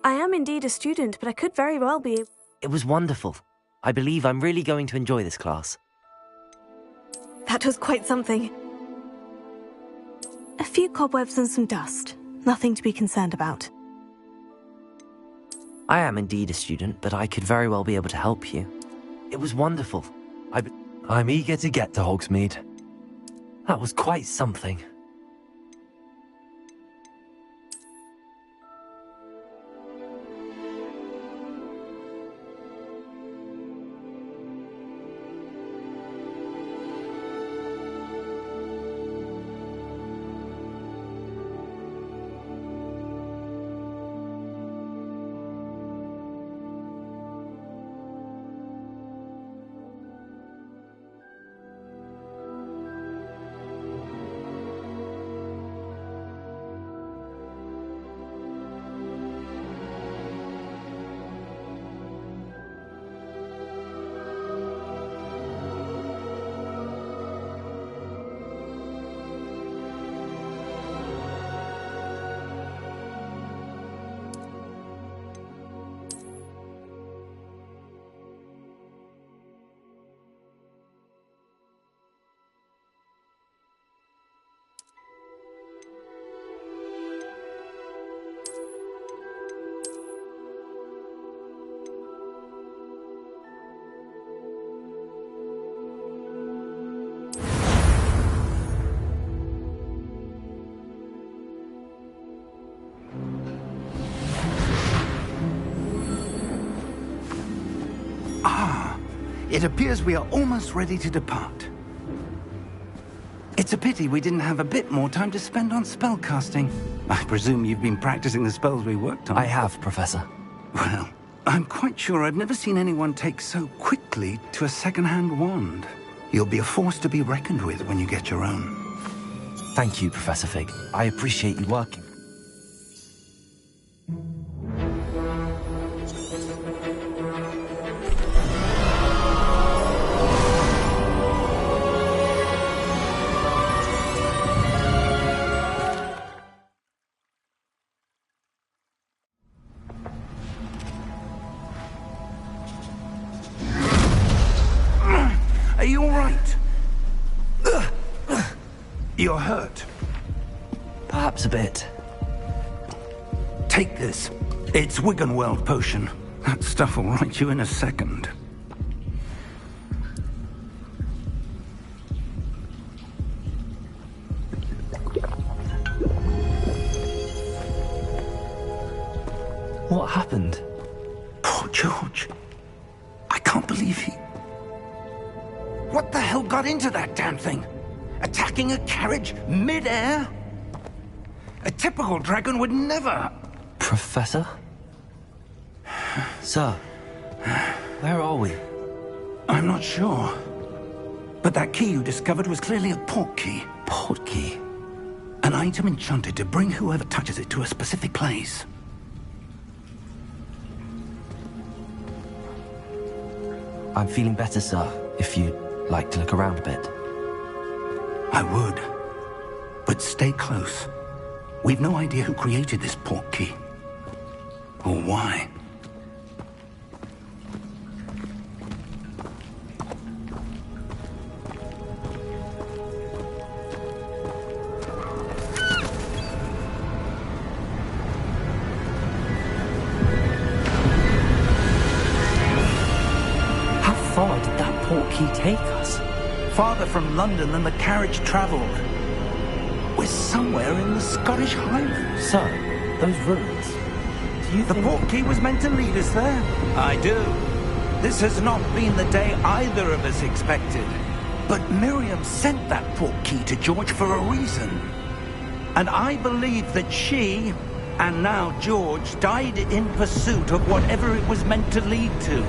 I am indeed a student, but I could very well be... It was wonderful. I believe I'm really going to enjoy this class. That was quite something. A few cobwebs and some dust. Nothing to be concerned about. I am indeed a student, but I could very well be able to help you. It was wonderful. I'm eager to get to Hogsmeade. That was quite something. It appears we are almost ready to depart. It's a pity we didn't have a bit more time to spend on spellcasting. I presume you've been practicing the spells we worked on. I have, Professor. Well, I'm quite sure I've never seen anyone take so quickly to a second-hand wand. You'll be a force to be reckoned with when you get your own. Thank you, Professor Fig. I appreciate you working. Are you all right? You're hurt. Perhaps a bit. Take this. It's Wiggenweld potion. That stuff will right you in a second. What happened? Poor George. I can't believe he... What the hell got into that damn thing? Attacking a carriage mid-air? A typical dragon would never... Professor? Sir, where are we? I'm not sure. But that key you discovered was clearly a port key. Port key? An item enchanted to bring whoever touches it to a specific place. I'm feeling better, sir, if you'd like to look around a bit. I would. But stay close. We've no idea who created this port key. Or why. How far did that port key take us? Farther from London than the carriage traveled. We're somewhere in the Scottish Highlands. Sir, those ruins. Do you The think... port key was meant to lead us there? I do. This has not been the day either of us expected. But Miriam sent that port key to George for a reason. And I believe that she, and now George, died in pursuit of whatever it was meant to lead to.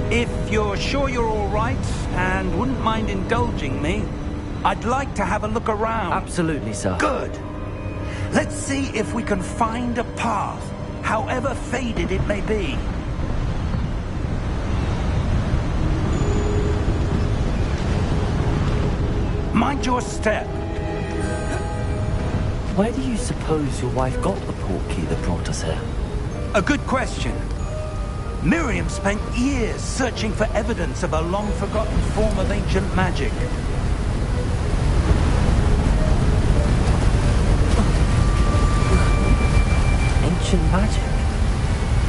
If you're sure you're all right, and wouldn't mind indulging me, I'd like to have a look around. Absolutely, sir. Good. Let's see if we can find a path, however faded it may be. Mind your step. Where do you suppose your wife got the port key that brought us here? A good question. Miriam spent years searching for evidence of a long-forgotten form of ancient magic. Ancient magic?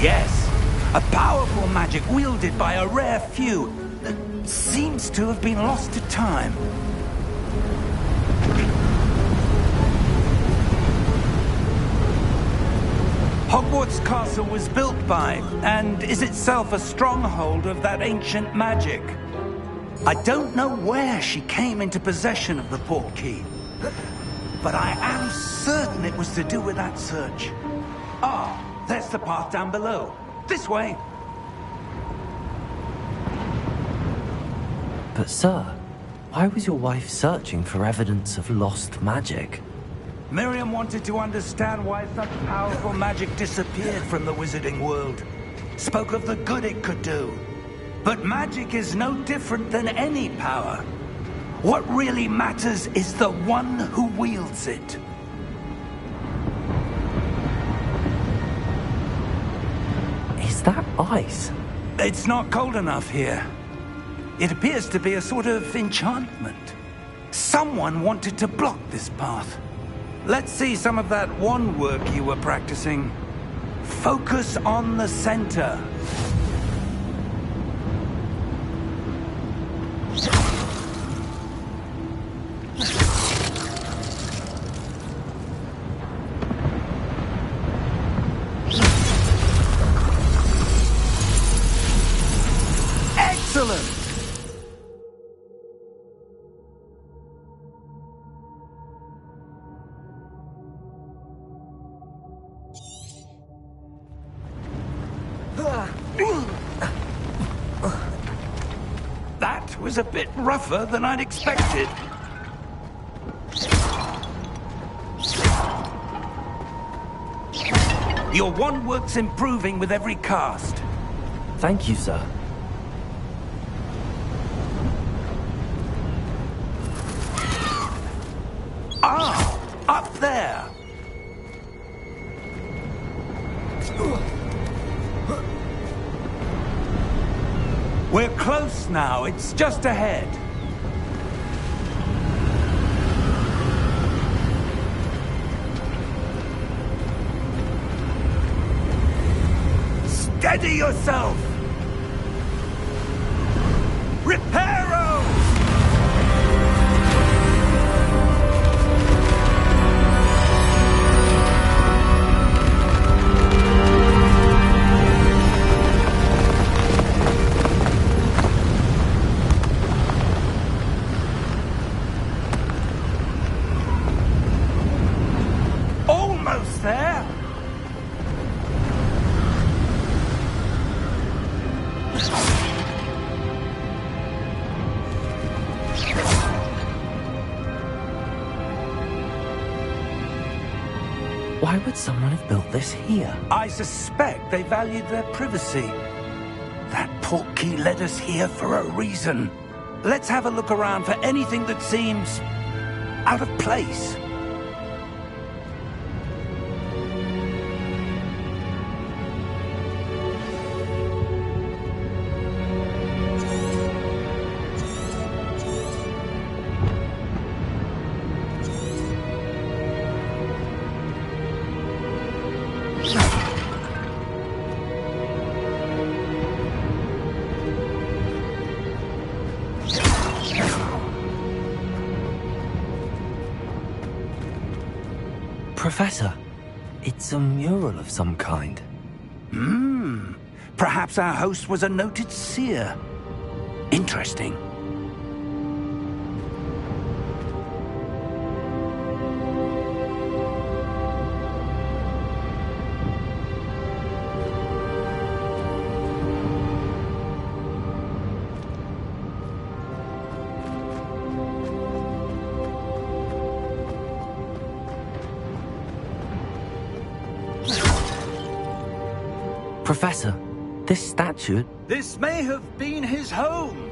Yes, a powerful magic wielded by a rare few that seems to have been lost to time. Hogwarts Castle was built by, and is itself a stronghold of that ancient magic. I don't know where she came into possession of the portkey, but I am certain it was to do with that search. Ah, there's the path down below. This way. But sir, why was your wife searching for evidence of lost magic? Miriam wanted to understand why such powerful magic disappeared from the wizarding world. Spoke of the good it could do. But magic is no different than any power. What really matters is the one who wields it. Is that ice? It's not cold enough here. It appears to be a sort of enchantment. Someone wanted to block this path. Let's see some of that wand work you were practicing. Focus on the center. Excellent! That was a bit rougher than I'd expected. Your wand work's improving with every cast. Thank you, sir. Ah, up there. We're close now. It's just ahead. Steady yourself! Reparo! Almost there! Why would someone have built this here? I suspect they valued their privacy. That portkey led us here for a reason. Let's have a look around for anything that seems out of place. Professor, it's a mural of some kind. Perhaps our host was a noted seer. Interesting. Professor, this statue... This may have been his home.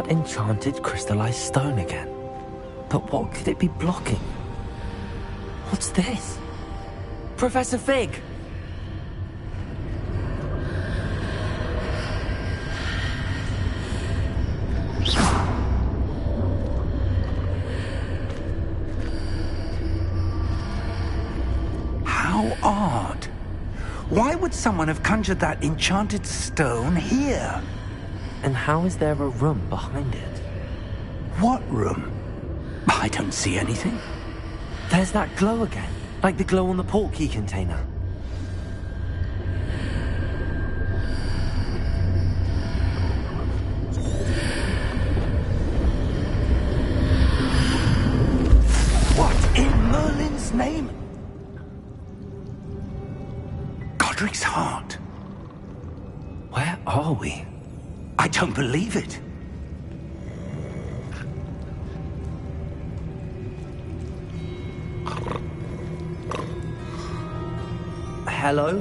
that enchanted crystallized stone again. But what could it be blocking? What's this? Professor Fig! How odd. Why would someone have conjured that enchanted stone here? And how is there a room behind it? What room? I don't see anything. There's that glow again, like the glow on the portkey container. What in Merlin's name? Godric's heart. Where are we? I don't believe it. Hello?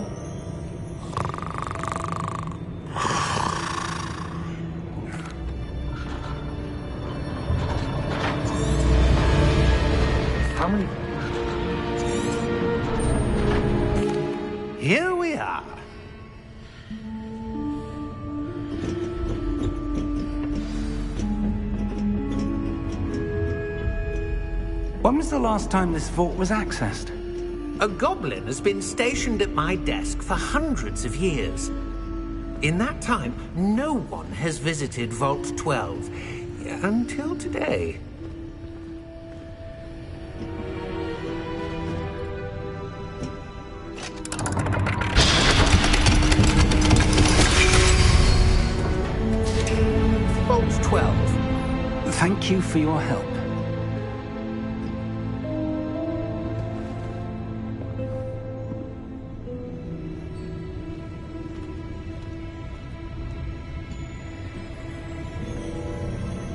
How many? Here we are. When was the last time this vault was accessed? A goblin has been stationed at my desk for hundreds of years. In that time, no one has visited Vault 12 until today. Vault 12. Thank you for your help.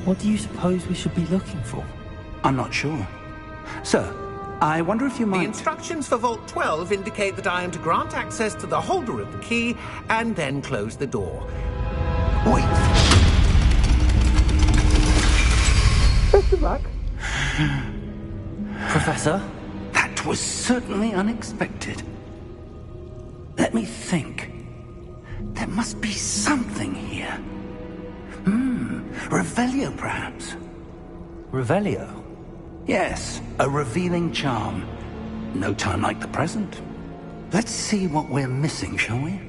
What do you suppose we should be looking for? I'm not sure. Sir, I wonder if you The might... instructions for Vault 12 indicate that I am to grant access to the holder of the key and then close the door. Wait. Best of luck. Professor? That was certainly unexpected. Let me think. There must be something here. Revelio, perhaps? Revelio? Yes, a revealing charm. No time like the present. Let's see what we're missing, shall we?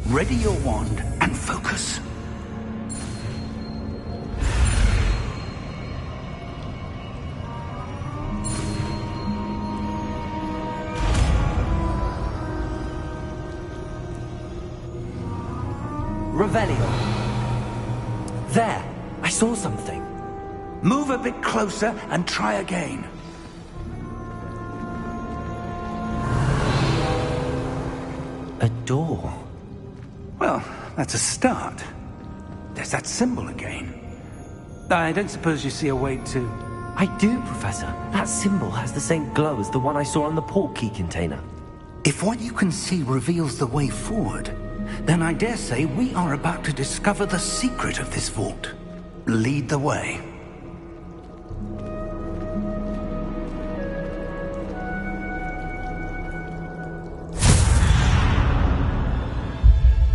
Ready your wand and focus. Revelio. There! I saw something. Move a bit closer and try again. A door. Well, that's a start. There's that symbol again. I don't suppose you see a way to... I do, Professor. That symbol has the same glow as the one I saw on the portkey container. If what you can see reveals the way forward, then I dare say we are about to discover the secret of this vault. Lead the way.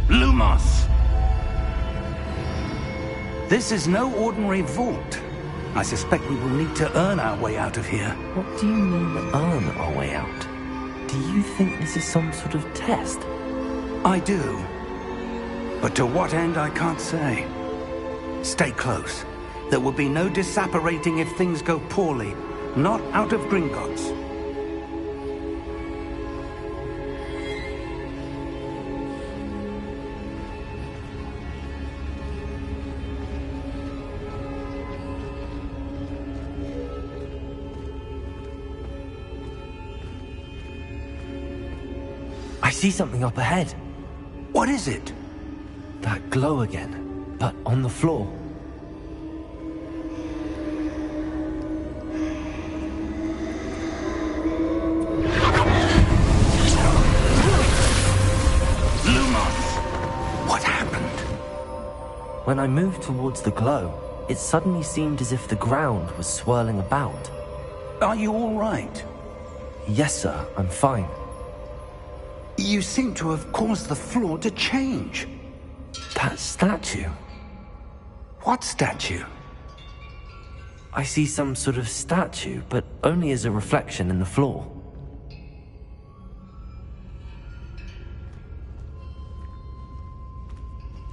Lumos! This is no ordinary vault. I suspect we will need to earn our way out of here. What do you mean, earn our way out? Do you think this is some sort of test? I do. But to what end, I can't say. Stay close. There will be no disapparating if things go poorly. Not out of Gringotts. I see something up ahead. What is it? That glow again, but on the floor. When I moved towards the glow, it suddenly seemed as if the ground was swirling about. Are you all right? Yes, sir, I'm fine. You seem to have caused the floor to change. That statue? What statue? I see some sort of statue, but only as a reflection in the floor.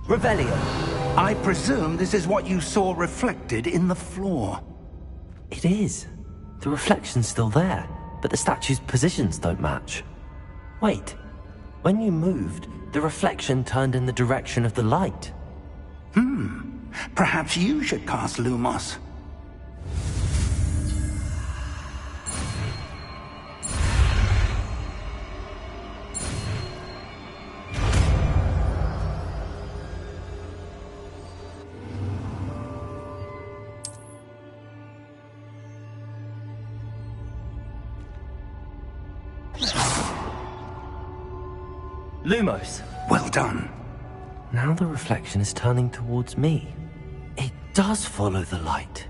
Revelio. I presume this is what you saw reflected in the floor. It is. The reflection's still there, but the statue's positions don't match. Wait. When you moved, the reflection turned in the direction of the light. Perhaps you should cast Lumos. Lumos. Well done. Now the reflection is turning towards me. It does follow the light.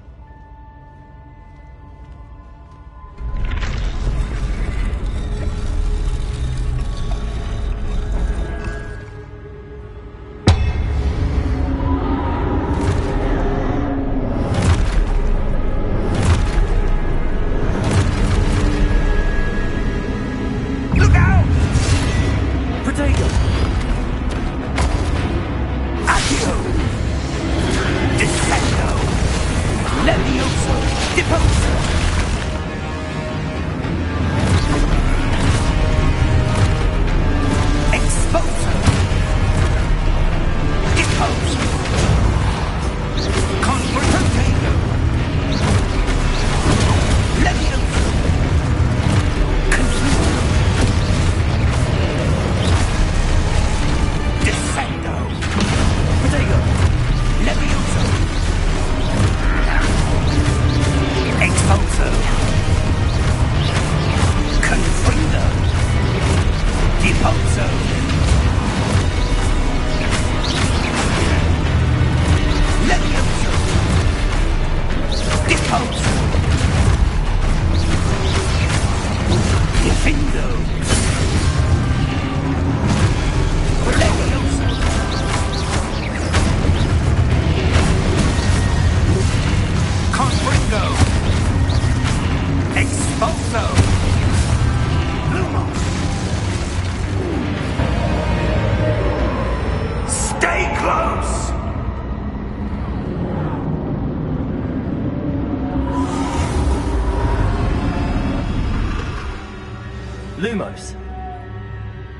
Lumos.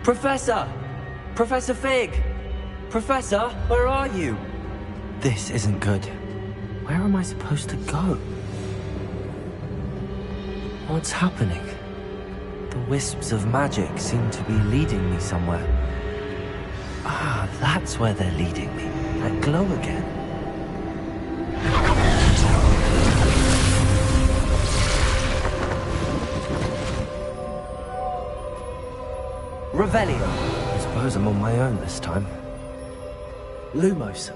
Professor! Professor Fig! Professor, where are you? This isn't good. Where am I supposed to go? What's happening? The wisps of magic seem to be leading me somewhere. Ah, that's where they're leading me. That glow again. Revelio. I suppose I'm on my own this time. Lumos.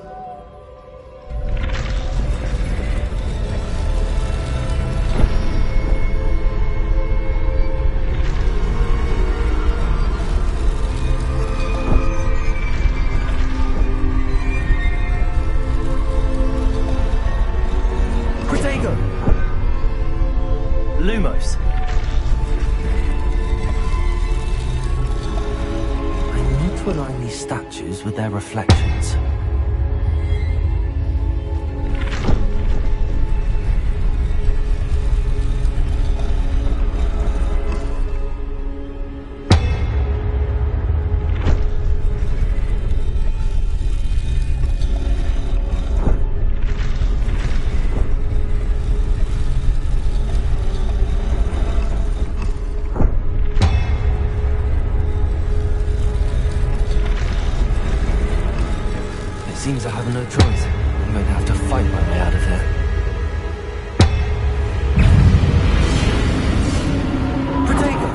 Lumos. I need to align these statues with their reflections. Seems I have no choice. I'm going to have to fight my way out of here. Protego!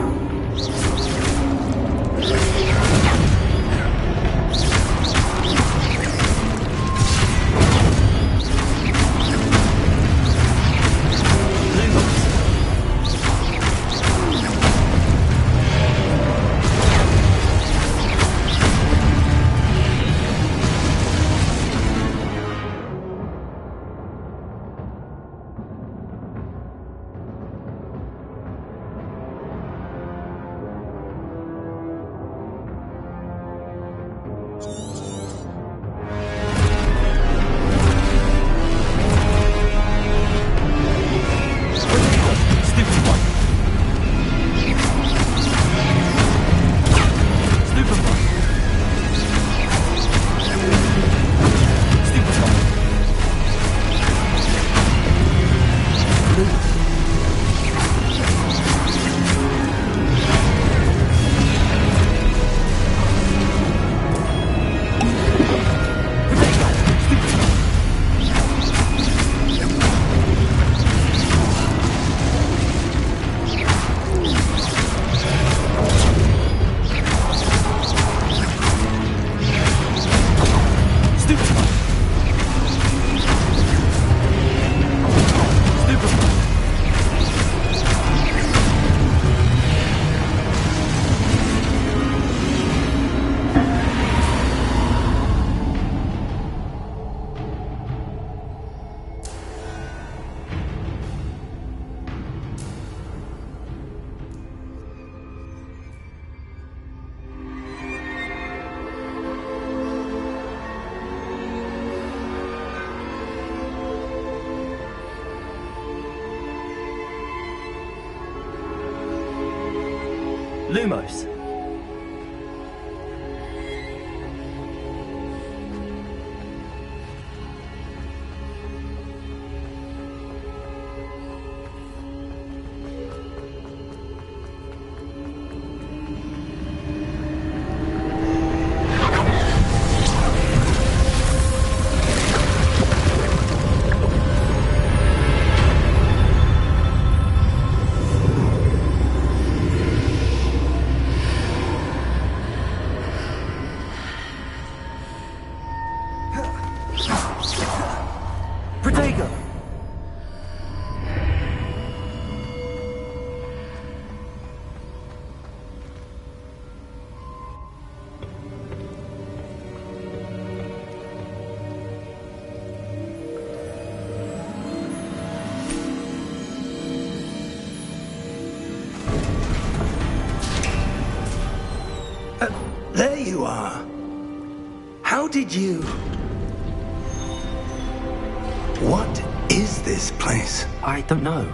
Lumos. There you are. How did you... What is this place? I don't know.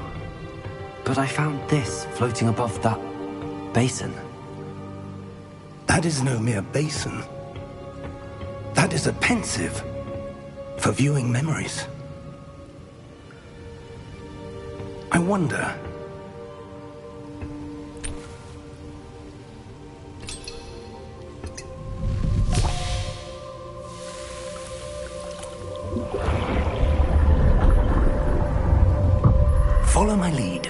But I found this floating above that basin. That is no mere basin. That is a pensive for viewing memories. I wonder... Follow my lead.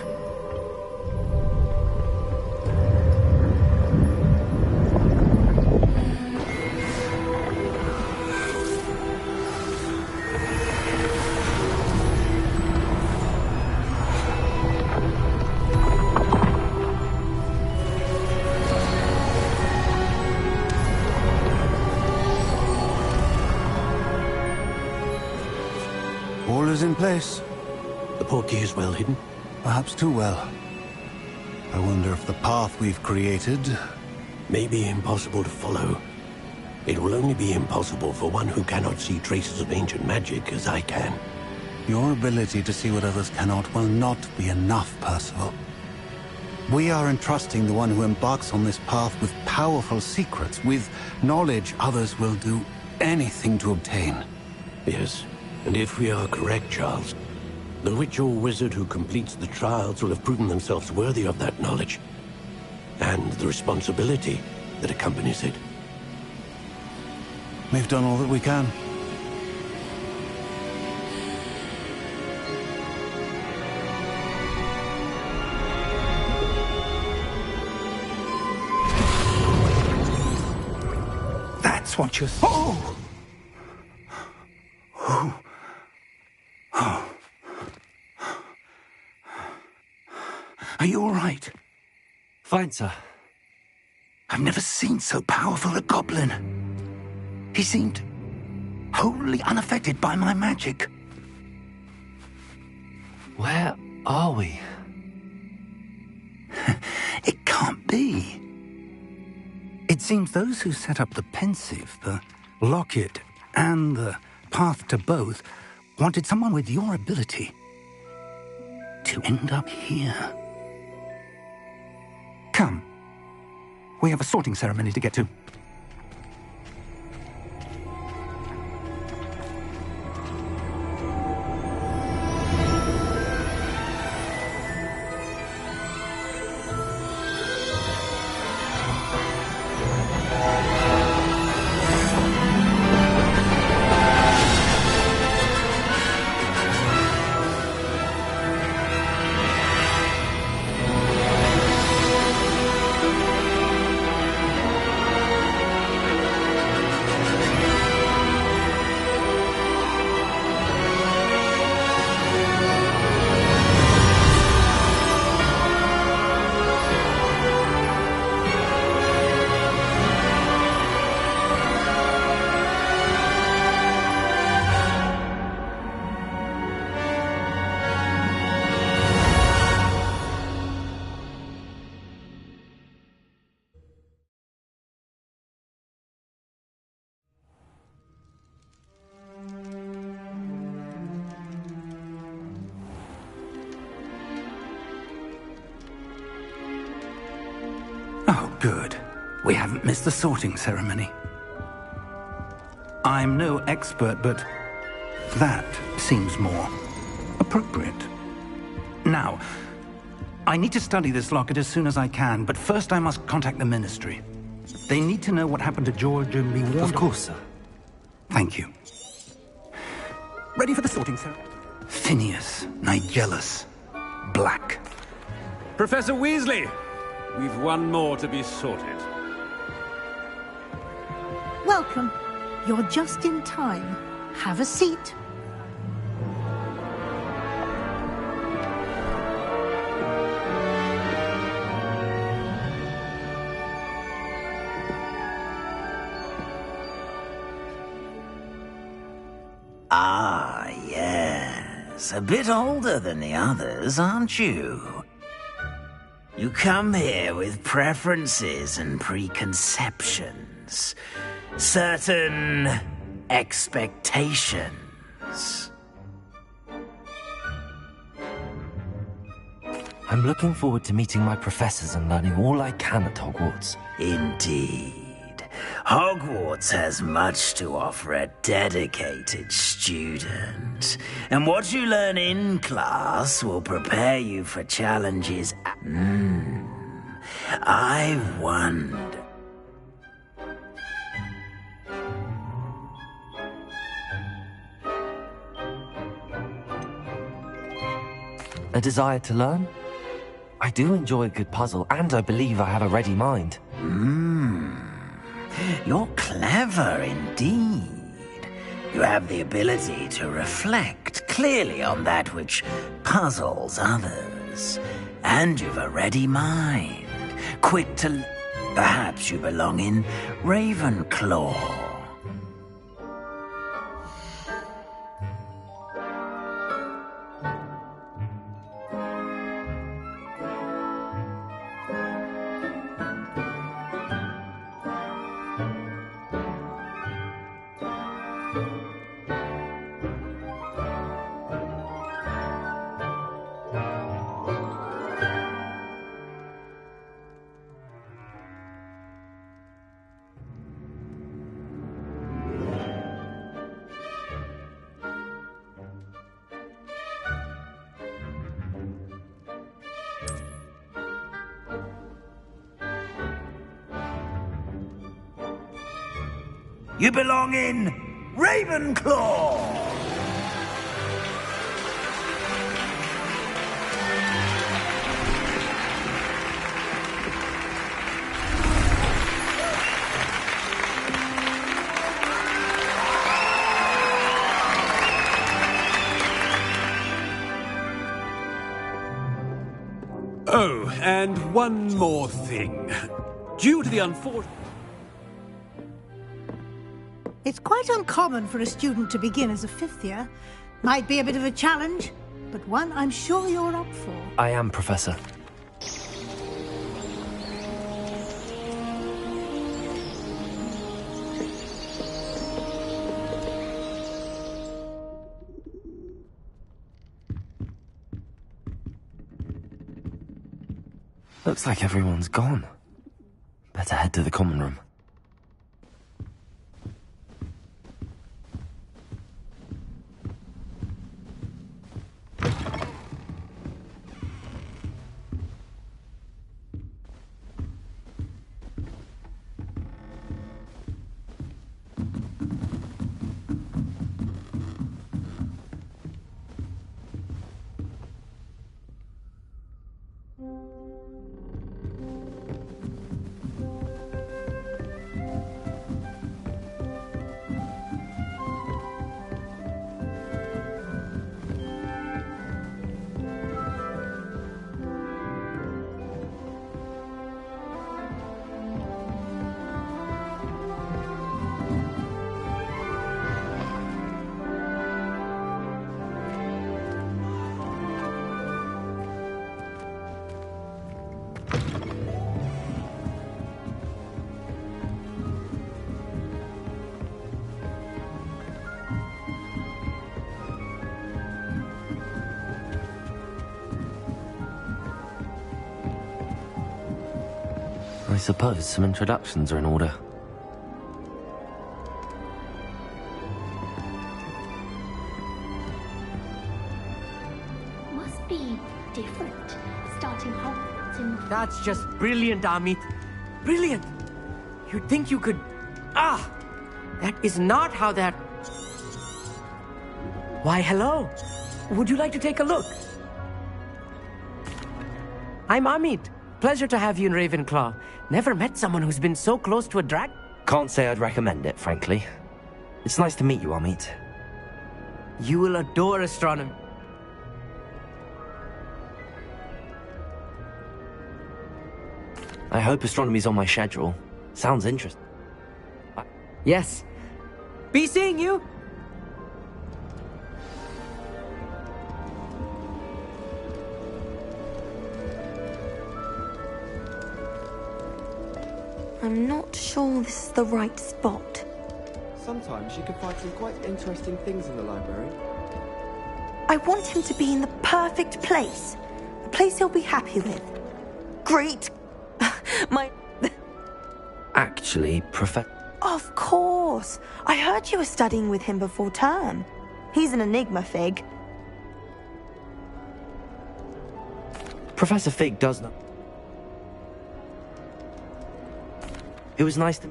All is in place. The portkey is well hidden. Perhaps too well. I wonder if the path we've created... May be impossible to follow. It will only be impossible for one who cannot see traces of ancient magic as I can. Your ability to see what others cannot will not be enough, Percival. We are entrusting the one who embarks on this path with powerful secrets, with knowledge others will do anything to obtain. Yes, and if we are correct, Charles, the witch or wizard who completes the trials will have proven themselves worthy of that knowledge, and the responsibility that accompanies it. We've done all that we can. That's what you're... Oh! Oh! Oh! Are you all right? Fine, sir. I've never seen so powerful a goblin. He seemed wholly unaffected by my magic. Where are we? It can't be. It seems those who set up the pensive, the locket, and the path to both wanted someone with your ability to end up here. Come. We have a sorting ceremony to get to. Good. We haven't missed the sorting ceremony. I'm no expert, but that seems more appropriate. Now, I need to study this locket as soon as I can, but first I must contact the Ministry. They need to know what happened to George and be warned. Of course, sir. Thank you. Ready for the sorting ceremony? Phineas, Nigellus, Black. Professor Weasley, we've one more to be sorted. Welcome. You're just in time. Have a seat. Ah, yes. A bit older than the others, aren't you? You come here with preferences and preconceptions. Certain expectations. I'm looking forward to meeting my professors and learning all I can at Hogwarts. Indeed. Hogwarts has much to offer a dedicated student. And what you learn in class will prepare you for challenges. I wonder. A desire to learn? I do enjoy a good puzzle, and I believe I have a ready mind. You're clever indeed. You have the ability to reflect clearly on that which puzzles others. And you've a ready mind, quick to... Perhaps you belong in Ravenclaw. You belong in Ravenclaw! Oh, and one more thing. Due to the unfortunate... It's quite uncommon for a student to begin as a fifth year. Might be a bit of a challenge, but one I'm sure you're up for. I am, Professor. Looks like everyone's gone. Better head to the common room. suppose some introductions are in order. Must be different, starting Hogwarts in... That's just brilliant, Amit. Brilliant! You'd think you could... Ah! That is not how that... Why, hello. Would you like to take a look? I'm Amit. Pleasure to have you in Ravenclaw. Never met someone who's been so close to a dragon. Can't say I'd recommend it, frankly. It's nice to meet you, Amit. You will adore astronomy. I hope astronomy's on my schedule. Sounds interesting. Yes. Be seeing you! I'm not sure this is the right spot. Sometimes you can find some quite interesting things in the library. I want him to be in the perfect place. A place he'll be happy with. Great. Actually, Of course. I heard you were studying with him before term. He's an enigma, Fig. Professor Fig does know. It was nice to...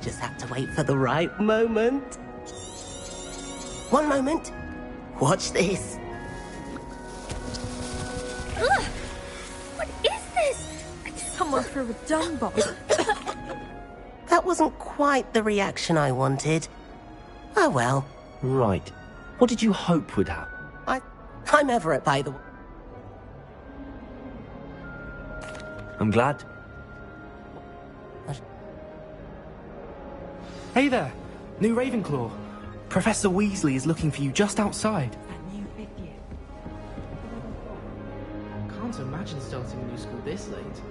Just have to wait for the right moment. One moment. Watch this. Ugh! What is this? Someone threw a dung bomb. That wasn't quite the reaction I wanted. Oh well. Right. What did you hope would happen? I'm Everett, by the way. I'm glad. Hey there, new Ravenclaw. Professor Weasley is looking for you just outside. That new fifth year. Can't imagine starting a new school this late.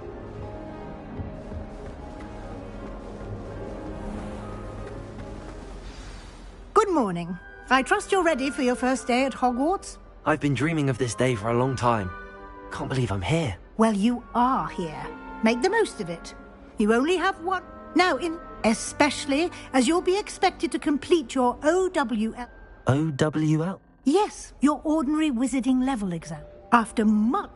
Good morning. I trust you're ready for your first day at Hogwarts? I've been dreaming of this day for a long time. Can't believe I'm here. Well, you are here. Make the most of it. You only have one. Now, especially as you'll be expected to complete your OWL. OWL? Yes, your ordinary wizarding level exam. After much...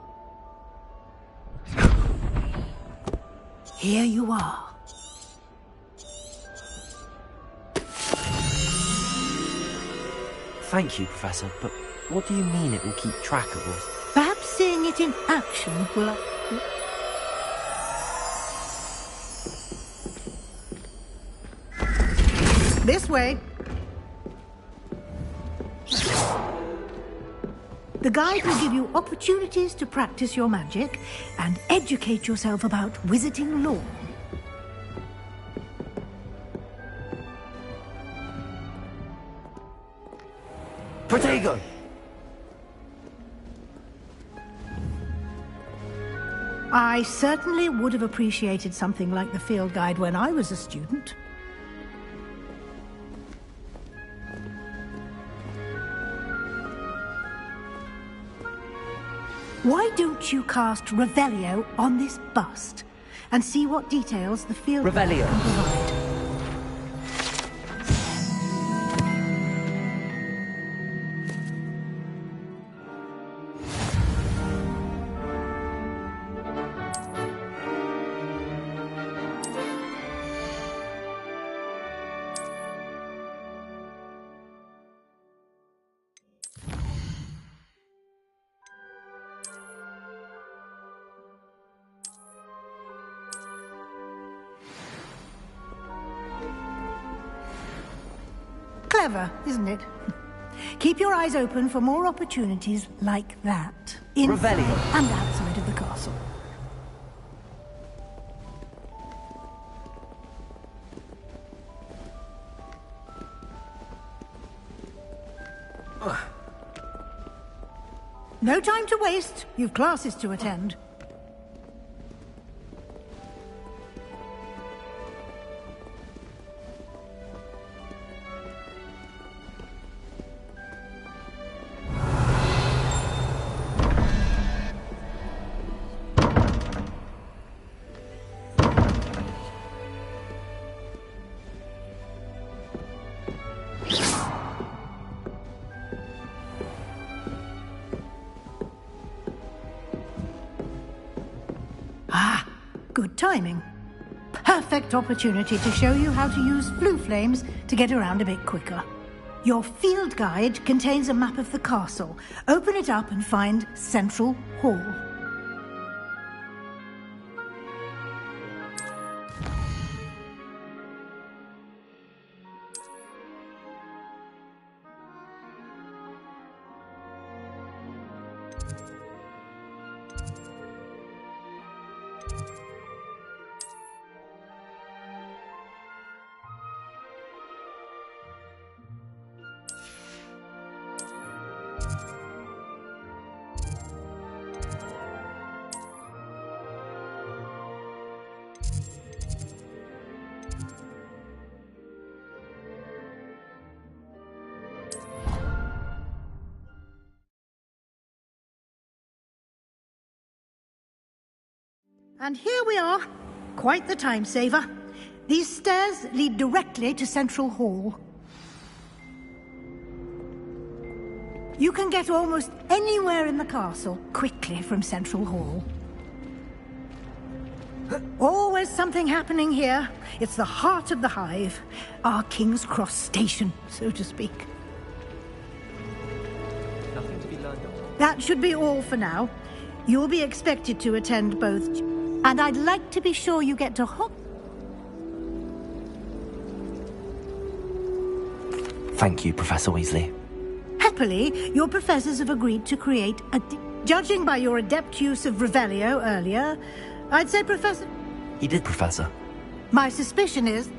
Here you are. Thank you, Professor, but what do you mean it will keep track of us? Perhaps seeing it in action will... This way. The guide will give you opportunities to practice your magic and educate yourself about wizarding lore. Protego! I certainly would have appreciated something like the field guide when I was a student. Why don't you cast Revelio on this bust and see what details the field guide Revelio. can provide? Clever, isn't it? Keep your eyes open for more opportunities like that. Inside Revelio. and outside of the castle. No time to waste. You've classes to attend. Good timing. Perfect opportunity to show you how to use flue flames to get around a bit quicker. Your field guide contains a map of the castle. Open it up and find Central Hall. And here we are. Quite the time saver. These stairs lead directly to Central Hall. You can get almost anywhere in the castle quickly from Central Hall. Always something happening here. It's the heart of the hive. Our King's Cross station, so to speak. Nothing to be learned. That should be all for now. You'll be expected to attend both. And I'd like to be sure you get to Thank you, Professor Weasley. Happily, your professors have agreed to create a... Judging by your adept use of Revelio earlier, I'd say Professor... He did, Professor. My suspicion is...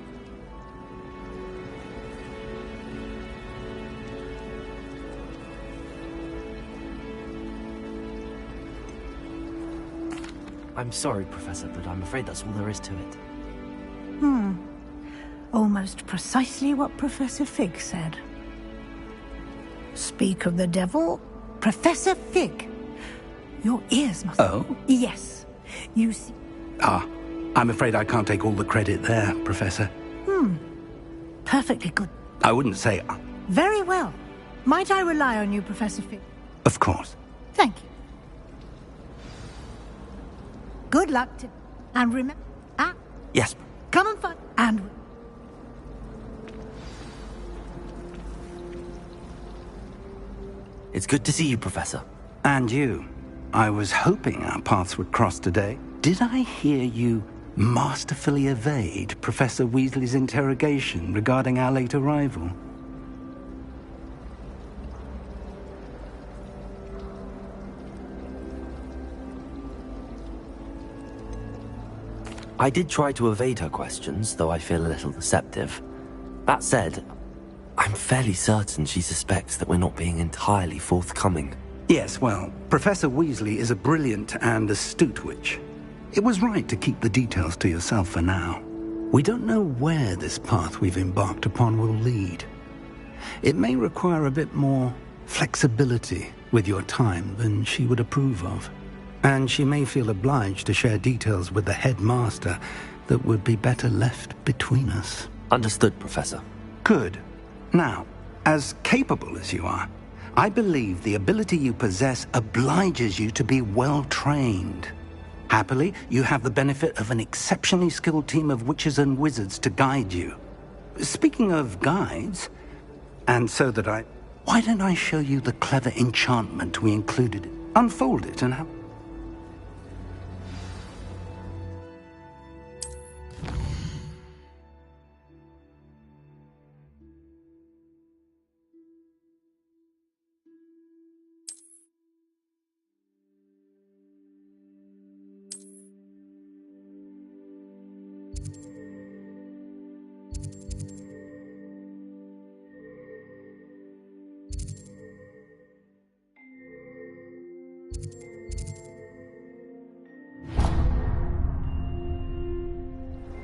I'm sorry, Professor, but I'm afraid that's all there is to it. Almost precisely what Professor Fig said. Speak of the devil, Professor Fig. Your ears must... Oh? Yes. You see... I'm afraid I can't take all the credit there, Professor. Perfectly good. I wouldn't say... Very well. Might I rely on you, Professor Fig? Of course. Thank you. Good luck to... And remember... Yes. Come and find... And... It's good to see you, Professor. And you. I was hoping our paths would cross today. Did I hear you masterfully evade Professor Weasley's interrogation regarding our late arrival? I did try to evade her questions, though I feel a little deceptive. That said, I'm fairly certain she suspects that we're not being entirely forthcoming. Yes, well, Professor Weasley is a brilliant and astute witch. It was right to keep the details to yourself for now. We don't know where this path we've embarked upon will lead. It may require a bit more flexibility with your time than she would approve of. And she may feel obliged to share details with the headmaster that would be better left between us. Understood, Professor. Good. Now, as capable as you are, I believe the ability you possess obliges you to be well-trained. Happily, you have the benefit of an exceptionally skilled team of witches and wizards to guide you. Speaking of guides, and so that why don't I show you the clever enchantment we included? Unfold it and have...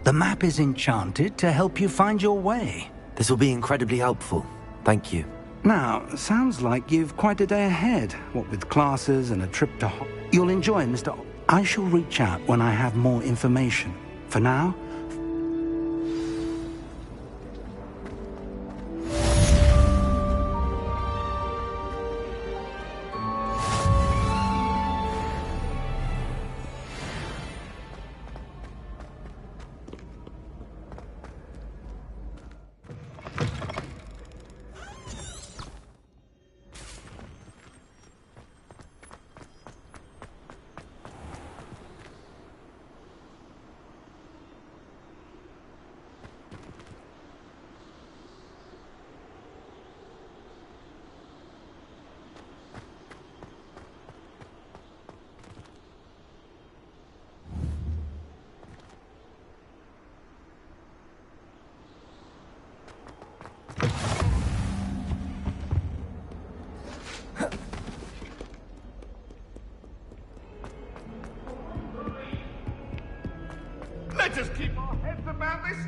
The map is enchanted to help you find your way. This will be incredibly helpful. Thank you. Now, sounds like you've quite a day ahead, what with classes and a trip to You'll enjoy, Mr. I shall reach out when I have more information. For now... Let us keep our heads about this.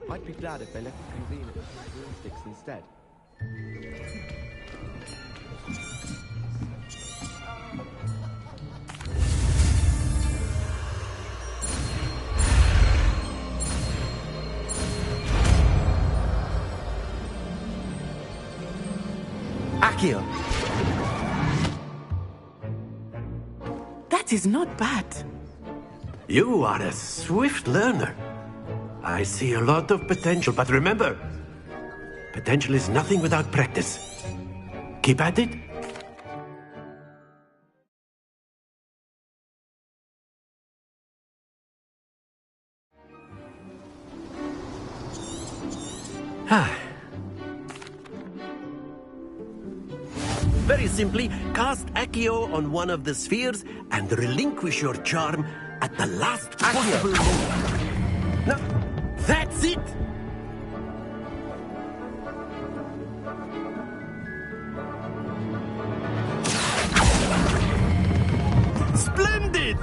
I'd be glad if they left the convener with broomsticks instead. Akio! That is not bad. You are a swift learner. I see a lot of potential, but remember, potential is nothing without practice. Keep at it. Very simply, cast Accio on one of the spheres and relinquish your charm at the last possible moment. Now, that's it! Splendid!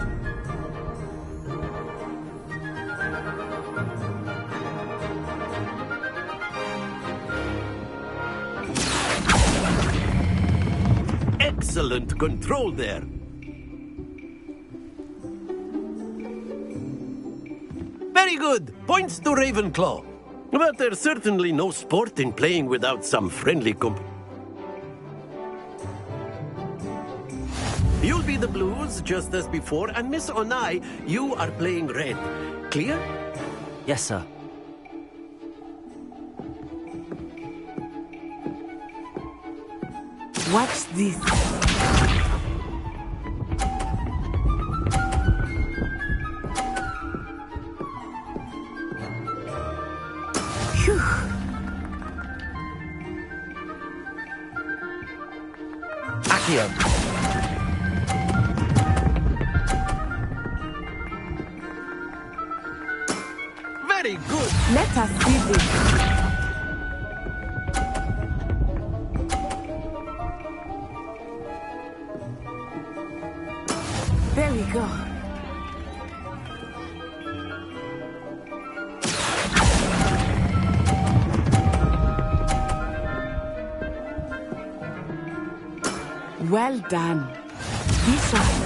Excellent control there. Very good. Points to Ravenclaw. But there's certainly no sport in playing without some friendly You'll be the blues, just as before, and Miss Onai, you are playing red. Clear? Yes, sir. Watch this. Phew. Accio! Very good! Let us see this. There we go. Well done. Be sharp.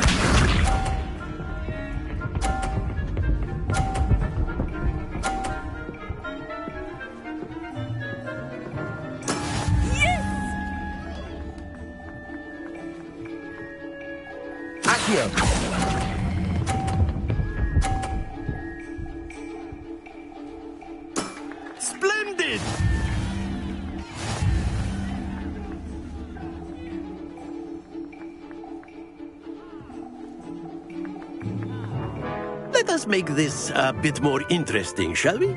Accio! Splendid! Let us make this a bit more interesting, shall we?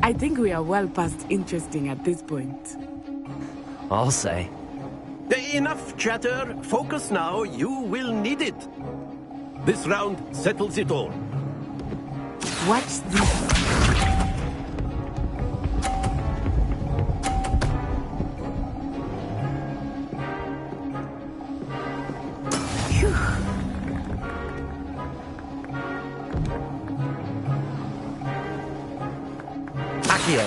I think we are well past interesting at this point. I'll say. Enough chatter. Focus now. You will need it. This round settles it all. Watch this. Accio!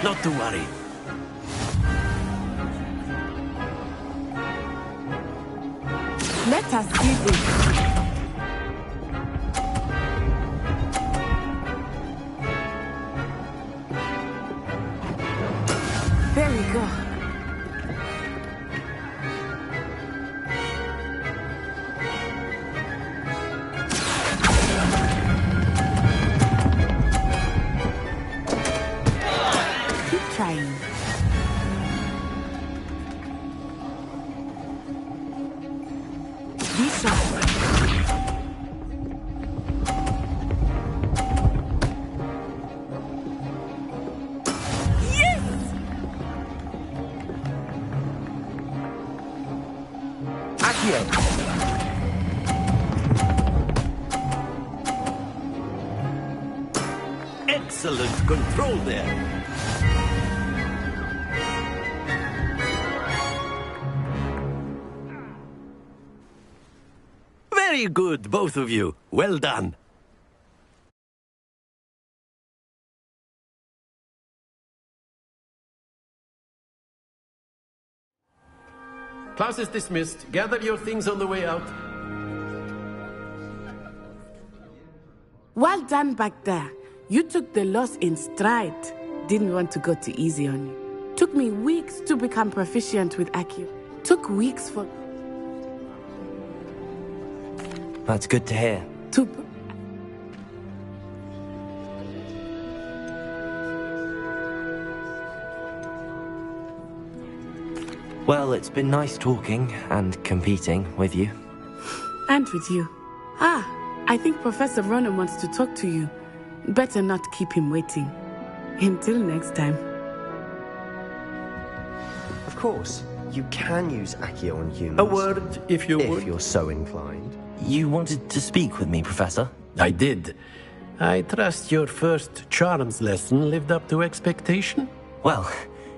Not to worry. Let us see this. There we go. Keep trying. Be sharp. Accio! excellent control there. Very good, both of you. Well done. Class is dismissed. Gather your things on the way out. Well done back there. You took the loss in stride. Didn't want to go too easy on you. Took me weeks to become proficient with Accio. Took weeks for... That's good to hear. Well, it's been nice talking and competing with you. And with you. I think Professor Ronan wants to talk to you. Better not keep him waiting. Until next time. Of course, you can use Accio on humans. A word, if you would. If you're so inclined. You wanted to speak with me, Professor? I did. I trust your first charms lesson lived up to expectation? Well,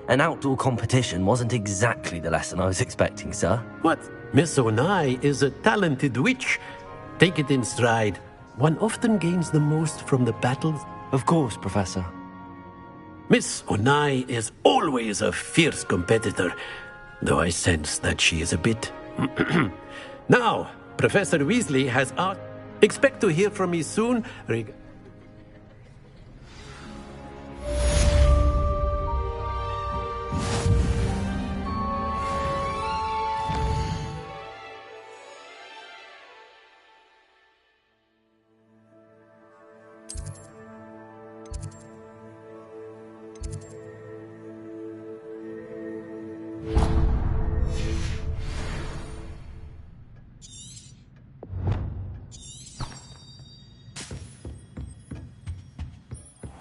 an outdoor competition wasn't exactly the lesson I was expecting, sir. What? Miss Onai is a talented witch. Take it in stride. One often gains the most from the battles. Of course, Professor. Miss Onai is always a fierce competitor, though I sense that she is a bit... Now, Professor Weasley has asked... Expect to hear from me soon.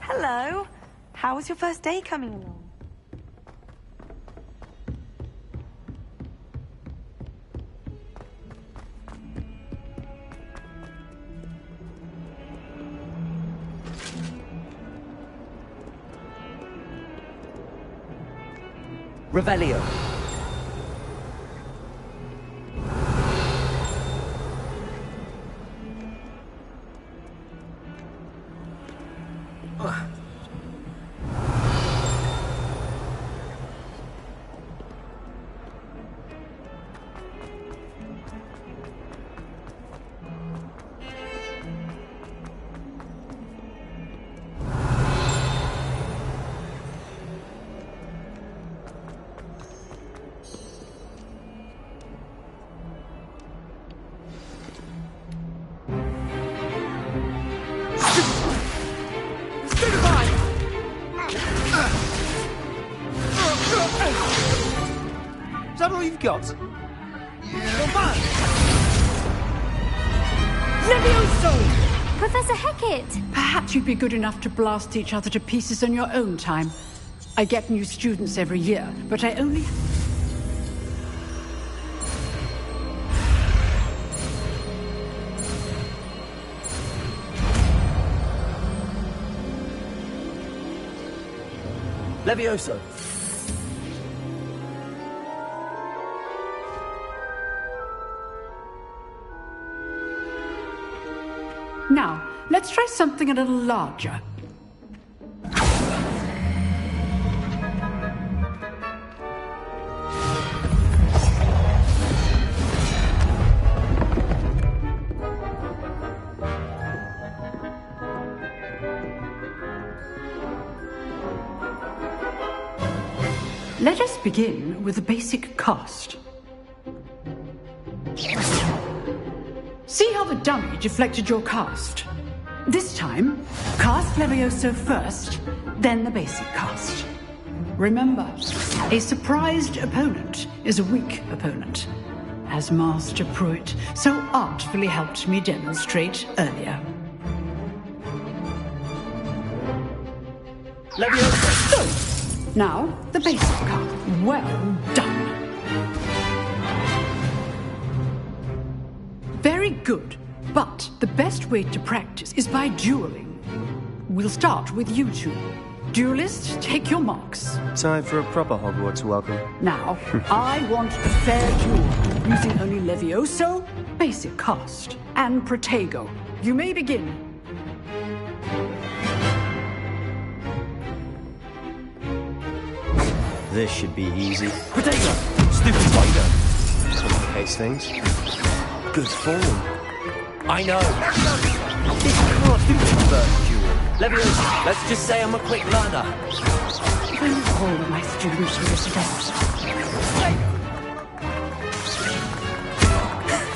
Hello. How was your first day coming along? Revelio. Is that all you've got? Levioso! Professor Hecat! Perhaps you'd be good enough to blast each other to pieces on your own time. I get new students every year, but I only... Levioso! Now, let's try something a little larger. Let us begin with the basic cast. See how the dummy deflected your cast? This time, cast Levioso first, then the basic cast. Remember, a surprised opponent is a weak opponent, as Master Pruitt so artfully helped me demonstrate earlier. Levioso! So, now, the basic cast. Well done. Very good, but the best way to practice is by dueling. we'll start with you two. Duelist, take your marks. Time for a proper Hogwarts welcome. Now, I want a fair duel, using only Levioso, basic cast, and Protego. You may begin. This should be easy. Protego! Stupid spider! Complicates things. Good form. I know. This can't do the first duel. Leviosa, let's just say I'm a quick learner. Thank all of my students for this event.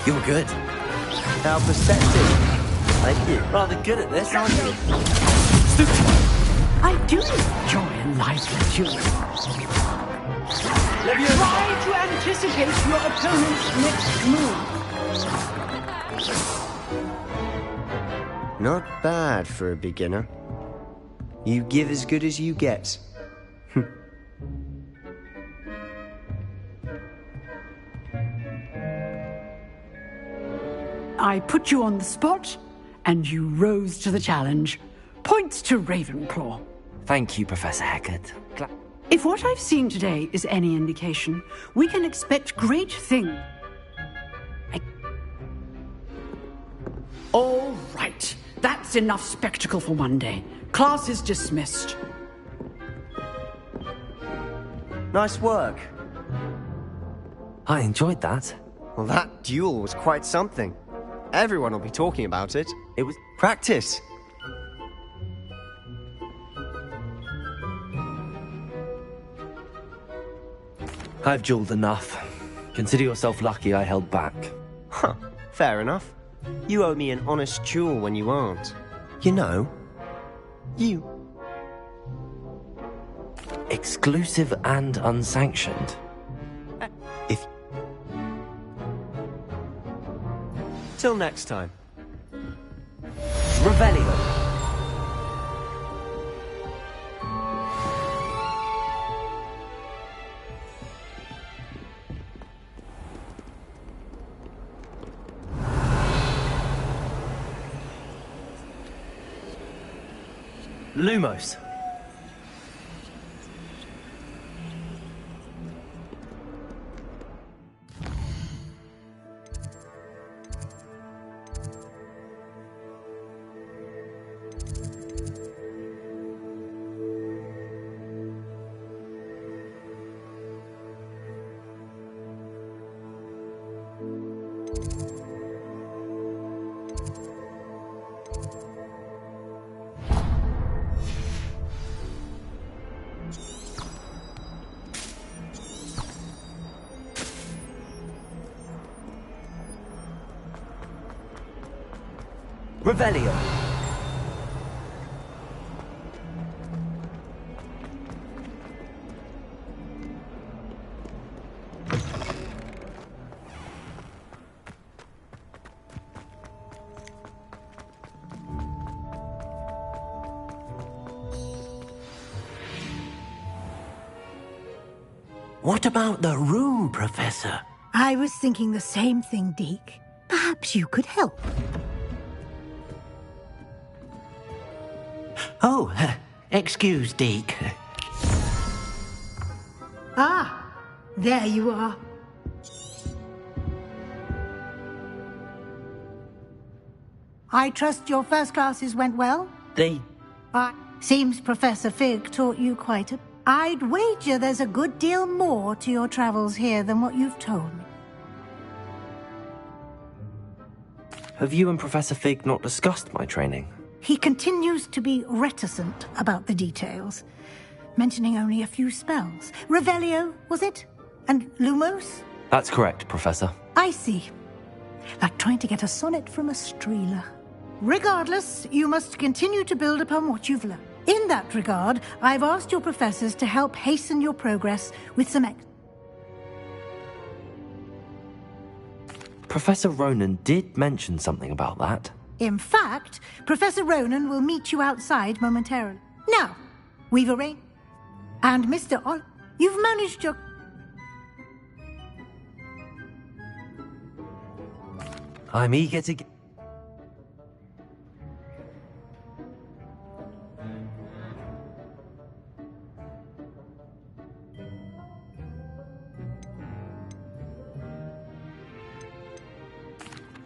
You're good. How perceptive. Thank you. Rather good at this, aren't you? I do enjoy a lively duel. Try to anticipate your opponent's next move. Not bad for a beginner. You give as good as you get. I put you on the spot, and you rose to the challenge. Points to Ravenclaw. Thank you, Professor Hecat. If what I've seen today is any indication, we can expect great things. All right. That's enough spectacle for one day. Class is dismissed. Nice work. I enjoyed that. Well, that duel was quite something. Everyone will be talking about it. It was practice. I've dueled enough. Consider yourself lucky I held back. Huh, fair enough. You owe me an honest duel when you aren't. You know, you. Exclusive and unsanctioned. If... Till next time. Revelio. Lumos. Revelio. What about the room, Professor? I was thinking the same thing, Deke. Perhaps you could help. Oh, excuse, Deke. Ah, there you are. I trust your first classes went well? Seems Professor Fig taught you quite a... I'd wager there's a good deal more to your travels here than what you've told me. Have you and Professor Fig not discussed my training? He continues to be reticent about the details, mentioning only a few spells. Revelio, was it? And Lumos? That's correct, Professor. I see. Like trying to get a sonnet from a streeler. Regardless, you must continue to build upon what you've learned. In that regard, I've asked your professors to help hasten your progress with some Professor Ronan did mention something about that. In fact, Professor Ronan will meet you outside momentarily. Now, we've arranged... And Mr. you've managed your... I'm eager to get...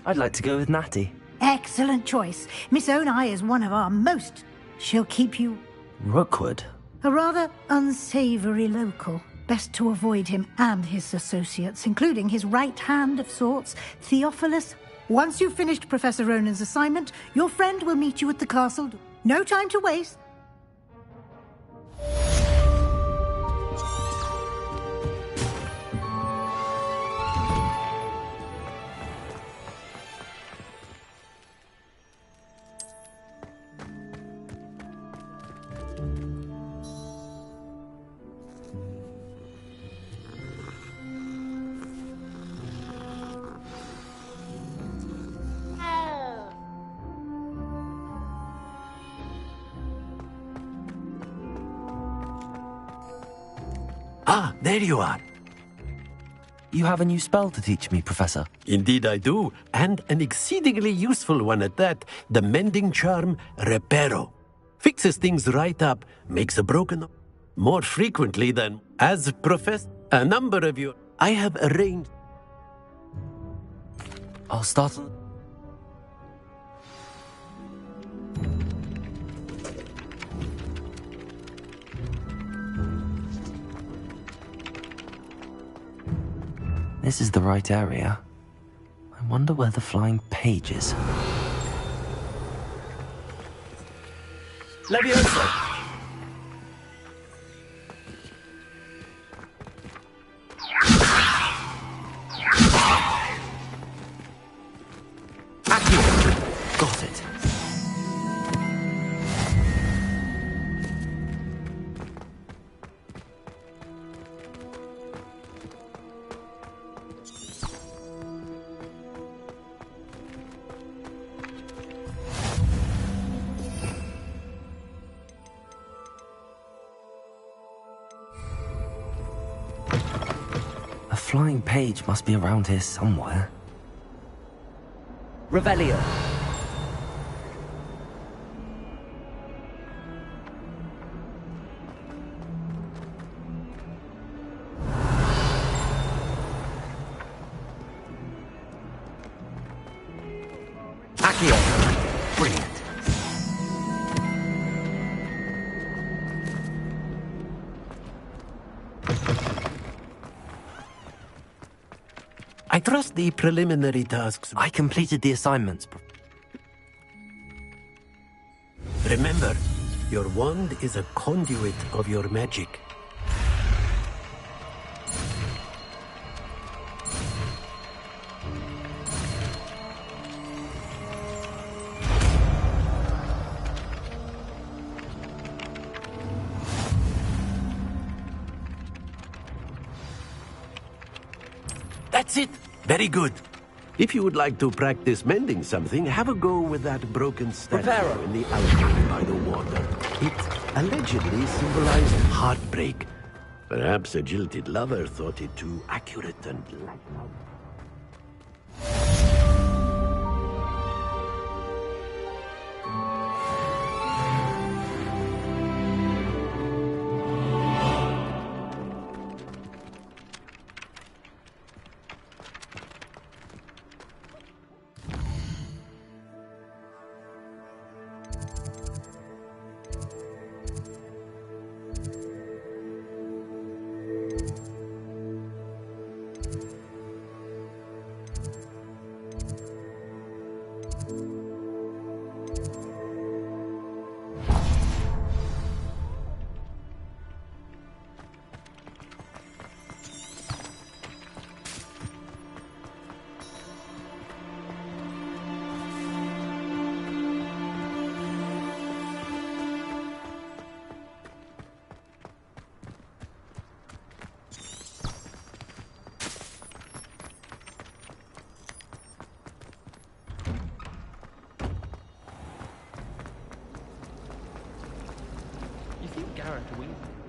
I'd like to go with Natty. Excellent choice. Miss Onai is one of our most. She'll keep you Rookwood? a rather unsavory local. Best to avoid him and his associates, including his right hand of sorts, Theophilus. Once you've finished Professor Ronan's assignment, your friend will meet you at the castle. No time to waste. Ah, there you are. You have a new spell to teach me, Professor. Indeed I do, and an exceedingly useful one at that. The mending charm Reparo. Fixes things right up, makes a broken more frequently than as professed. A number of you I have arranged. I'll start on... This is the right area. I wonder where the flying page is. Leviosa! Got it. A flying page must be around here somewhere. Revelio. Accio. Brilliant. I trust the preliminary tasks. I completed the assignments. Remember, your wand is a conduit of your magic. That's it. Very good. If you would like to practice mending something, have a go with that broken statue in the alcove by the water. It allegedly symbolized heartbreak. Perhaps a jilted lover thought it too accurate and lifelike.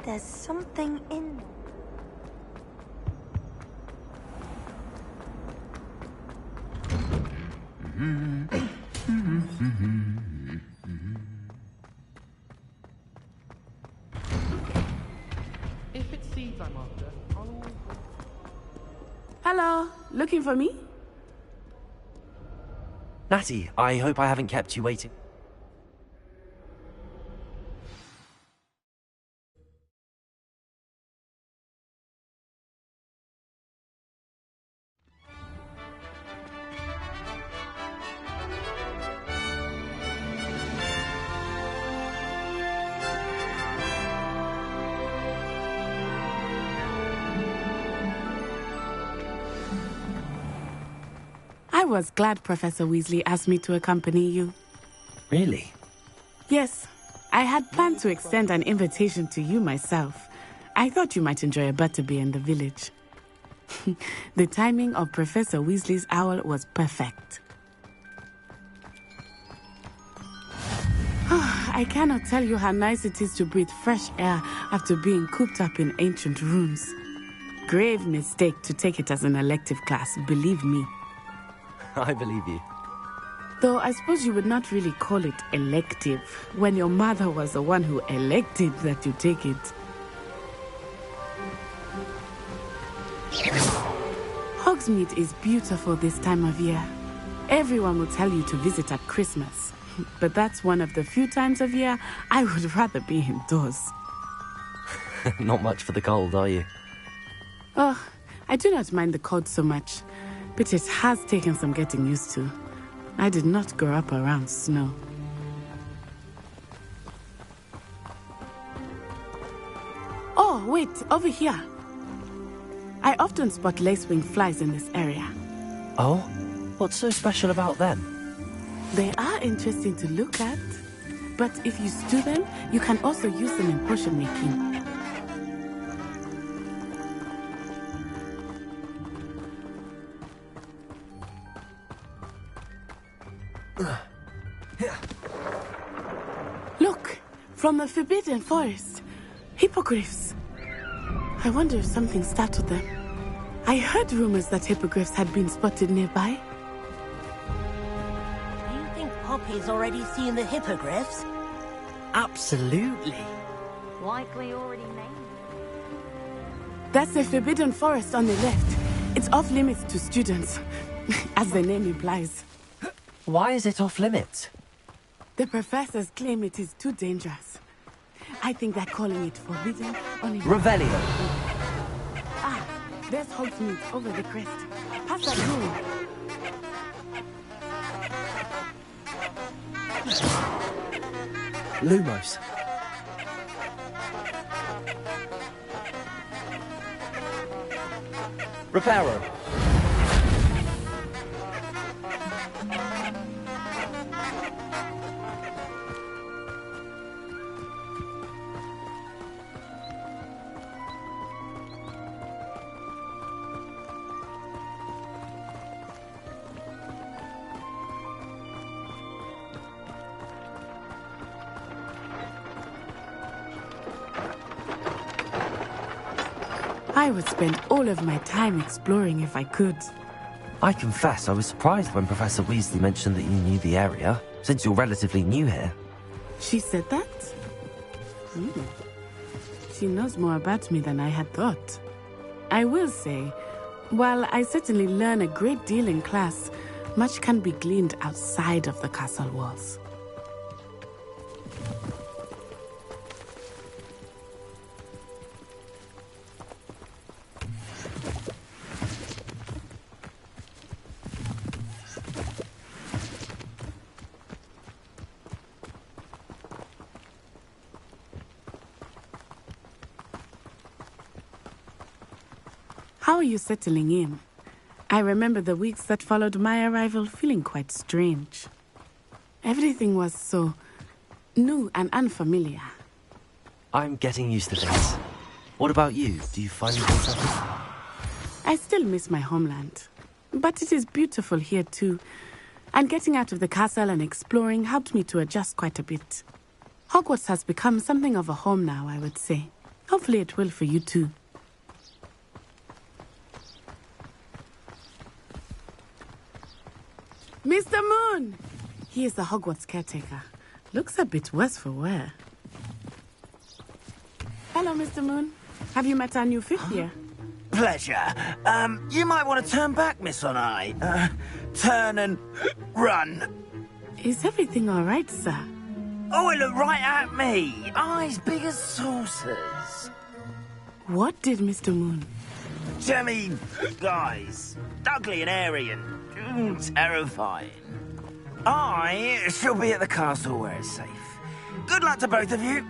There's something in there. If it's seeds I'm after, I'll... Hello, looking for me? Natty, I hope I haven't kept you waiting. I was glad Professor Weasley asked me to accompany you. Really? Yes, I had planned to extend an invitation to you myself. I thought you might enjoy a butterbeer in the village. The timing of Professor Weasley's owl was perfect. I cannot tell you how nice it is to breathe fresh air after being cooped up in ancient rooms. Grave mistake to take it as an elective class, believe me. I believe you. Though I suppose you would not really call it elective when your mother was the one who elected that you take it. Hogsmeade is beautiful this time of year. Everyone will tell you to visit at Christmas. But that's one of the few times of year I would rather be indoors. Not much for the cold, are you? Oh, I do not mind the cold so much, but it has taken some getting used to. I did not grow up around snow. Oh, wait, over here. I often spot lacewing flies in this area. Oh? What's so special about them? They are interesting to look at, but if you stew them, you can also use them in potion making. Look, from the Forbidden Forest, hippogriffs. I wonder if something startled them. I heard rumors that hippogriffs had been spotted nearby. Do you think Poppy's already seen the hippogriffs? Absolutely. Likely already named. That's the Forbidden Forest on the left. It's off limits to students, as the name implies. Why is it off limits? The professors claim it is too dangerous. I think they're calling it forbidden only... Revelio. Ah, there's Hogsmeade over the crest. Past that room. Lumos. Reparo. I would spend all of my time exploring if I could. I confess I was surprised when Professor Weasley mentioned that you knew the area, since you're relatively new here. She said that? She knows more about me than I had thought. I will say, while I certainly learn a great deal in class, much can be gleaned outside of the castle walls. How are you settling in? I remember the weeks that followed my arrival feeling quite strange. Everything was so new and unfamiliar. I'm getting used to this. What about you? Do you find yourself settled? I still miss my homeland, but it is beautiful here too. And getting out of the castle and exploring helped me to adjust quite a bit. Hogwarts has become something of a home now, I would say. Hopefully it will for you too. Mr. Moon! He is the Hogwarts caretaker. Looks a bit worse for wear. Hello, Mr. Moon. Have you met our new fifth year? Pleasure. You might want to turn back, Miss Onai. turn and run. Is everything all right, sir? Oh, it looked right at me. Eyes big as saucers. What did Mr. Moon? Jemmy guys. Ugly and airy and terrifying. I shall be at the castle where it's safe. Good luck to both of you.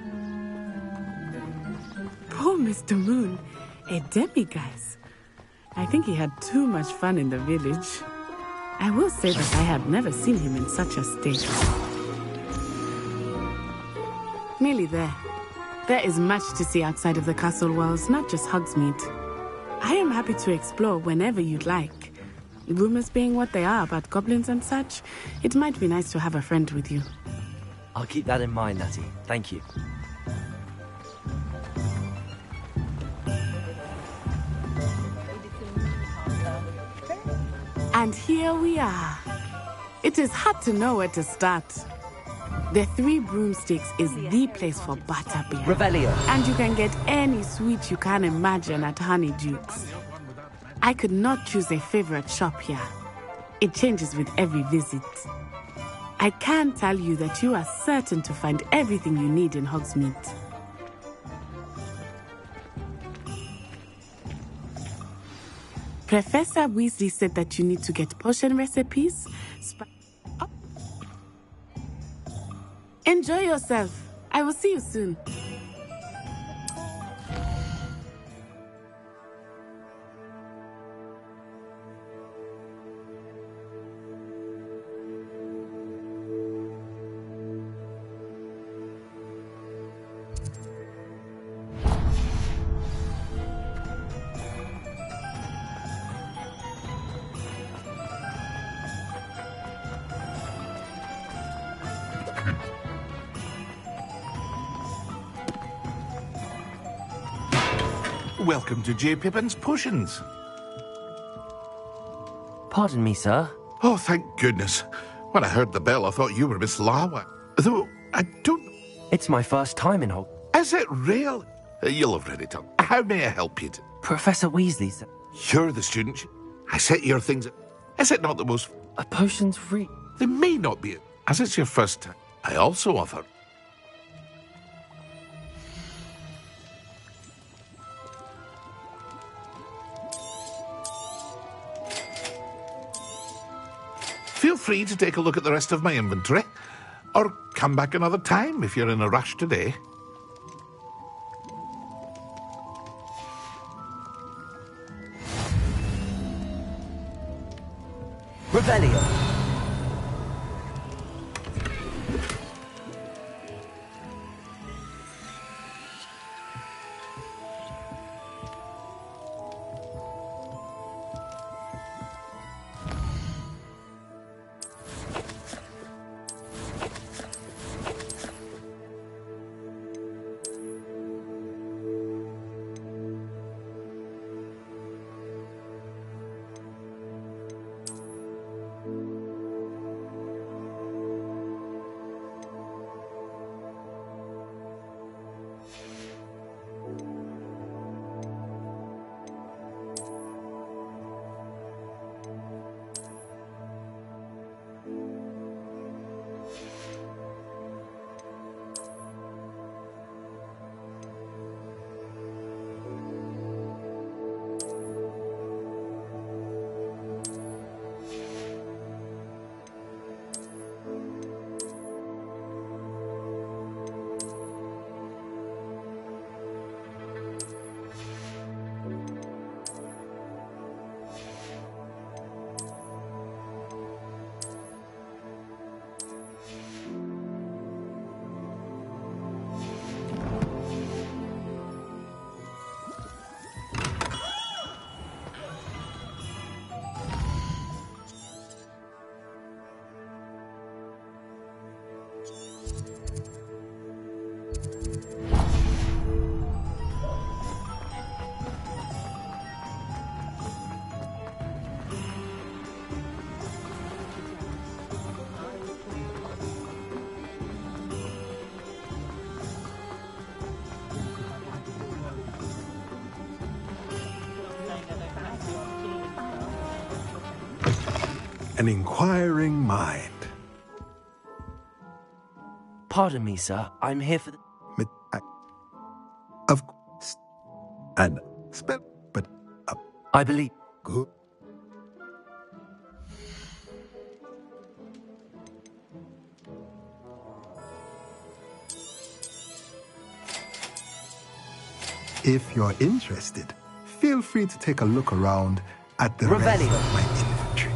Poor Mr. Moon. A demiguise. I think he had too much fun in the village. I will say that I have never seen him in such a state. Nearly there. There is much to see outside of the castle walls, not just Hogsmeade. I am happy to explore whenever you'd like. Rumors being what they are about goblins and such, it might be nice to have a friend with you. I'll keep that in mind, Natty. Thank you. And here we are. It is hard to know where to start. The Three Broomsticks is the place for butterbeer. Revelio. And you can get any sweet you can imagine at Honeydukes. I could not choose a favorite shop here. It changes with every visit. I can tell you that you are certain to find everything you need in Hogsmeade. Professor Weasley said that you need to get potion recipes. Enjoy yourself. I will see you soon. Welcome to J. Pippin's Potions. Pardon me, sir. Oh, thank goodness. When I heard the bell, I thought you were Miss Lawa. Though, I don't... It's my first time in Hogwarts. Is it real? You'll have read it up. How may I help you? Professor Weasley, sir. You're the student. I set your things... Is it not the most... A potion's free. They may not be, as it's your first time. I also offer... Feel free to take a look at the rest of my inventory, or come back another time if you're in a rush today. Revelio. an inquiring mind. Pardon me, sir. I'm here for the... Of course. And spell, but... I believe... Good. If you're interested, feel free to take a look around at the rest of my inventory.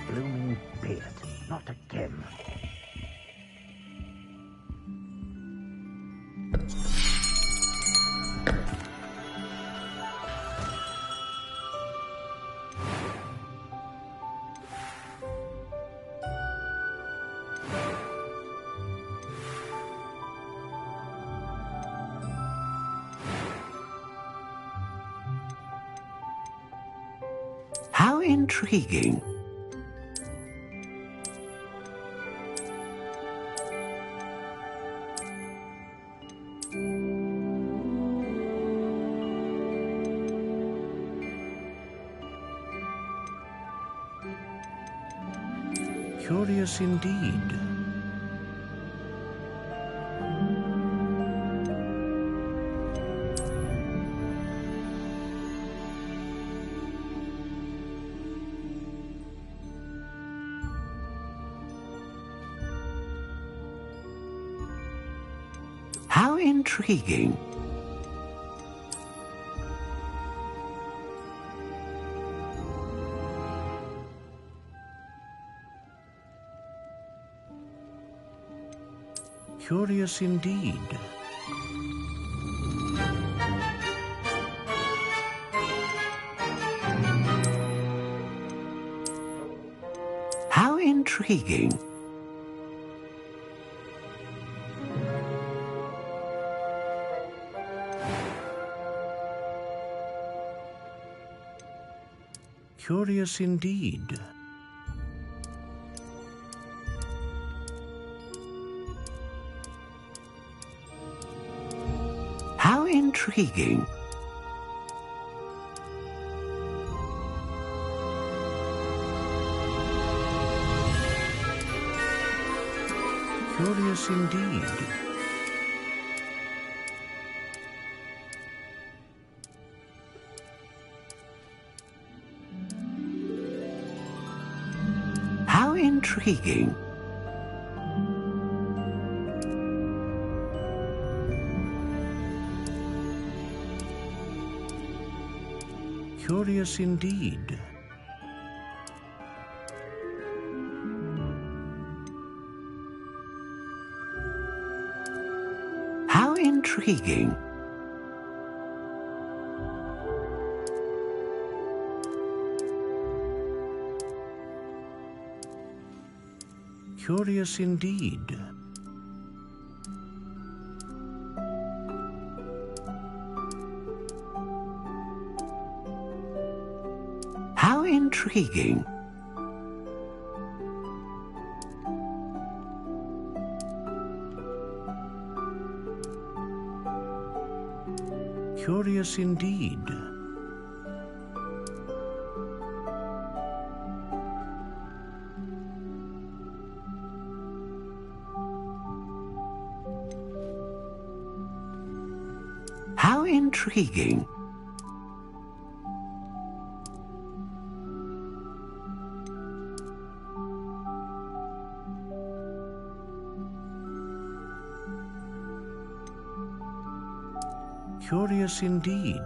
Blooming beard, not again. How intriguing. Curious indeed. How intriguing. Curious indeed. How intriguing. Curious indeed. How intriguing. Curious indeed. How intriguing. Curious indeed. How intriguing. Curious indeed. How intriguing. Curious indeed. How intriguing. Curious indeed.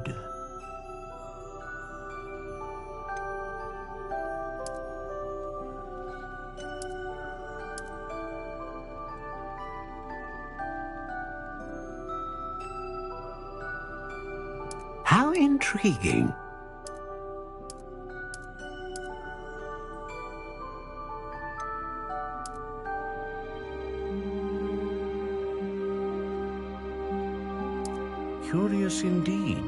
How intriguing. Curious indeed.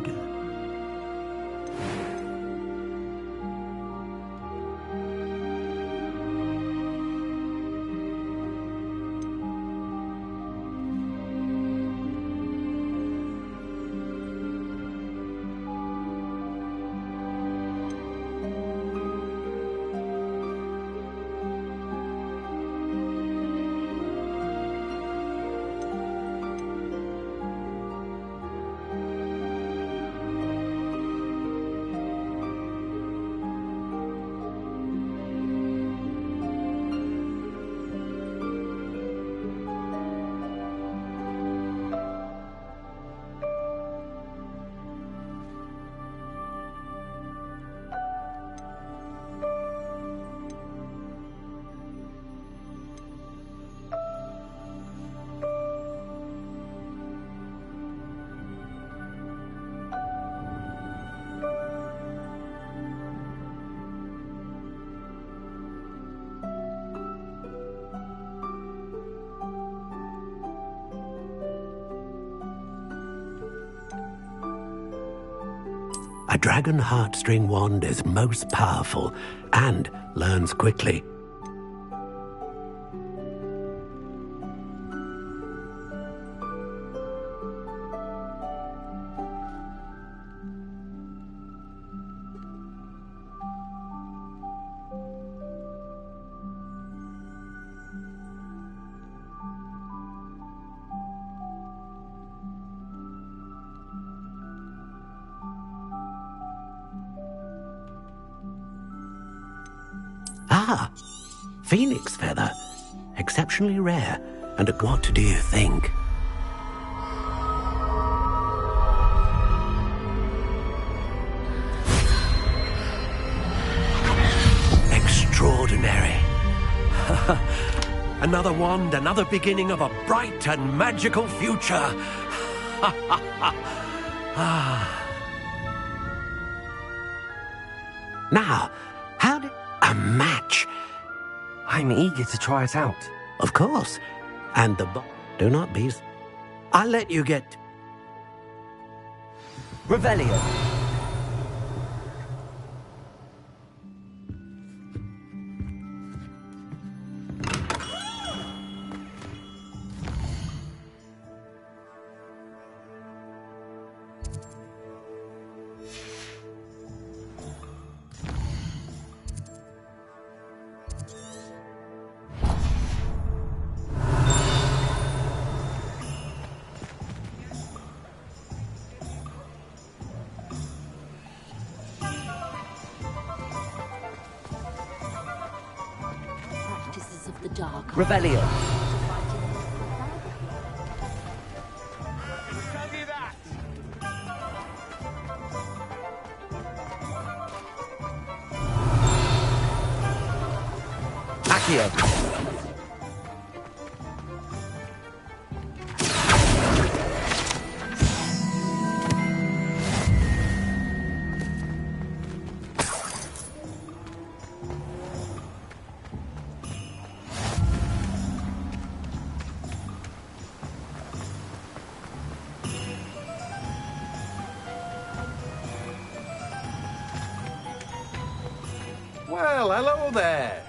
A dragon heartstring wand is most powerful and learns quickly. Ah, phoenix feather. Exceptionally rare. And what do you think? Extraordinary. Another wand, another beginning of a bright and magical future. Now, how did... A match? I'm eager to try it out. Of course. And the do not be... I'll let you get... Revelio. The dark. Revelio. Accio. Well, hello there.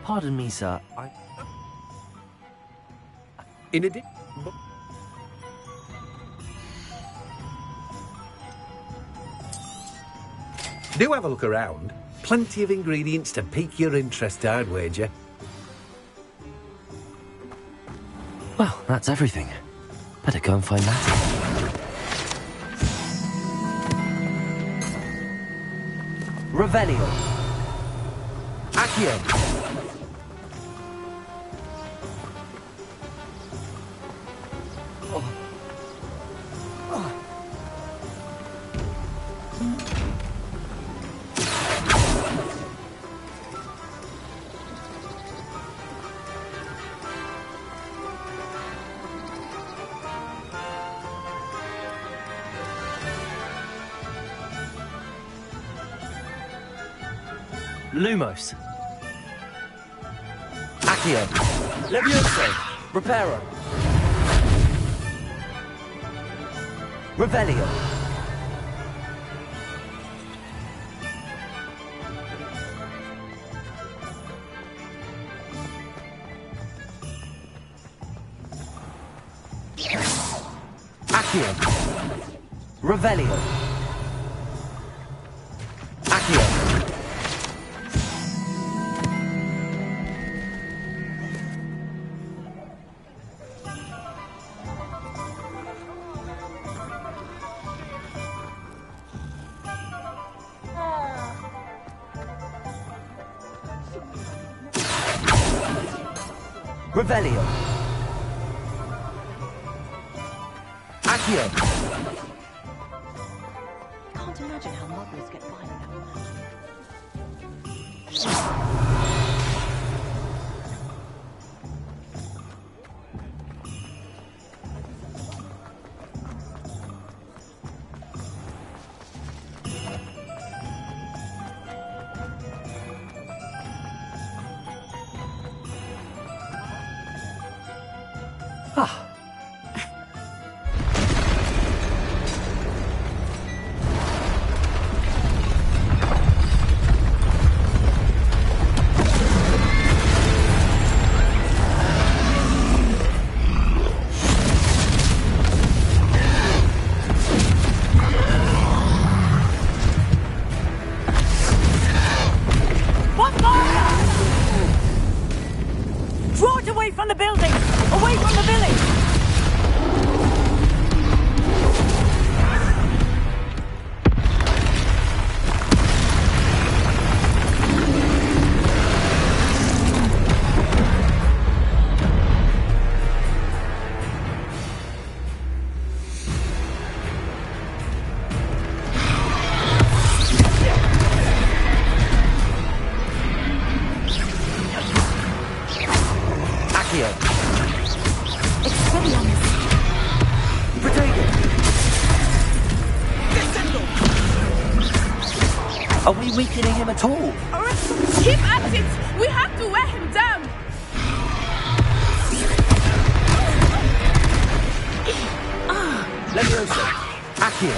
Pardon me, sir. In addition... Do have a look around. Plenty of ingredients to pique your interest, I'd wager. Well, that's everything. Better go and find that. Revelio. Accio. Lumos. Accio. Levioso. Reparo. Revelio. Accio. Revelio. Accio. Revelio. Accio. Can't imagine how modelers get by without Ah. What fire? Draw it away from the building! Away from the village! Accio. Expelliarmus! Protego. Are we weakening him at all? Keep at it! We have to wear him down! Levioso. Accio.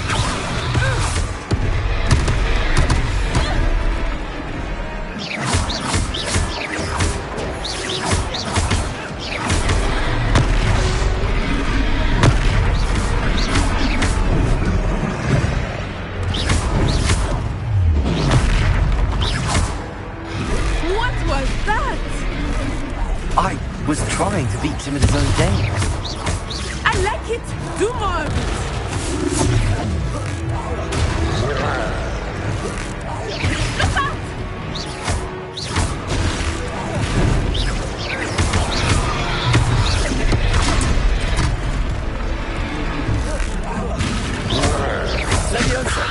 What was that? I was trying to beat him at his own game. I like it! Do more of it! Look out! Levioso.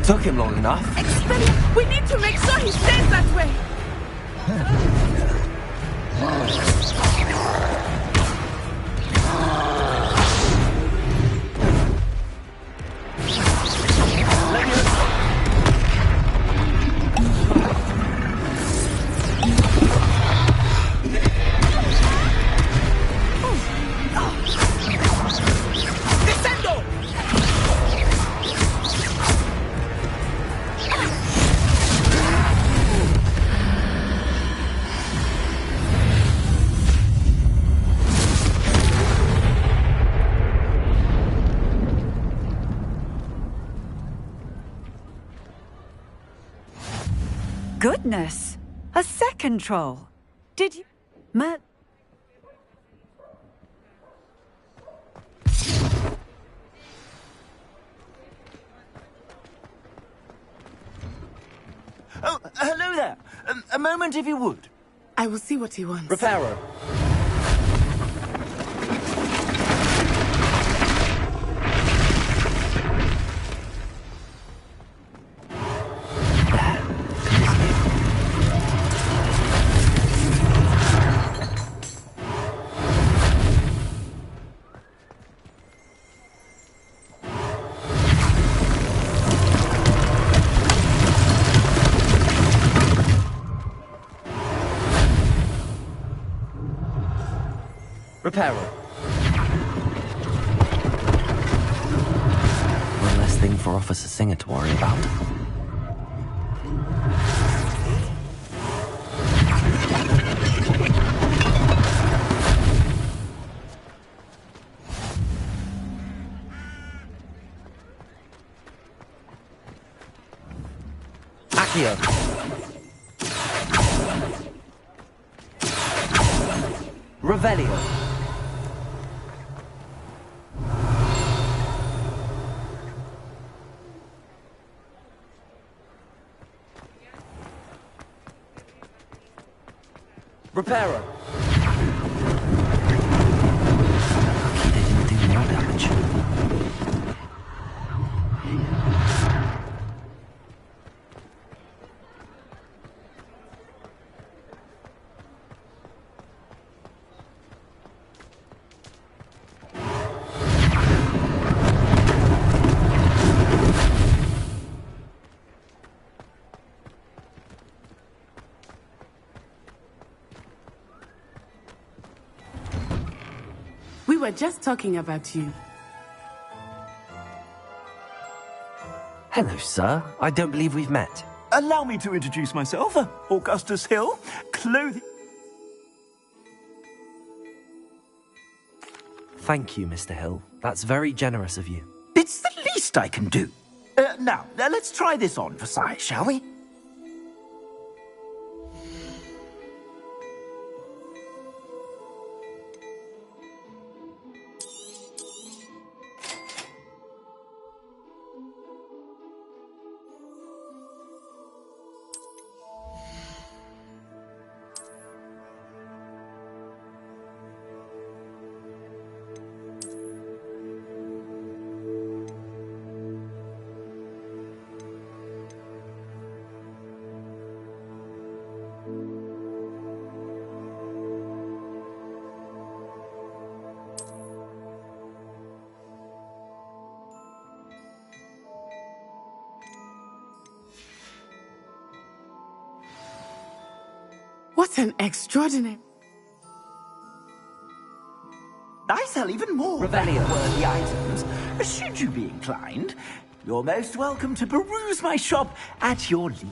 Took him long enough. We need to make sure he stays that way. goodness! A second troll! Did you... Oh, hello there. A moment, if you would. I will see what he wants. Reparo. Reparo. One less thing for Officer Singer to worry about. Accio. Revelio. Reparo. Lucky they didn't do more damage. We were just talking about you. Hello, sir. I don't believe we've met. Allow me to introduce myself. Augustus Hill, clothing... Thank you, Mr. Hill. That's very generous of you. It's the least I can do. Now, let's try this on for size, shall we? What an extraordinary... I sell even more worthy items. Should you be inclined, you're most welcome to peruse my shop at your leisure.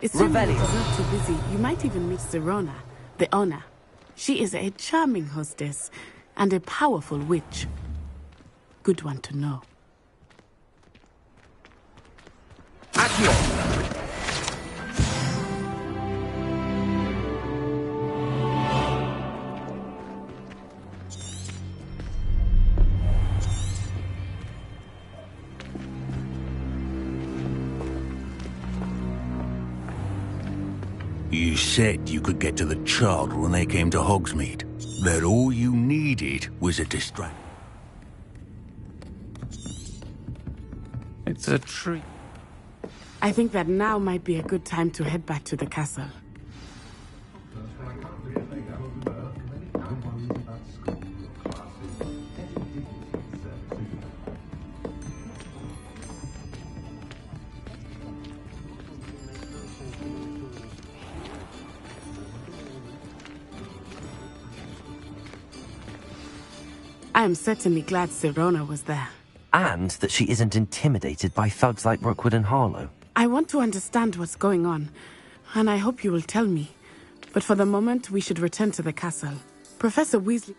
Assuming he's not too busy, you might even meet Sirona, the owner. She is a charming hostess and a powerful witch. Good one to know. Accio. You said you could get to the child when they came to Hogsmeade. That all you needed was a distraction. It's a treat. I think that now might be a good time to head back to the castle. I am certainly glad Sirona was there. And that she isn't intimidated by thugs like Rookwood and Harlow. I want to understand what's going on, and I hope you will tell me. But for the moment, we should return to the castle. Professor Weasley...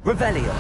Revelio.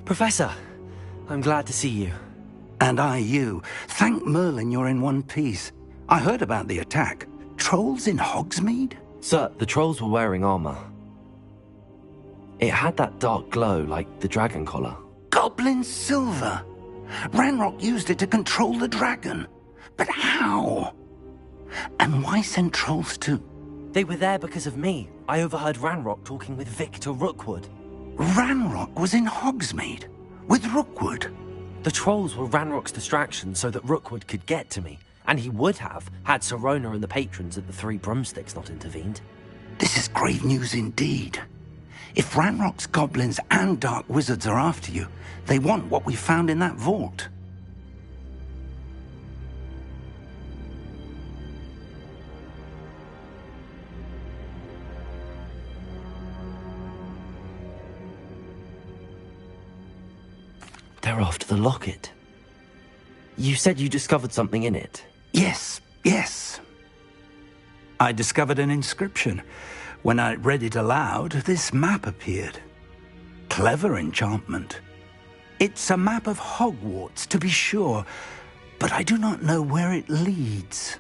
Professor, I'm glad to see you. And I you. Thank Merlin you're in one piece. I heard about the attack. Trolls in Hogsmeade? Sir, the trolls were wearing armor. It had that dark glow like the dragon collar. Goblin silver! Ranrock used it to control the dragon. But how? And why send trolls to... They were there because of me. I overheard Ranrock talking with Victor Rookwood. Ranrock was in Hogsmeade? With Rookwood? The trolls were Ranrock's distraction so that Rookwood could get to me. And he would have, had Sirona and the patrons at the Three Broomsticks not intervened. This is grave news indeed. If Ranrock's goblins and dark wizards are after you, they want what we found in that vault. They're after the locket. You said you discovered something in it. Yes. I discovered an inscription. When I read it aloud, this map appeared. Clever enchantment. It's a map of Hogwarts, to be sure, but I do not know where it leads.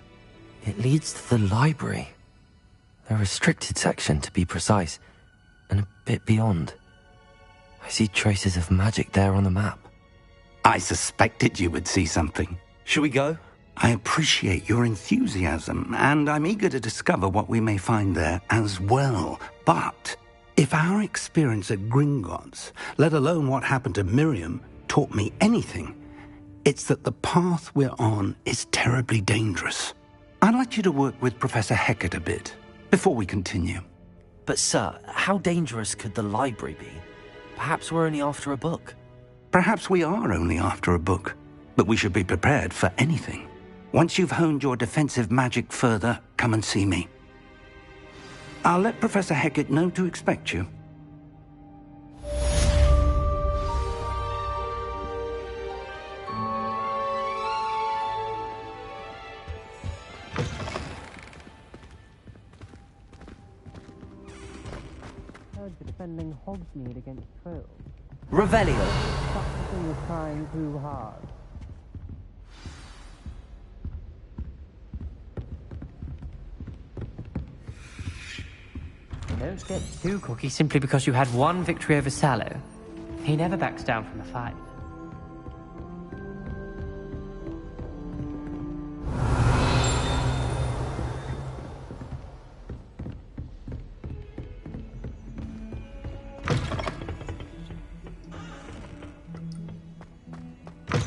It leads to the library. A restricted section, to be precise, and a bit beyond. I see traces of magic there on the map. I suspected you would see something. Shall we go? I appreciate your enthusiasm, and I'm eager to discover what we may find there as well. But if our experience at Gringotts, let alone what happened to Miriam, taught me anything, it's that the path we're on is terribly dangerous. I'd like you to work with Professor Hecat a bit before we continue. But sir, how dangerous could the library be? Perhaps we're only after a book. Perhaps we are only after a book, but we should be prepared for anything. Once you've honed your defensive magic further, come and see me. I'll let Professor Hecat know to expect you. Defending Hogsmeade against trolls. Revelio. Something is trying too hard. Don't get too cocky simply because you had one victory over Sallow. He never backs down from a fight.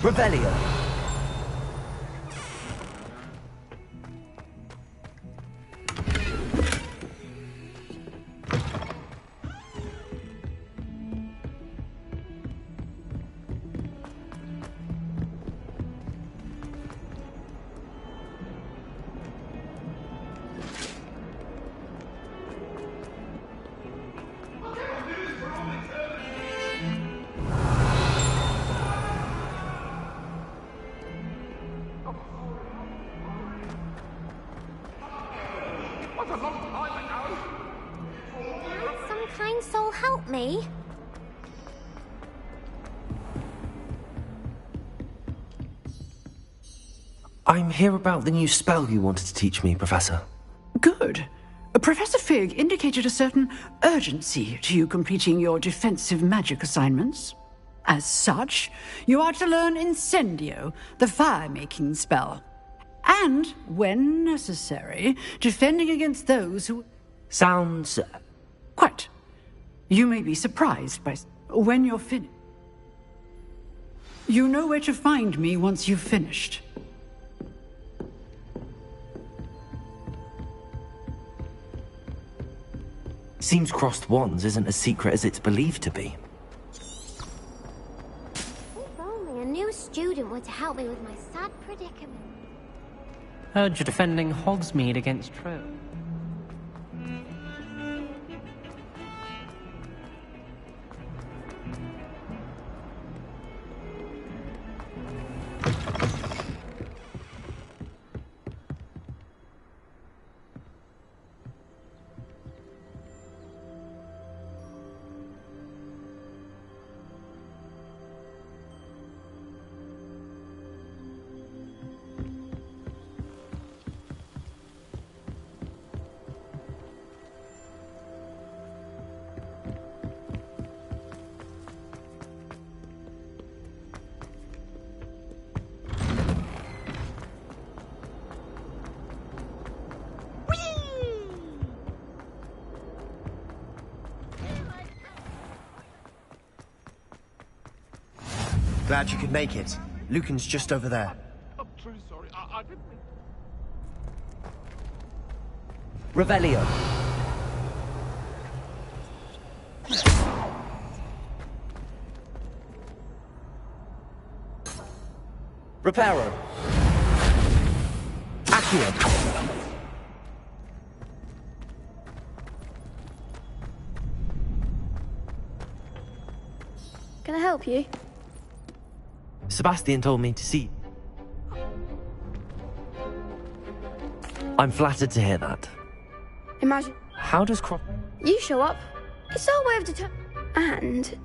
Revelio. Some kind soul help me. I'm here about the new spell you wanted to teach me, Professor. Good. Professor Fig indicated a certain urgency to you completing your defensive magic assignments. As such, you are to learn Incendio, the fire-making spell. And, when necessary, defending against those who... Sounds... Quite. You may be surprised by... when you're finished. You know where to find me once you've finished. Seems crossed wands isn't as secret as it's believed to be. If only a new student were to help me with my sad predicament. Heard you're defending Hogsmeade against Trill. Glad you could make it. Lucan's just over there. I'm truly sorry. I didn't mean... Revelio. Reparo. Accio. Can I help you? Sebastian told me to see. I'm flattered to hear that. Imagine How does Crop... you show up. It's our way of and...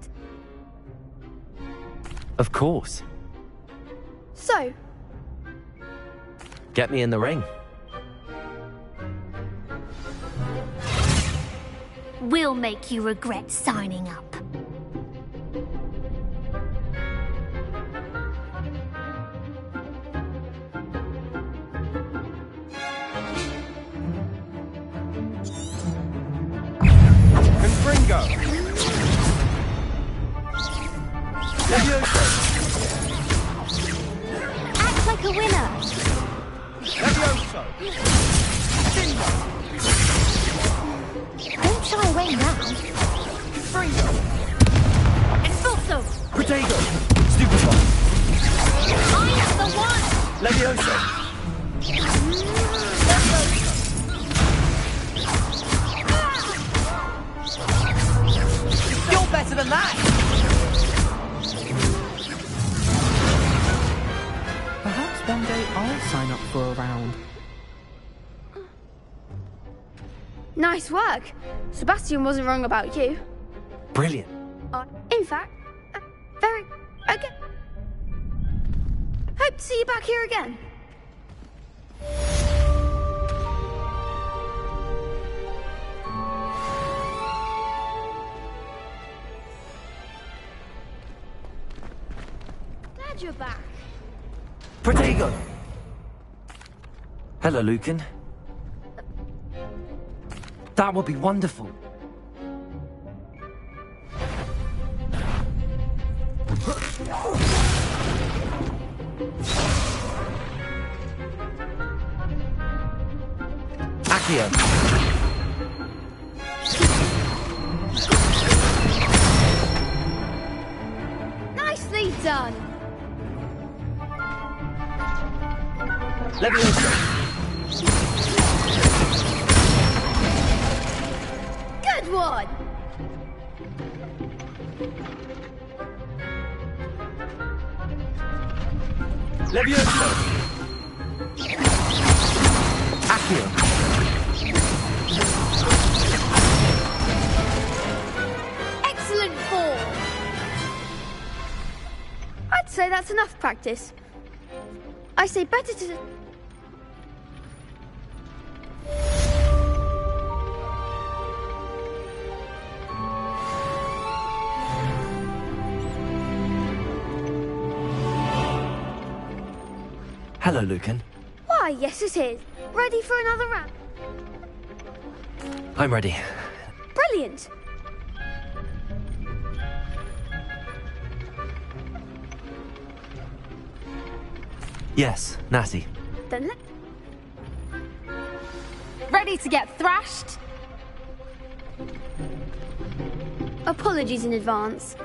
Of course. So, Get me in the ring. we'll make you regret signing up. Confringo! Levioso! Act like a winner. Levioso! Shingo! Don't shy away now. Fringo! Expulso! Protego! Stupefy! I'm the one! Levioso! You're better than that! Perhaps one day I'll sign up for a round. Nice work. Sebastian wasn't wrong about you. Brilliant. In fact, very... Okay. Hope to see you back here again. Glad you're back. Protego. Hello, Lucan. That would be wonderful. Accio. Nicely done. Leviosa. Good one. Leviosa. Accio. Excellent form. I'd say that's enough practice. I say better to... Hello, Lucan. Why, yes it is. Ready for another round? I'm ready. Brilliant. Yes, Natty. Then let... Ready to get thrashed? Apologies in advance.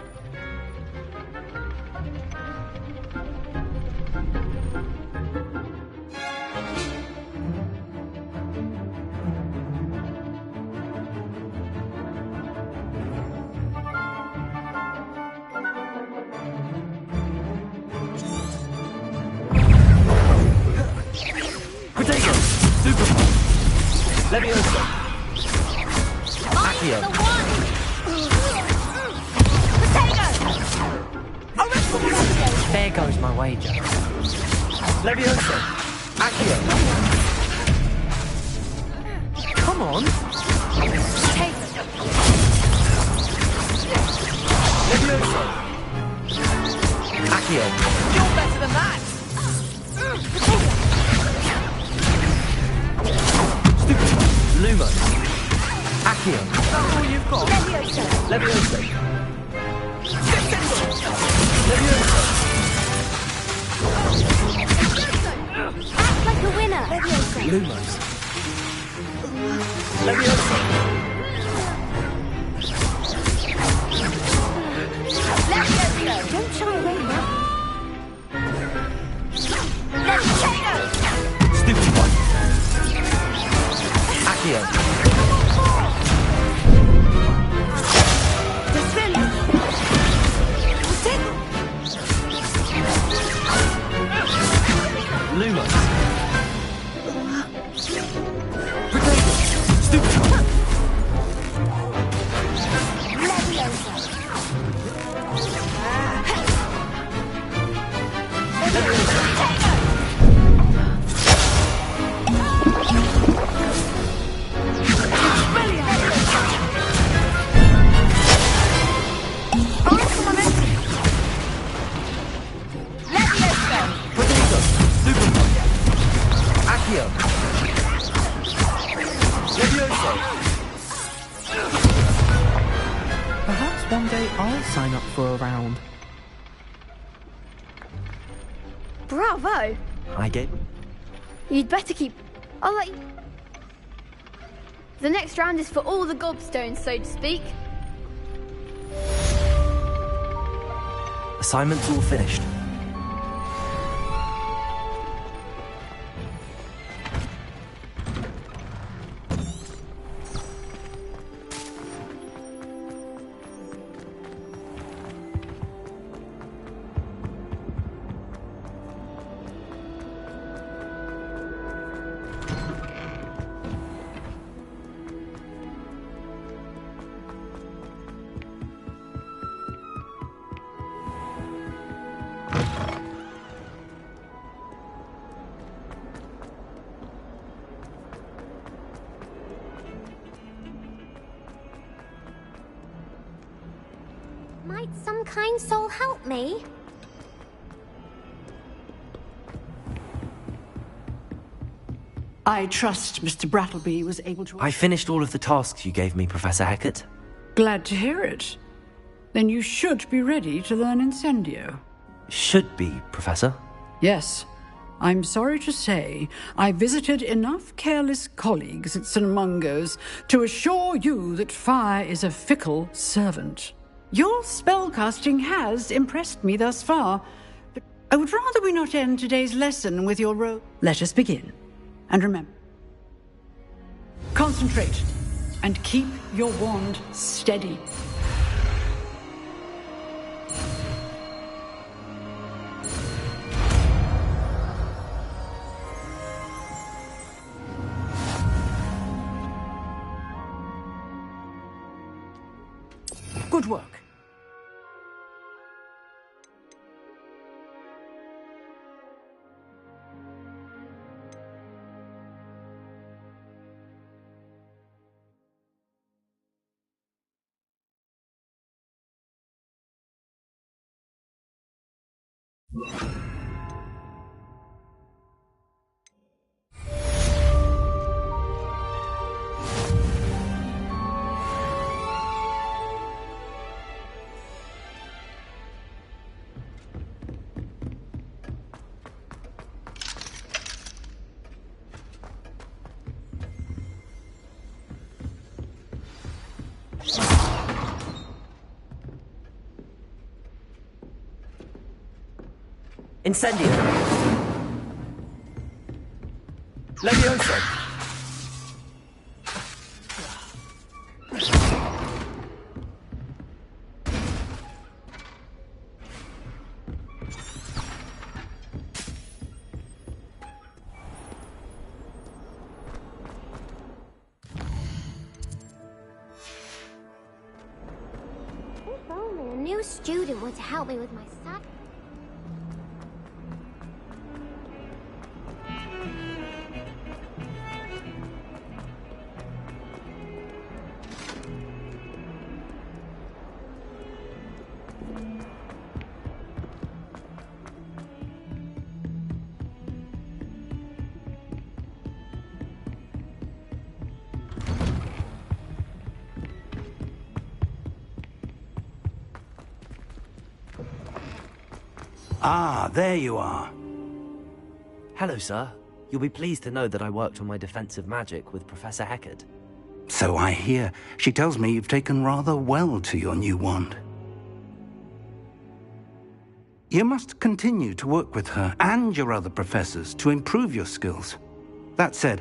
Potato. Super. Leviosa. Accio. There goes my wager. Leviosa. Accio. Come on. Leviosa. Accio. You're better than that. Lumos. Accio. That's all you've got. Leviosa. Leviosa. Act like a winner. Lumos. Leviosa. Don't shy away now. Stupid one. Accio. Lumos. Potato. Stupid. Potato. Super. Accio. Leviosa. Perhaps one day I'll sign up for a round. Bravo. I get. You'd better keep... I'll let you... The next round is for all the gobstones, so to speak. Assignment's all finished. Might some kind soul help me? I trust Mr. Brattleby was able to... I finished all of the tasks you gave me, Professor Hecat. Glad to hear it. Then you should be ready to learn Incendio. Should be, Professor. Yes. I'm sorry to say, I visited enough careless colleagues at St. Mungo's to assure you that fire is a fickle servant. Your spellcasting has impressed me thus far, but I would rather we not end today's lesson with your Let us begin. And remember, concentrate and keep your wand steady. Good work. Incendio! Levioso! If only a new student were to help me with my stuff. Ah, there you are. Hello, sir. You'll be pleased to know that I worked on my defensive magic with Professor Heckard. So I hear. She tells me you've taken rather well to your new wand. You must continue to work with her and your other professors to improve your skills. That said,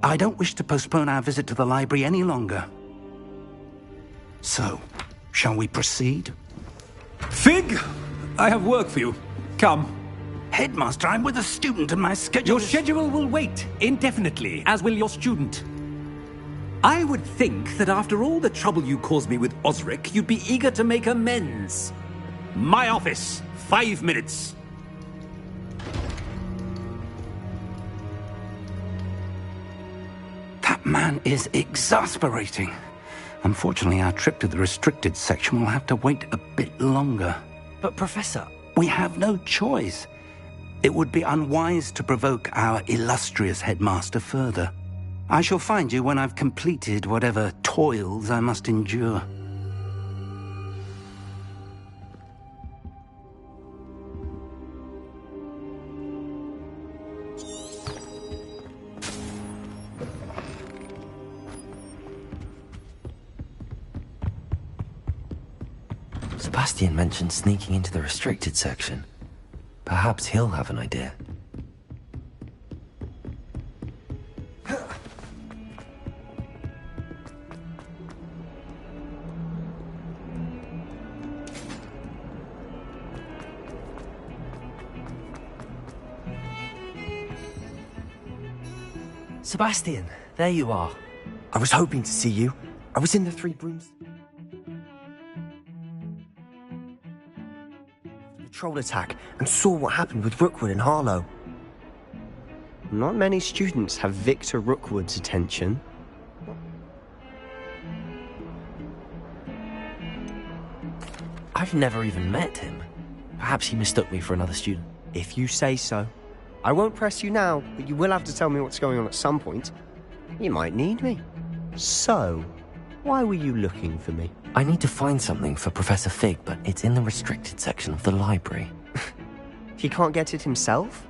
I don't wish to postpone our visit to the library any longer. So, shall we proceed? Fig! I have work for you. Come. Headmaster, I'm with a student and my schedule Your schedule will wait indefinitely, as will your student. I would think that after all the trouble you caused me with Osric, you'd be eager to make amends. My office, 5 minutes. That man is exasperating. Unfortunately, our trip to the restricted section will have to wait a bit longer. But, Professor... We have no choice. It would be unwise to provoke our illustrious headmaster further. I shall find you when I've completed whatever toils I must endure. Sebastian mentioned sneaking into the restricted section. Perhaps he'll have an idea. Sebastian, there you are. I was hoping to see you. I was in the Three Brooms. Troll attack and saw what happened with Rookwood and Harlow. Not many students have Victor Rookwood's attention. I've never even met him. Perhaps he mistook me for another student. If you say so. I won't press you now, but you will have to tell me what's going on at some point. You might need me. So, why were you looking for me? I need to find something for Professor Fig, but it's in the restricted section of the library. He can't get it himself?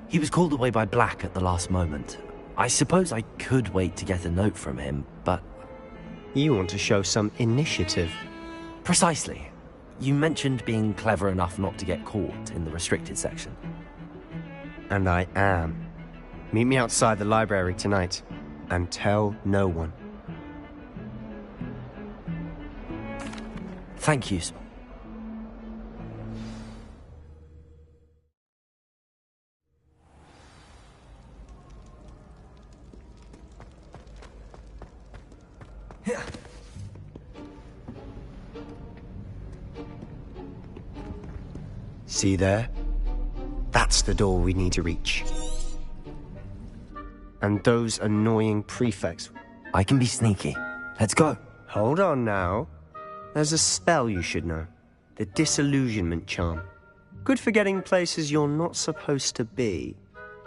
He was called away by Black at the last moment. I suppose I could wait to get a note from him, but... You want to show some initiative. Precisely. You mentioned being clever enough not to get caught in the restricted section. And I am. Meet me outside the library tonight, and tell no one. Thank you. See there? That's the door we need to reach. And those annoying prefects. I can be sneaky. Let's go. Hold on now. There's a spell you should know. The Disillusionment Charm. Good for getting places you're not supposed to be.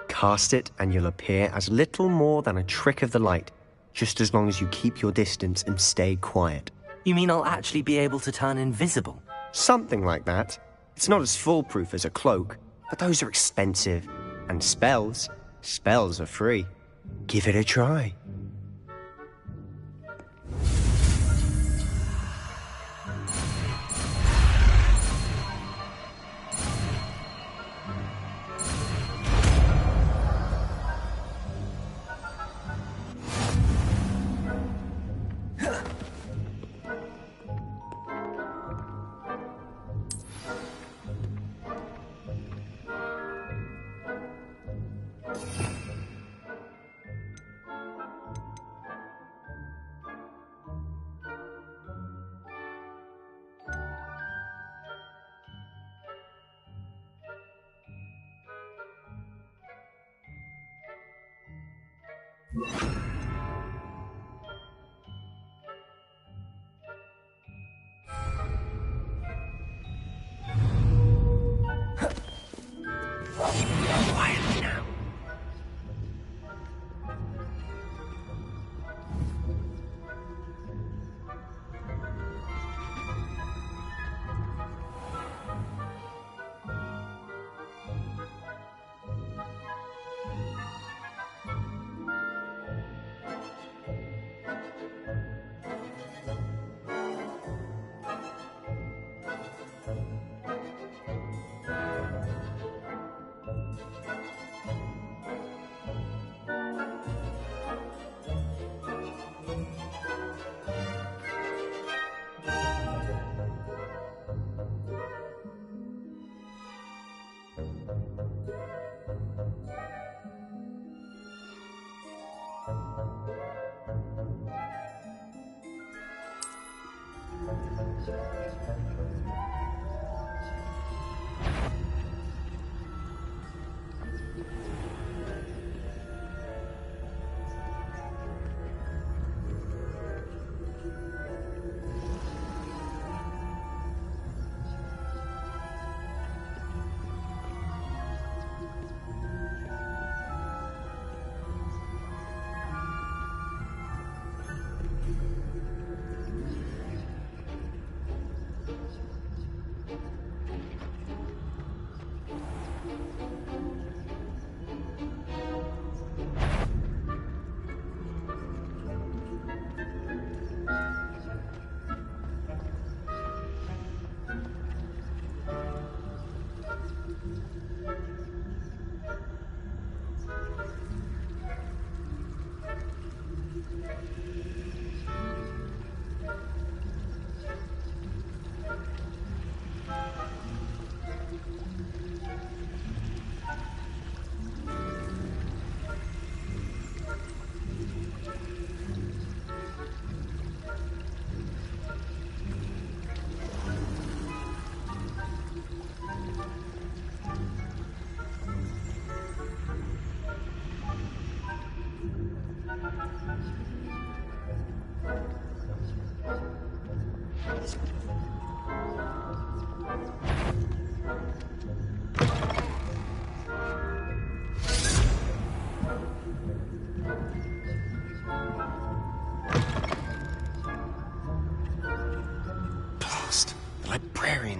Cast it and you'll appear as little more than a trick of the light, just as long as you keep your distance and stay quiet. You mean I'll actually be able to turn invisible? Something like that. It's not as foolproof as a cloak, but those are expensive. And spells are free. Give it a try.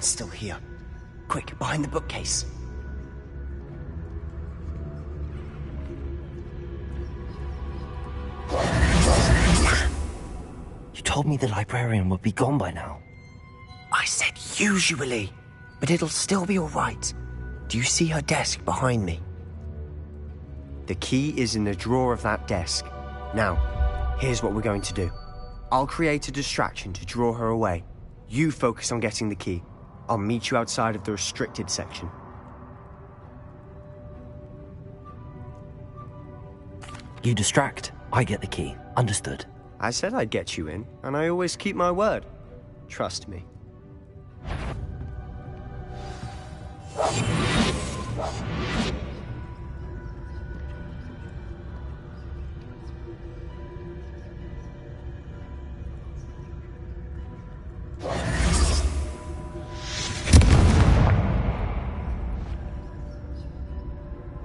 Still here. Quick, behind the bookcase. told me the librarian would be gone by now. I said usually, but it'll still be all right. Do you see her desk behind me? The key is in the drawer of that desk. Now, here's what we're going to do. I'll create a distraction to draw her away. You focus on getting the key. I'll meet you outside of the restricted section. You distract, I get the key. Understood. I said I'd get you in, and I always keep my word. Trust me.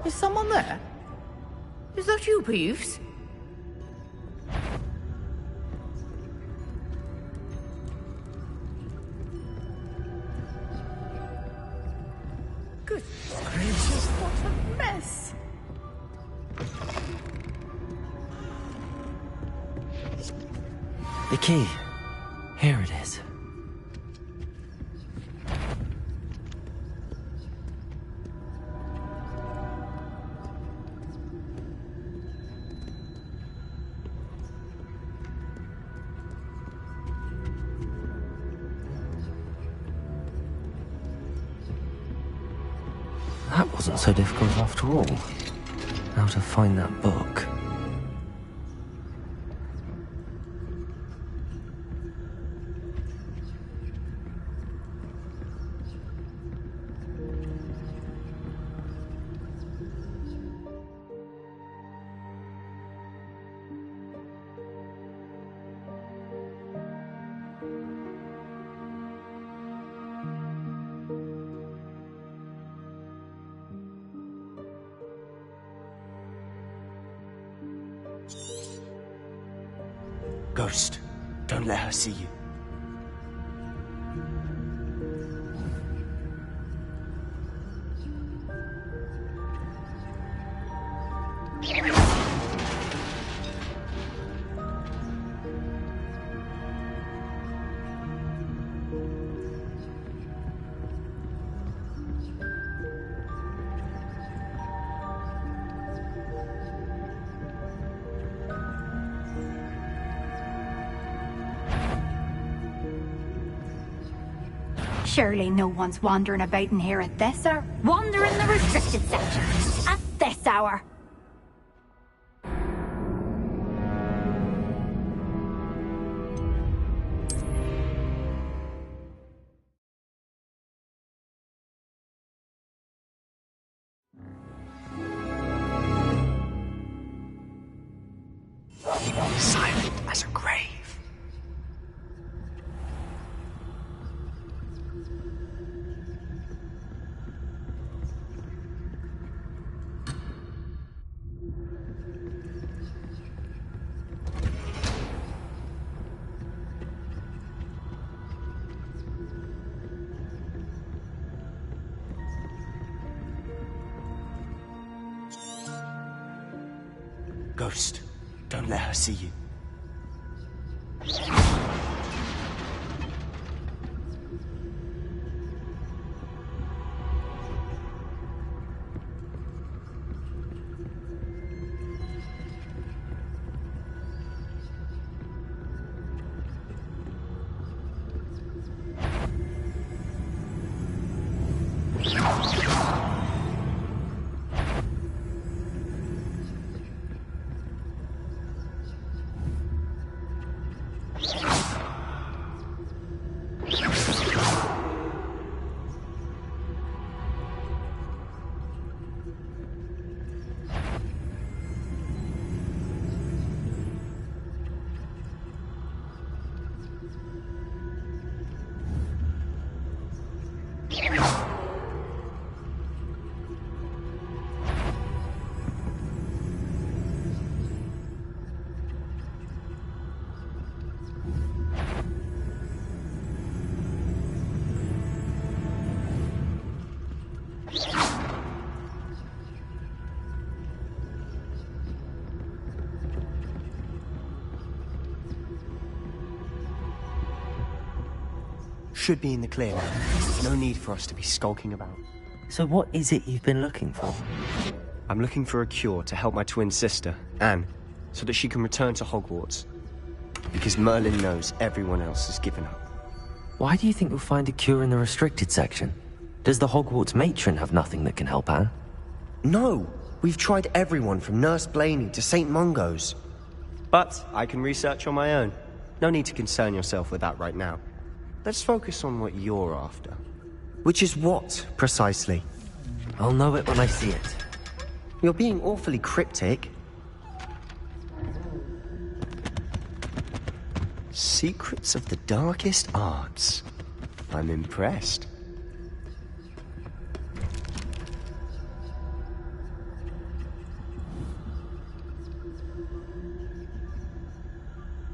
Is someone there? Is that you, Peeves? Goodness gracious, what a mess! The key. Here it is. That wasn't so difficult after all. How to find that book. Ghost, don't let her see you. Surely no one's wandering about in here at this hour. Wander in the restricted section. At this hour. Silent as a grave. Ghost, don't let her see you. should be in the clear now. No need for us to be skulking about. So what is it you've been looking for? I'm looking for a cure to help my twin sister, Anne, so that she can return to Hogwarts. Because Merlin knows everyone else has given up. Why do you think you'll find a cure in the restricted section? Does the Hogwarts matron have nothing that can help Anne? No! We've tried everyone from Nurse Blaney to St. Mungo's. But I can research on my own. No need to concern yourself with that right now. Let's focus on what you're after. Which is what, precisely? I'll know it when I see it. You're being awfully cryptic. Secrets of the darkest arts. I'm impressed.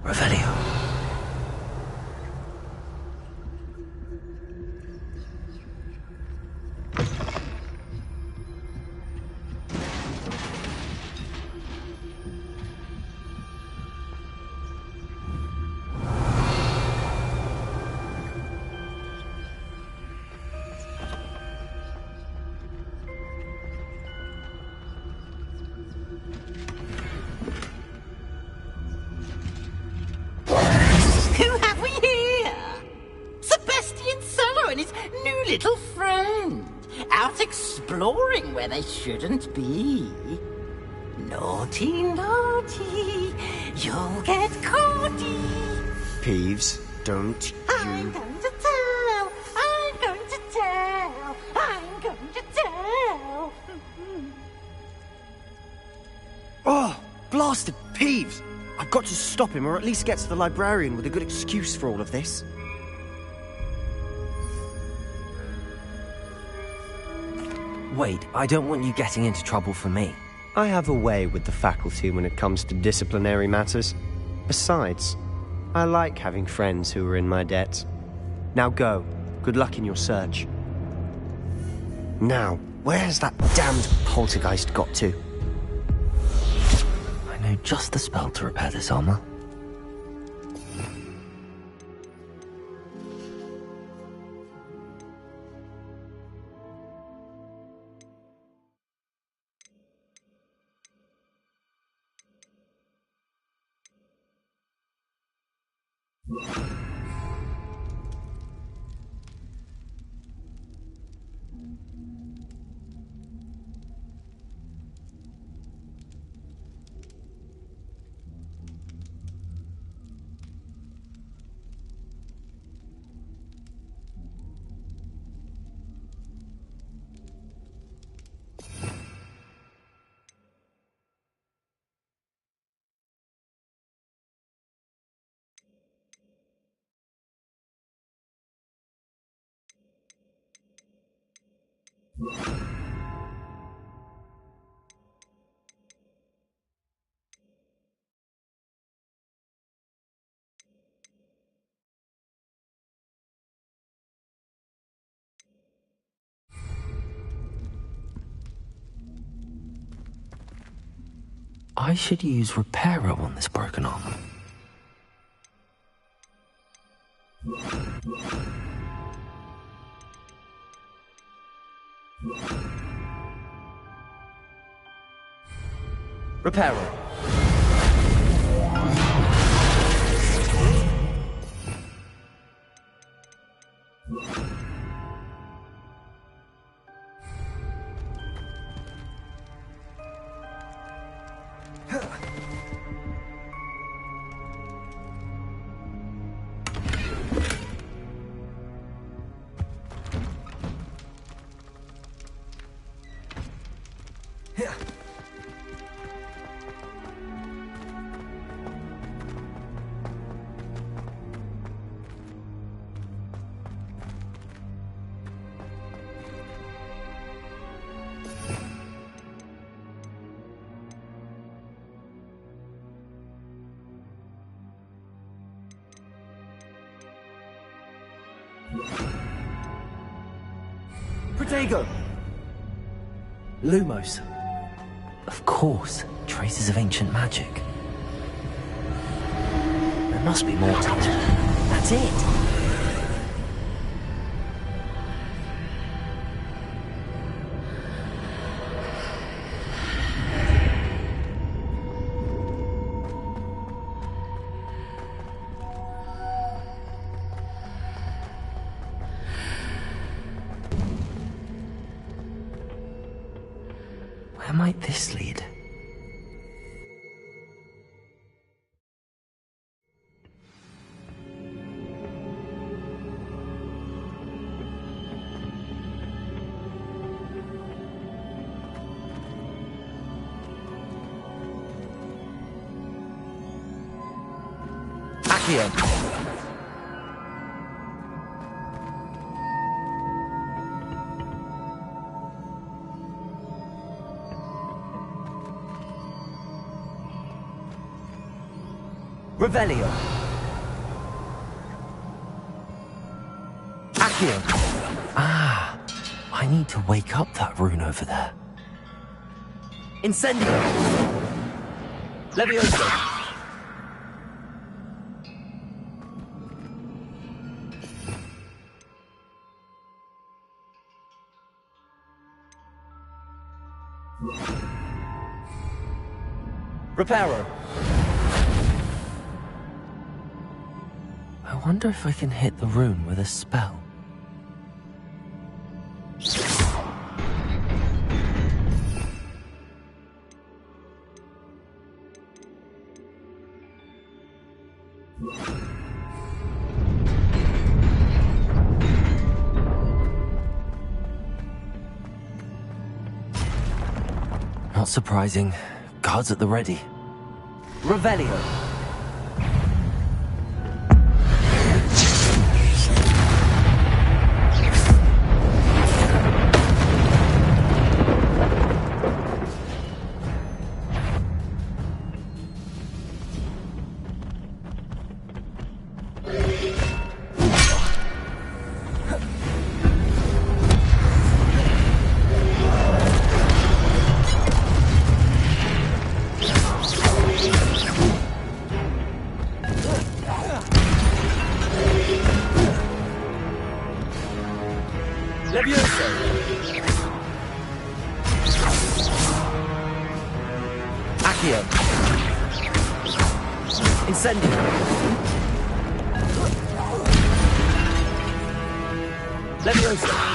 Revelio. Who have we here? Sebastian Cello and his new little friend. Out exploring where they shouldn't be. Naughty, naughty. You'll get caughty. Peeves, don't I'm you... going to tell. I'm going to tell. I'm going to tell. Oh, blasted Peeves! I've got to stop him, or at least get to the librarian with a good excuse for all of this. Wait, I don't want you getting into trouble for me. I have a way with the faculty when it comes to disciplinary matters. Besides, I like having friends who are in my debt. Now go. Good luck in your search. Now, where's that damned poltergeist got to? I know just the spell to repair this armor. I should use Reparo on this broken armor. Reparo. Protego! Lumos. Of course, traces of ancient magic. There must be more to it. That's it! might this lead? Accio. Revelio. Accio. Ah, I need to wake up that rune over there. Incendio. Levioso. Reparo. I wonder if I can hit the rune with a spell. Not surprising. Guards at the ready. Revelio. Levioso. Accio. Incendio. Levioso.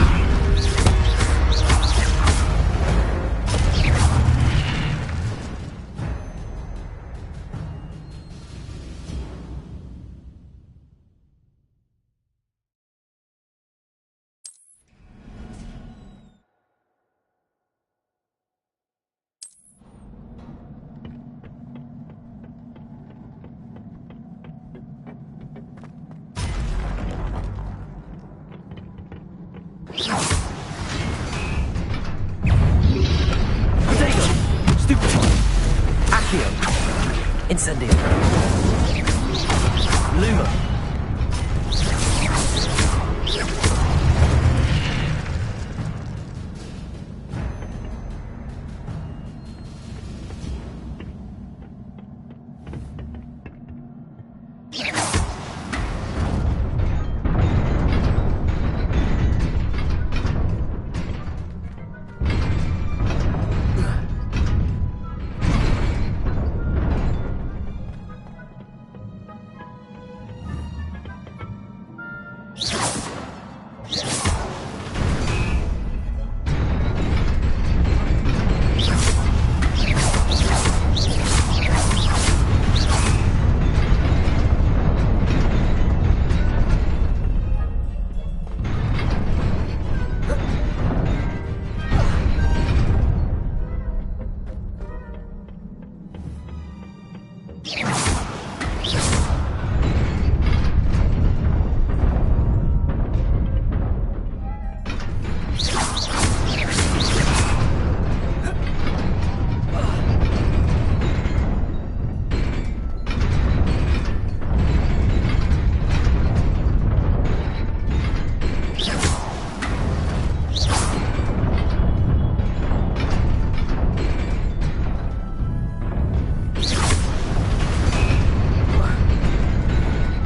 Incendio. Luma.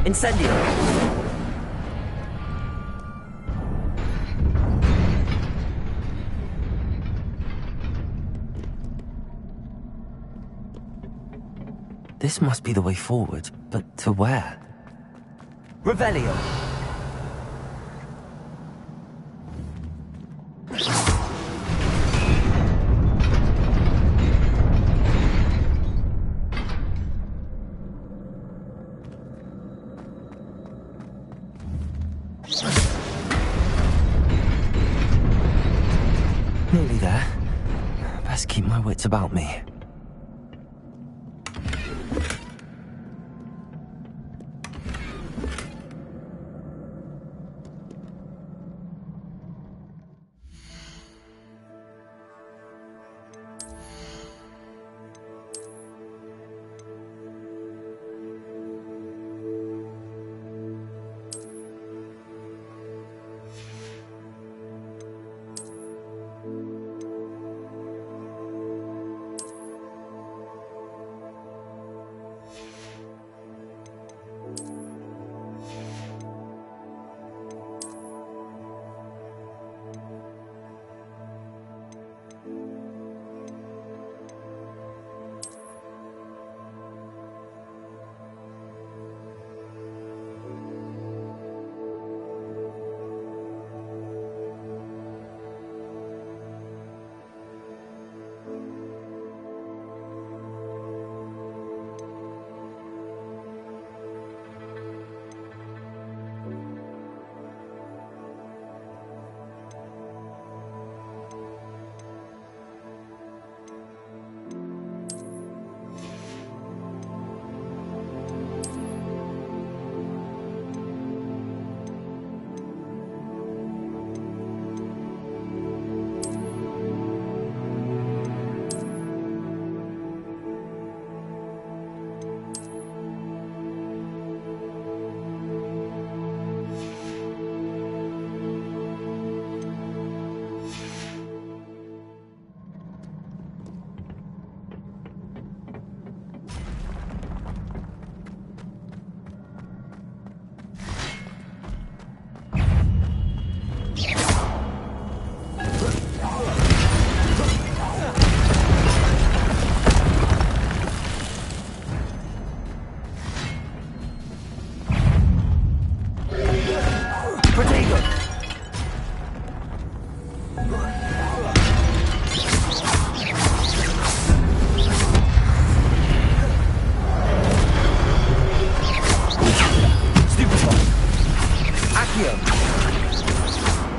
Incendio. This must be the way forward, but to where? Revelio. secrets about me.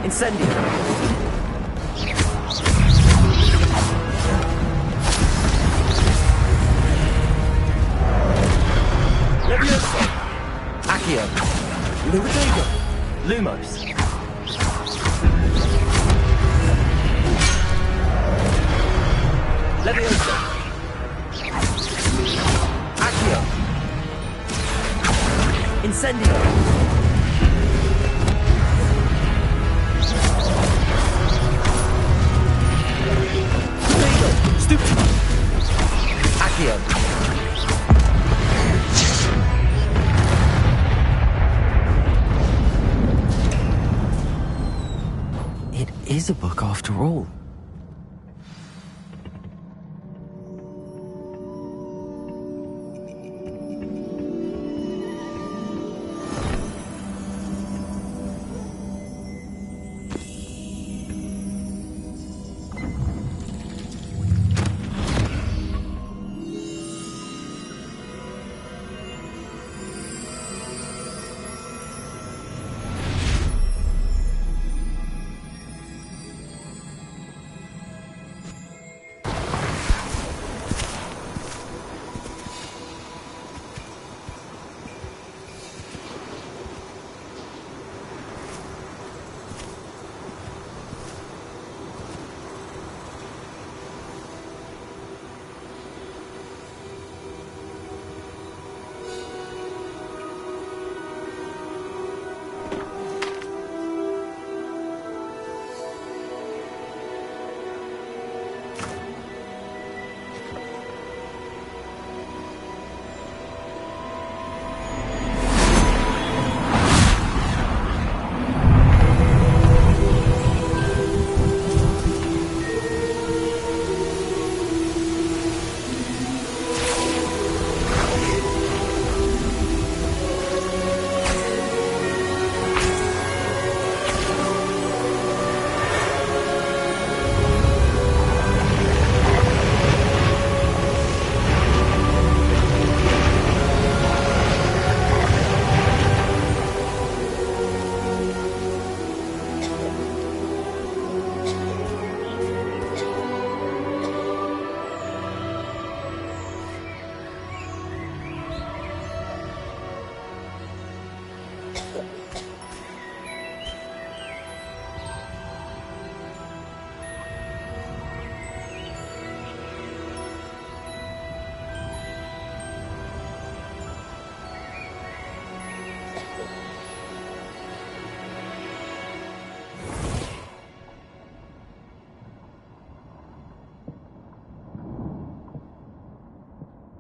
Incendio. Levioso. Accio. Lubrigo. Lumos. Levioso. Accio. Incendio. Stupid. Accio. It is a book after all.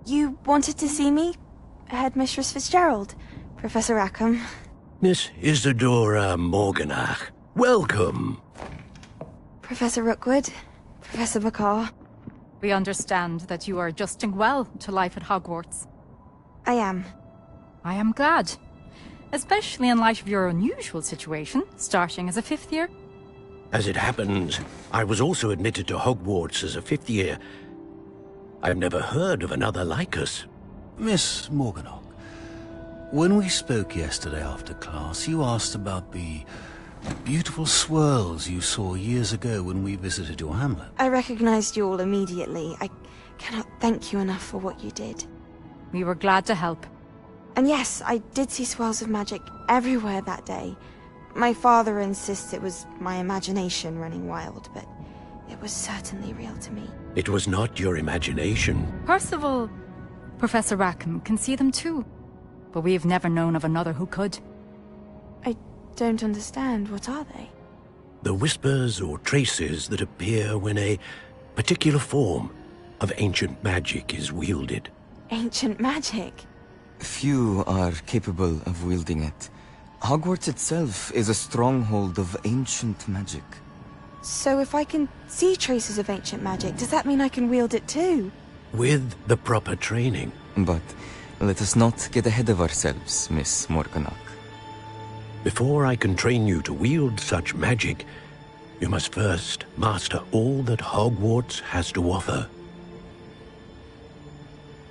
You wanted to see me? Headmistress Fitzgerald, Professor Rackham. Miss Isadora Morganach, welcome. Professor Rookwood, Professor McCaw. We understand that you are adjusting well to life at Hogwarts. I am. I am glad. Especially in light of your unusual situation, starting as a 5th year. As it happens, I was also admitted to Hogwarts as a 5th year. I've never heard of another like us. Miss Morganach, when we spoke yesterday after class, you asked about the beautiful swirls you saw years ago when we visited your hamlet. I recognized you all immediately. I cannot thank you enough for what you did. We were glad to help. And yes, I did see swirls of magic everywhere that day. My father insists it was my imagination running wild, but it was certainly real to me. It was not your imagination. Percival, Professor Rackham can see them too. But we have never known of another who could. I don't understand. What are they? The whispers or traces that appear when a particular form of ancient magic is wielded. Ancient magic? Few are capable of wielding it. Hogwarts itself is a stronghold of ancient magic. So if I can see traces of ancient magic, does that mean I can wield it too? With the proper training. But let us not get ahead of ourselves, Miss Morganach. Before I can train you to wield such magic, you must first master all that Hogwarts has to offer.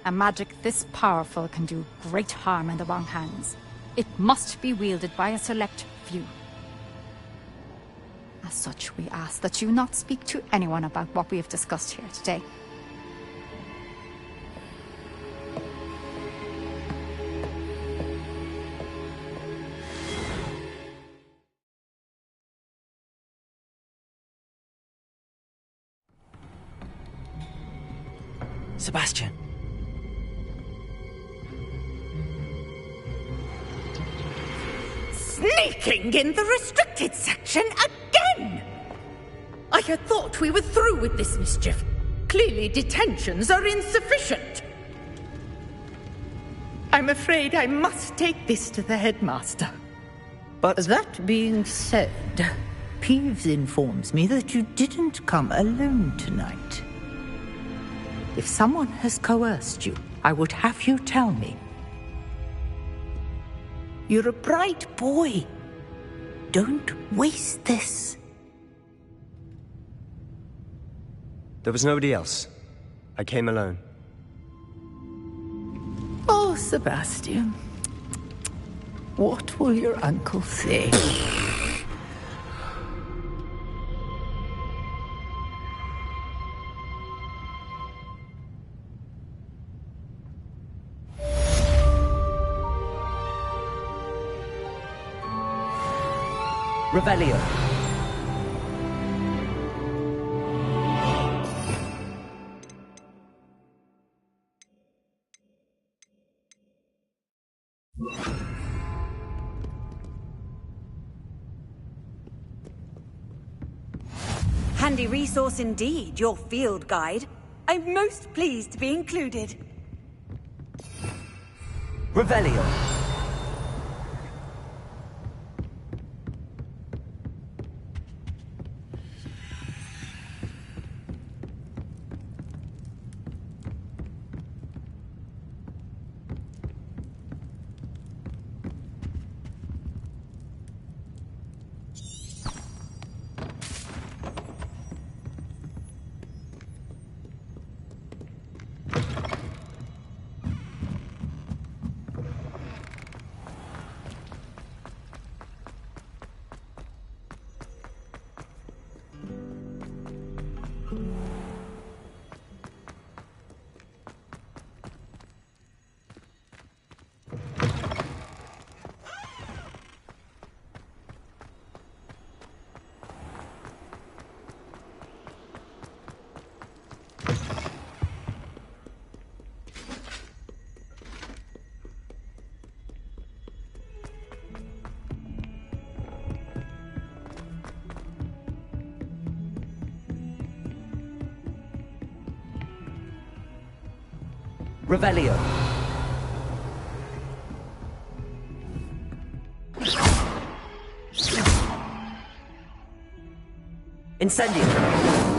A magic this powerful can do great harm in the wrong hands. It must be wielded by a select few. As such, we ask that you not speak to anyone about what we have discussed here today. Sebastian. Sneaking in the restricted section again! I had thought we were through with this mischief. Clearly detentions are insufficient. I'm afraid I must take this to the headmaster. But that being said, Peeves informs me that you didn't come alone tonight. If someone has coerced you, I would have you tell me. You're a bright boy. Don't waste this. There was nobody else. I came alone. Oh, Sebastian. What will your uncle say? Revelio. Handy resource indeed, your field guide. I'm most pleased to be included. Revelio. Revelio. Incendio.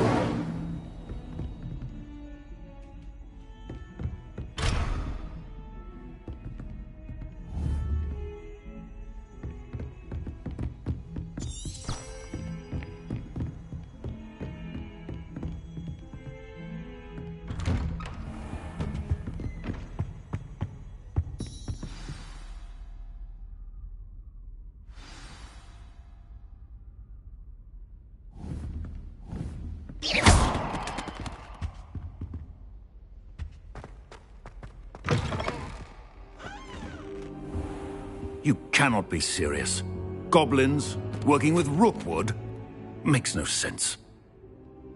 You cannot be serious. Goblins working with Rookwood makes no sense.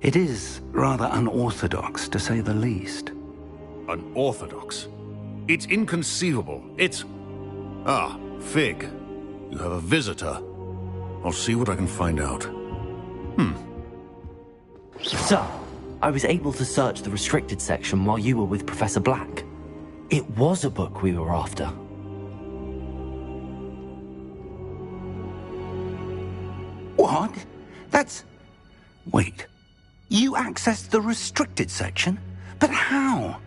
It is rather unorthodox, to say the least. Unorthodox? It's inconceivable. It's... Ah, Fig. You have a visitor. I'll see what I can find out. Sir, I was able to search the restricted section while you were with Professor Black. It was a book we were after. What? That's... Wait. You accessed the restricted section? But how?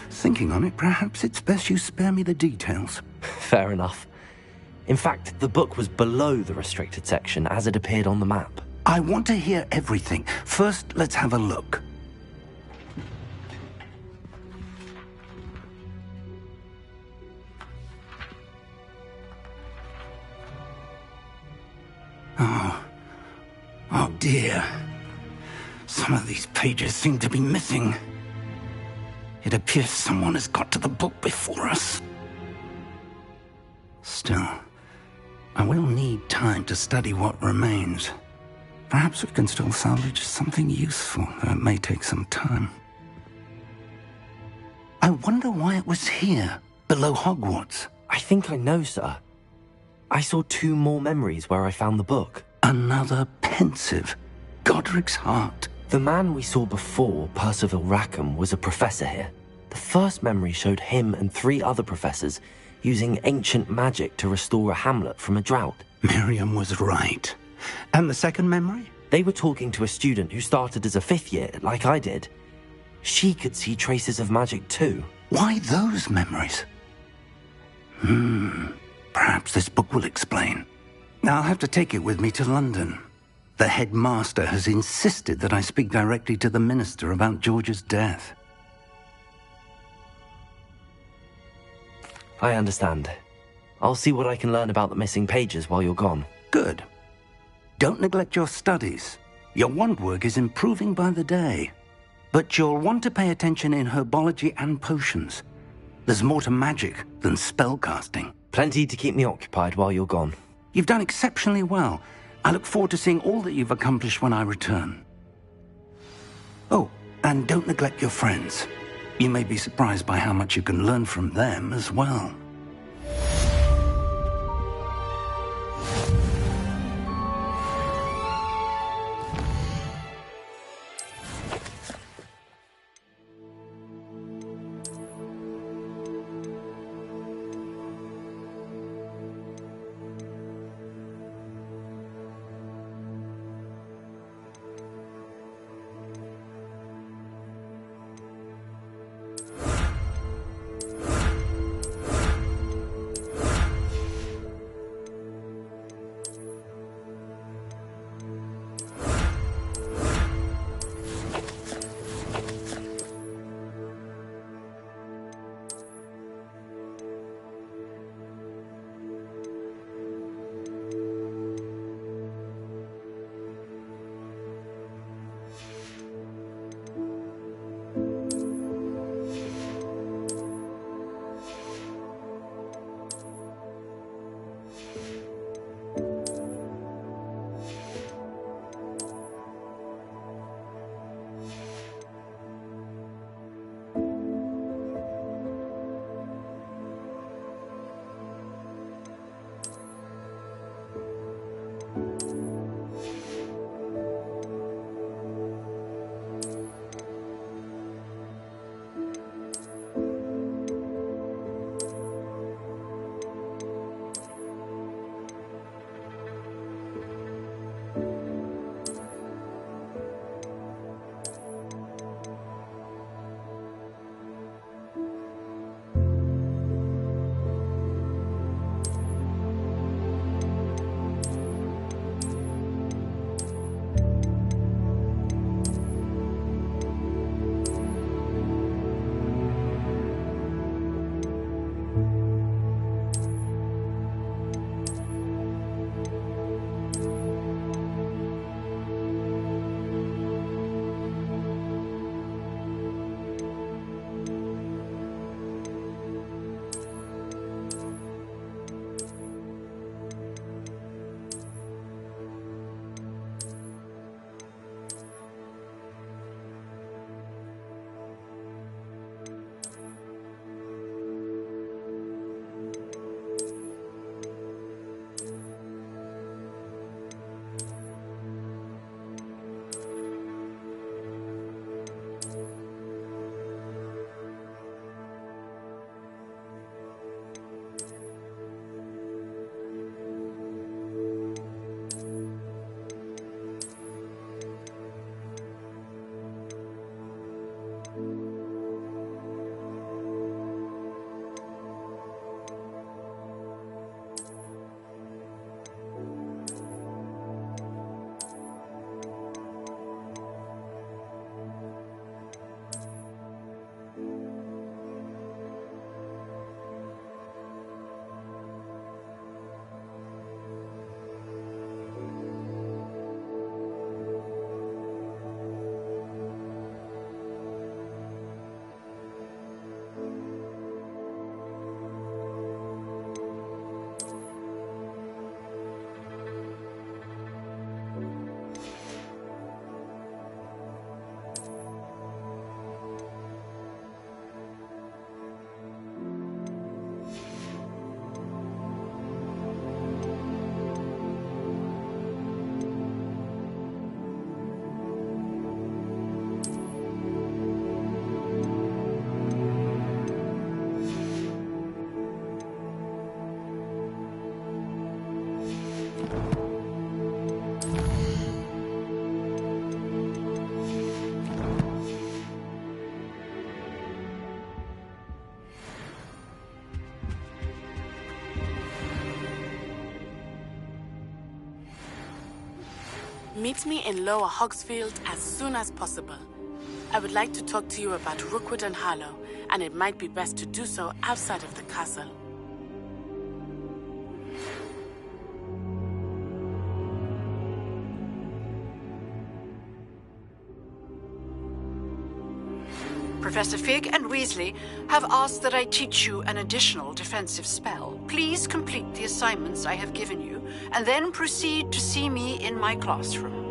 Thinking on it, perhaps it's best you spare me the details. Fair enough. In fact, the book was below the restricted section as it appeared on the map. I want to hear everything. First, let's have a look. Oh dear. Some of these pages seem to be missing. It appears someone has got to the book before us. Still, I will need time to study what remains. Perhaps we can still salvage something useful, though it may take some time. I wonder why it was here, below Hogwarts. I think I know, sir. I saw 2 more memories where I found the book. Another pensive. Godric's heart. The man we saw before, Percival Rackham, was a professor here. The first memory showed him and 3 other professors using ancient magic to restore a hamlet from a drought. Miriam was right. And the second memory? They were talking to a student who started as a 5th year, like I did. She could see traces of magic too. Why those memories? Perhaps this book will explain. I'll have to take it with me to London. The headmaster has insisted that I speak directly to the minister about George's death. I understand. I'll see what I can learn about the missing pages while you're gone. Good. Don't neglect your studies. Your wand work is improving by the day. But you'll want to pay attention in herbology and potions. There's more to magic than spellcasting. Plenty to keep me occupied while you're gone. You've done exceptionally well. I look forward to seeing all that you've accomplished when I return. Oh, and don't neglect your friends. You may be surprised by how much you can learn from them as well. Meet me in Lower Hogsfield as soon as possible. I would like to talk to you about Rookwood and Harlow, and it might be best to do so outside of the castle. Professor Fig and Weasley have asked that I teach you an additional defensive spell. Please complete the assignments I have given you, and then proceed to see me in my classroom.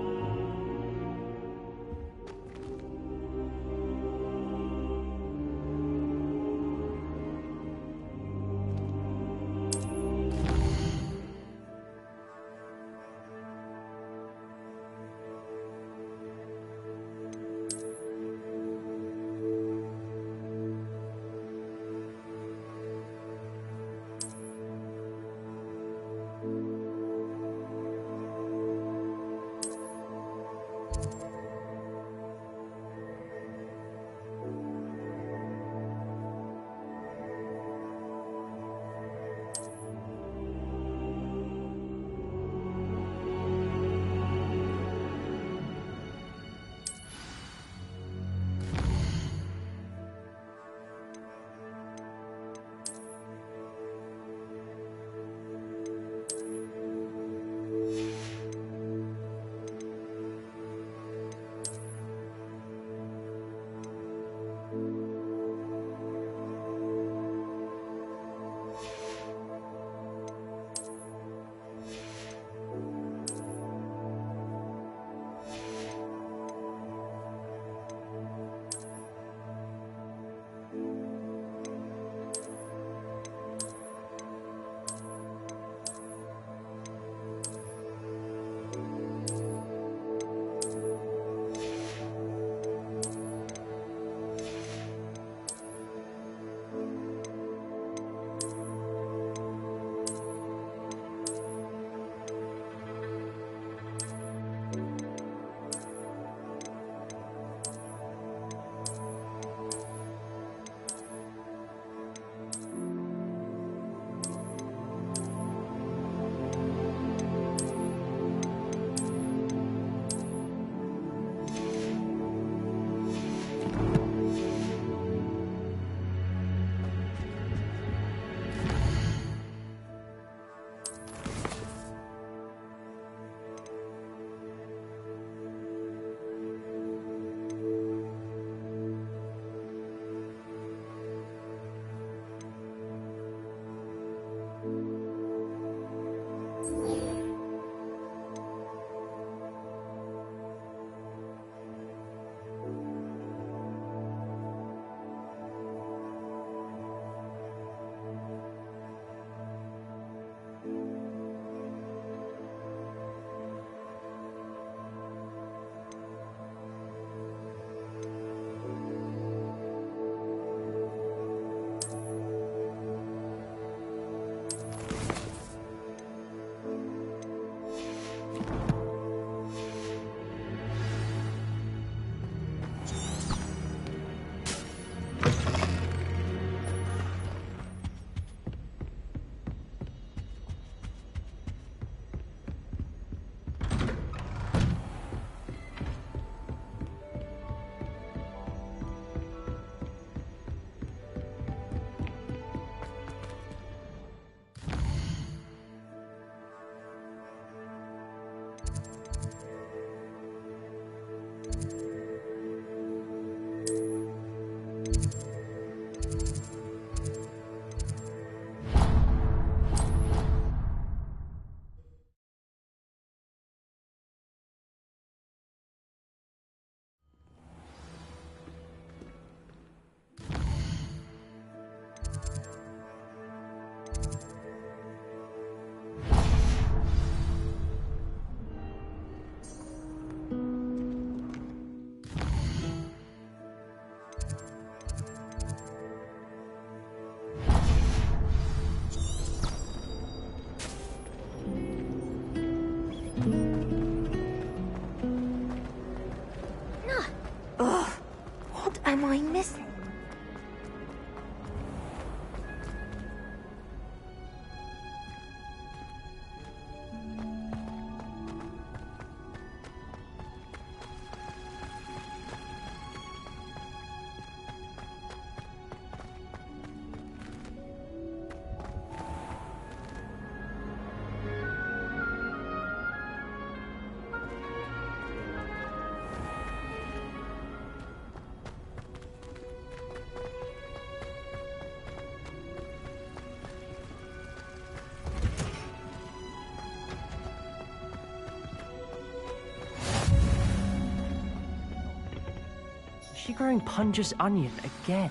you're growing Punja's onion again.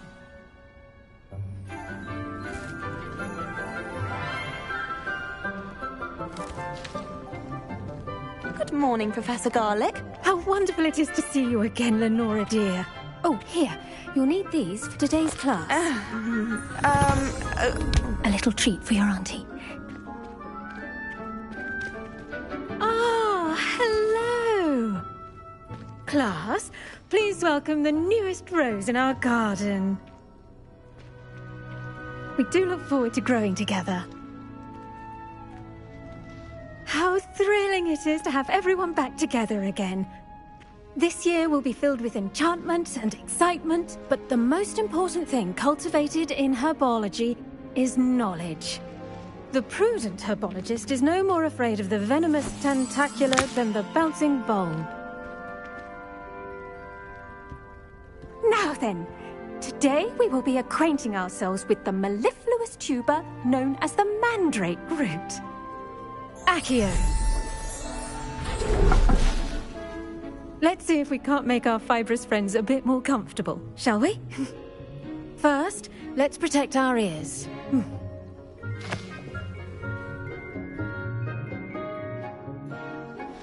Good morning, Professor Garlick. How wonderful it is to see you again, Lenora dear. Oh, here. You'll need these for today's class. A little treat for your auntie. Ah, hello. Class, please welcome the newest rose in our garden. We do look forward to growing together. How thrilling it is to have everyone back together again. This year will be filled with enchantment and excitement, but the most important thing cultivated in herbology is knowledge. The prudent herbologist is no more afraid of the venomous tentacula than the bouncing bulb. Now then, today we will be acquainting ourselves with the mellifluous tuber known as the mandrake root. Accio. Let's see if we can't make our fibrous friends a bit more comfortable, shall we? First, let's protect our ears.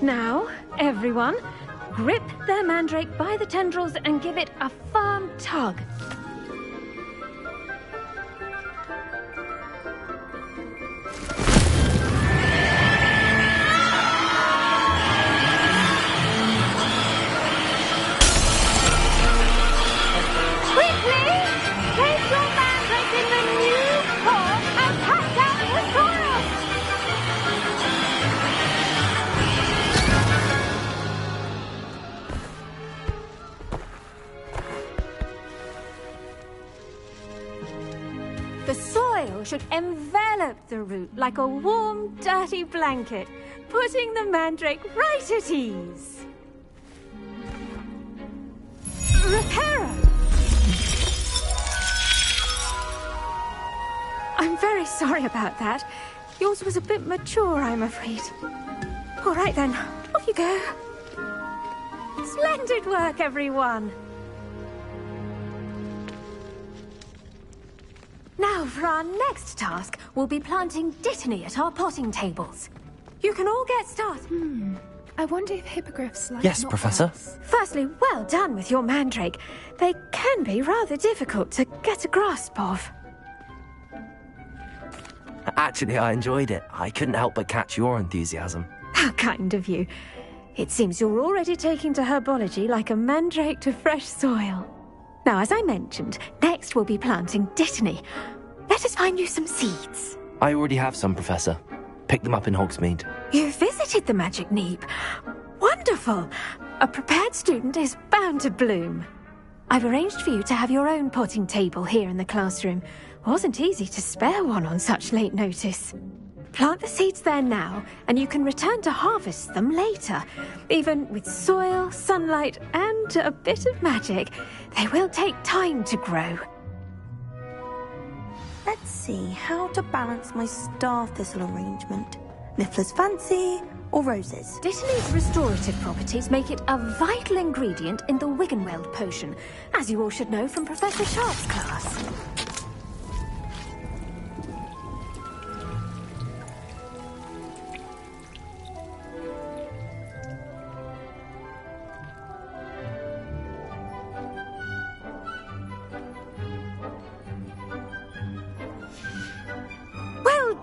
Now, everyone, grip their mandrake by the tendrils and give it a firm tug. The soil should envelop the root like a warm, dirty blanket, putting the mandrake right at ease. Reparo! I'm very sorry about that. Yours was a bit mature, I'm afraid. All right then, off you go. Splendid work, everyone. Now, for our next task, we'll be planting dittany at our potting tables. You can all get started. I wonder if hippogriffs like Yes, Professor. Firstly, well done with your mandrake. They can be rather difficult to get a grasp of. Actually, I enjoyed it. I couldn't help but catch your enthusiasm. How kind of you. It seems you're already taking to herbology like a mandrake to fresh soil. Now, as I mentioned, next we'll be planting dittany. Let us find you some seeds. I already have some, Professor. Picked them up in Hogsmeade. You visited the Magic Neep. Wonderful! A prepared student is bound to bloom. I've arranged for you to have your own potting table here in the classroom. Wasn't easy to spare one on such late notice. Plant the seeds there now, and you can return to harvest them later. Even with soil, sunlight, and a bit of magic, they will take time to grow. Let's see how to balance my star thistle arrangement. Niffler's fancy or roses? Dittany's restorative properties make it a vital ingredient in the Wiggenweld potion, as you all should know from Professor Sharp's class.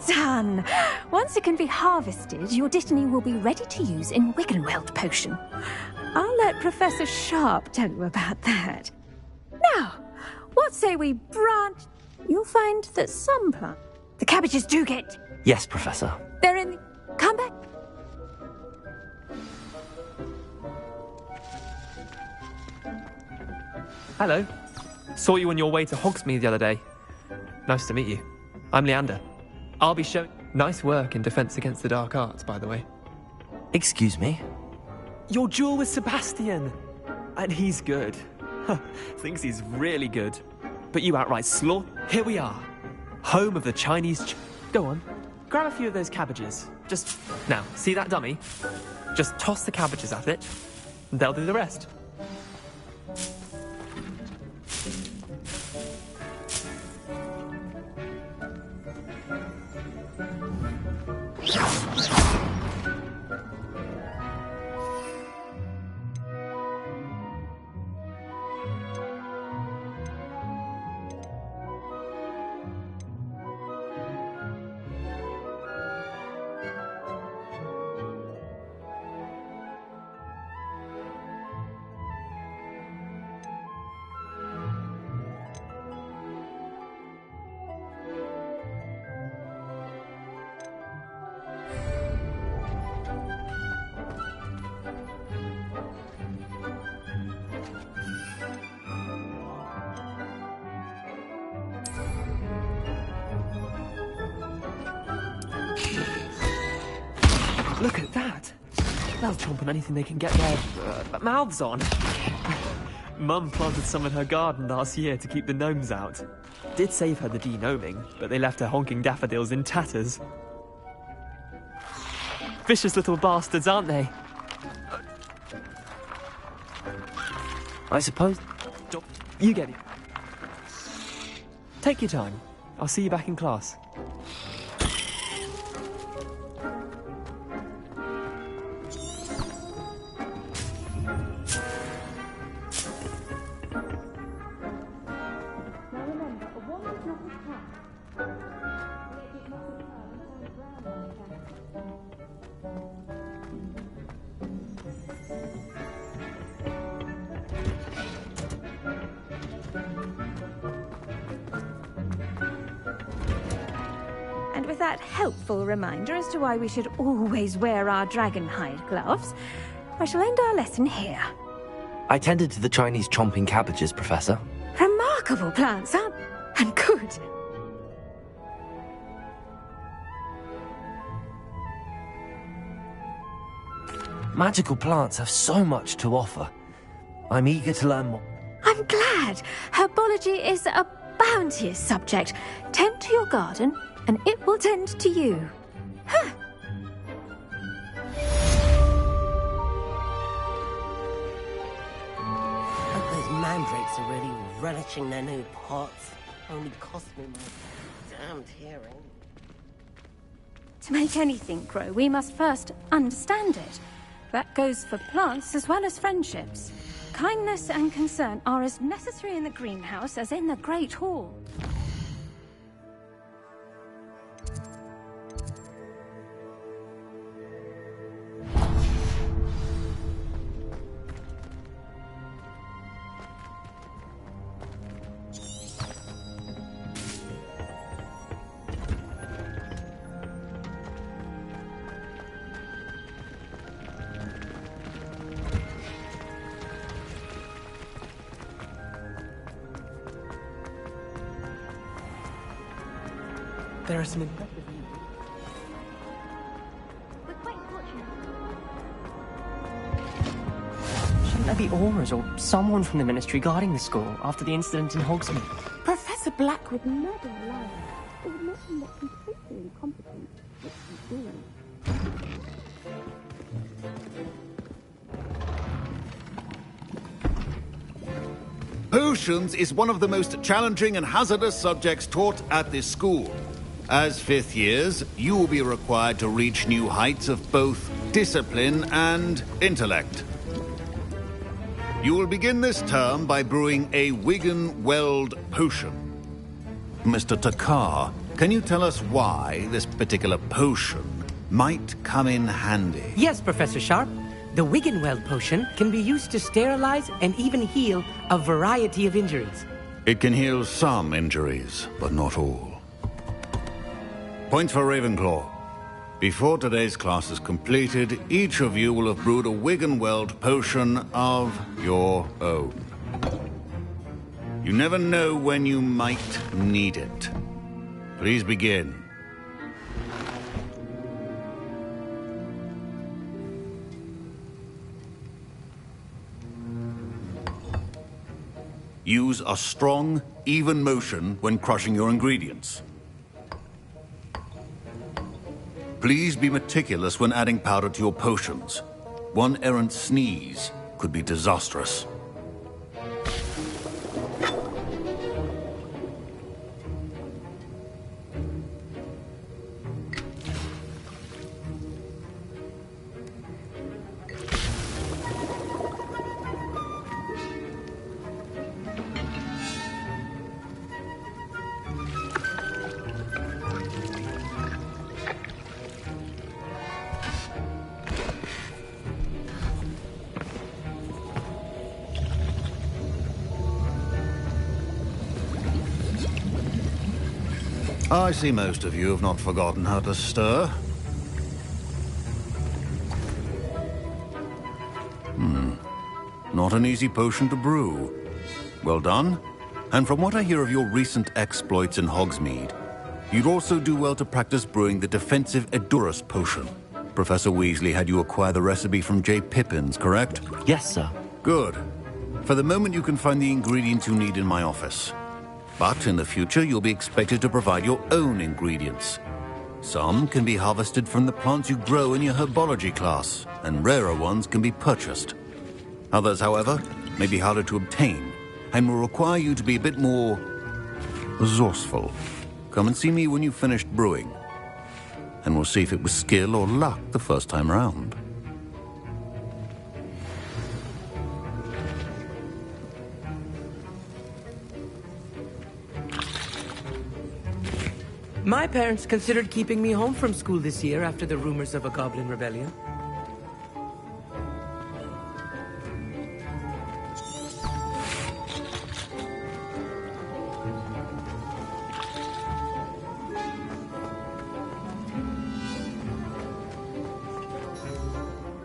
Done! Once it can be harvested, your dittany will be ready to use in Wiggenweld potion. I'll let Professor Sharp tell you about that. Now, what say we branch? You'll find that some plants... The cabbages do get... Yes, Professor. They're in the... Come back. Hello. Saw you on your way to Hogsmeade the other day. Nice to meet you. I'm Leander. I'll be showing... Nice work in Defense Against the Dark Arts, by the way. Excuse me? Your duel with Sebastian. And he's good. Thinks he's really good. But you outright Here we are. Home of the Chinese... Go on. Grab a few of those cabbages. Just... Now, see that dummy? Just toss the cabbages at it. And they'll do the rest. Look at that! They'll chomp on anything they can get their mouths on. Mum planted some in her garden last year to keep the gnomes out. Did save her the de-gnoming, but they left her honking daffodils in tatters. Vicious little bastards, aren't they? I suppose... You get it. Take your time. I'll see you back in class. And with that helpful reminder as to why we should always wear our dragonhide gloves, I shall end our lesson here. I tended to the Chinese chomping cabbages, Professor. Remarkable plants, aren't they? And good. Magical plants have so much to offer. I'm eager to learn more. I'm glad. Herbology is a bounteous subject. Tend to your garden, and it will tend to you. Huh. Those mandrakes are really relishing their new pots. Only cost me my damned hearing. To make anything grow, we must first understand it. That goes for plants as well as friendships. Kindness and concern are as necessary in the greenhouse as in the Great Hall. There are some impressive... Shouldn't there be auras or someone from the Ministry guarding the school after the incident in Hogsmeade? Professor Black would never allow it. It would make him look completely incompetent, which he's doing. Potions is one of the most challenging and hazardous subjects taught at this school. As fifth years, you will be required to reach new heights of both discipline and intellect. You will begin this term by brewing a Wigan-Weld potion. Mr. Takar, can you tell us why this particular potion might come in handy? Yes, Professor Sharp. The Wigan-Weld potion can be used to sterilize and even heal a variety of injuries. It can heal some injuries, but not all. Points for Ravenclaw. Before today's class is completed, each of you will have brewed a Wigan-Weld potion of your own. You never know when you might need it. Please begin. Use a strong, even motion when crushing your ingredients. Please be meticulous when adding powder to your potions. One errant sneeze could be disastrous. I see most of you have not forgotten how to stir. Not an easy potion to brew. Well done. And from what I hear of your recent exploits in Hogsmeade, you'd also do well to practice brewing the defensive Edurus potion. Professor Weasley had you acquire the recipe from J. Pippins, correct? Yes, sir. Good. For the moment, you can find the ingredients you need in my office. But in the future, you'll be expected to provide your own ingredients. Some can be harvested from the plants you grow in your herbology class, and rarer ones can be purchased. Others, however, may be harder to obtain, and will require you to be a bit more resourceful. Come and see me when you've finished brewing, and we'll see if it was skill or luck the first time round. My parents considered keeping me home from school this year after the rumors of a goblin rebellion.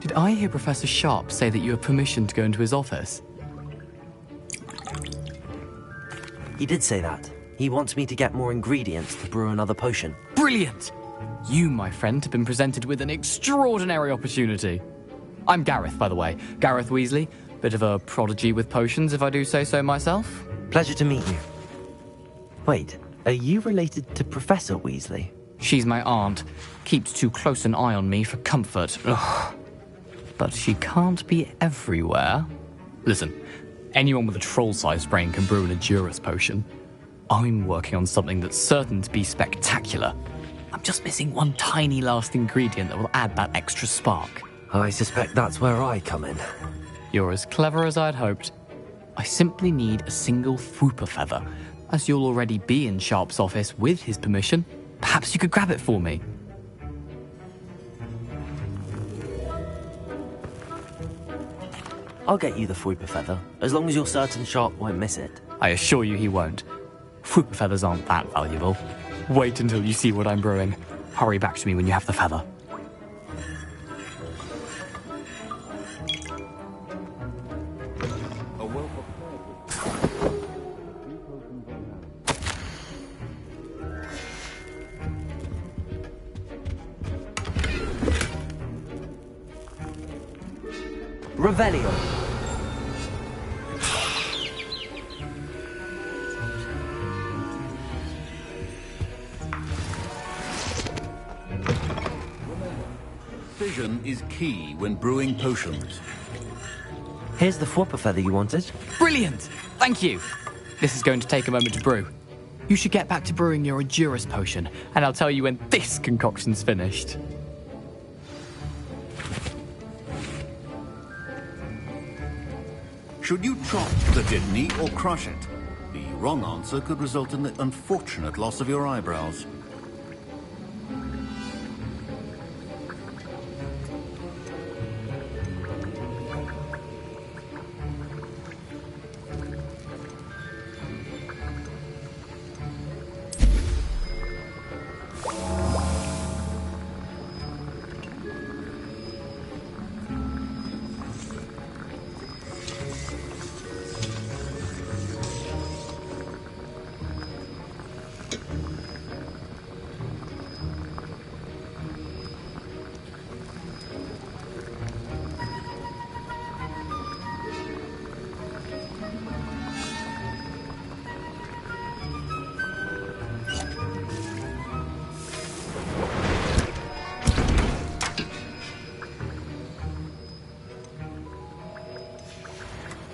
Did I hear Professor Sharp say that you have permission to go into his office? He did say that. He wants me to get more ingredients to brew another potion. Brilliant! You, my friend, have been presented with an extraordinary opportunity. I'm Gareth, by the way. Gareth Weasley. Bit of a prodigy with potions, if I do say so myself. Pleasure to meet you. Wait, are you related to Professor Weasley? She's my aunt. Keeps too close an eye on me for comfort. Ugh. But she can't be everywhere. Listen, anyone with a troll-sized brain can brew an Edurus potion. I'm working on something that's certain to be spectacular. I'm just missing one tiny last ingredient that will add that extra spark. I suspect that's where I come in. You're as clever as I'd hoped. I simply need a single Fwooper feather. As you'll already be in Sharp's office with his permission, perhaps you could grab it for me. I'll get you the Fwooper feather, as long as you're certain Sharp won't miss it. I assure you he won't. Fwooper feathers aren't that valuable. Wait until you see what I'm brewing. Hurry back to me when you have the feather. Revelio. Precision is key when brewing potions. Here's the Fwooper feather you wanted. Brilliant! Thank you. This is going to take a moment to brew. You should get back to brewing your Edurus potion, and I'll tell you when this concoction's finished. Should you chop the kidney or crush it? The wrong answer could result in the unfortunate loss of your eyebrows.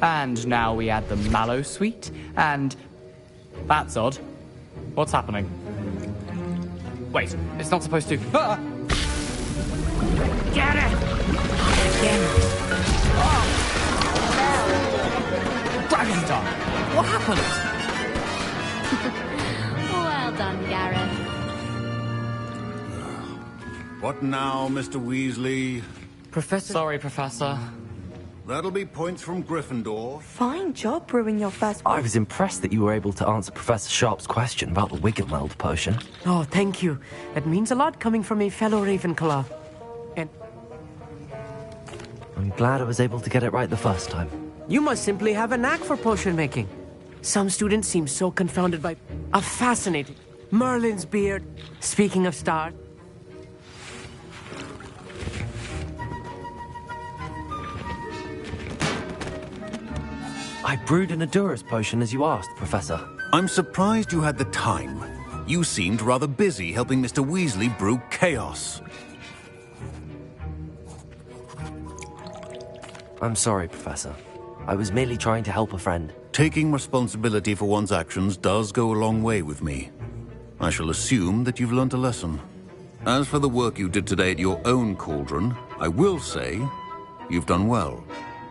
And now we add the mallow sweet, and... That's odd. What's happening? Wait, it's not supposed to... Ah! Get it! Again. Dragon tongue! What happened? Well done, Gareth. What now, Mr. Weasley? Sorry, Professor. That'll be points from Gryffindor. Fine job brewing your first... I was impressed that you were able to answer Professor Sharp's question about the Wiggenweld potion. Oh, thank you. That means a lot coming from a fellow Ravenclaw. And I'm glad I was able to get it right the first time. you must simply have a knack for potion making. Some students seem so confounded by... a fascinating... Merlin's beard. Speaking of stars... I brewed an Adurus potion as you asked, Professor. I'm surprised you had the time. You seemed rather busy helping Mr. Weasley brew chaos. I'm sorry, Professor. I was merely trying to help a friend. Taking responsibility for one's actions does go a long way with me. I shall assume that you've learnt a lesson. As for the work you did today at your own cauldron, I will say you've done well.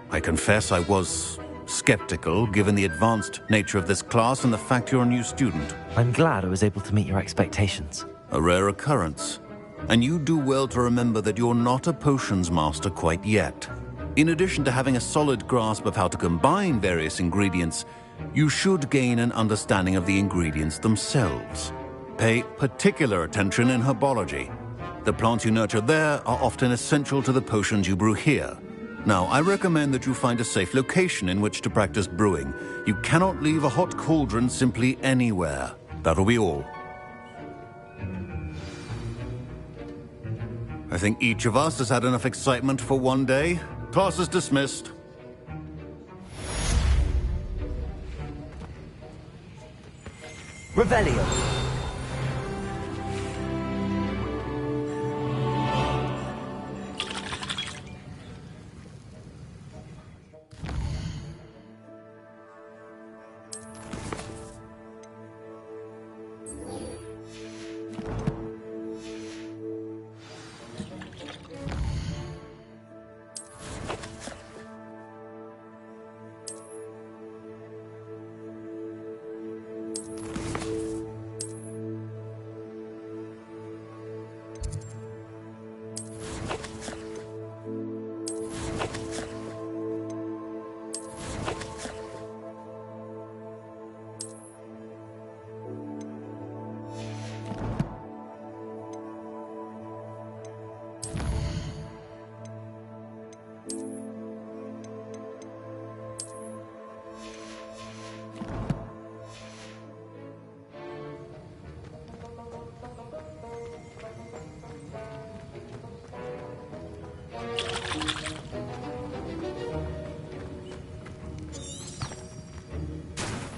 I confess I was skeptical, given the advanced nature of this class and the fact you're a new student. I'm glad I was able to meet your expectations. A rare occurrence. And you do well to remember that you're not a potions master quite yet. In addition to having a solid grasp of how to combine various ingredients, you should gain an understanding of the ingredients themselves. Pay particular attention in herbology. The plants you nurture there are often essential to the potions you brew here. Now, I recommend that you find a safe location in which to practice brewing. You cannot leave a hot cauldron simply anywhere. That'll be all. I think each of us has had enough excitement for one day. Class is dismissed. Revelio.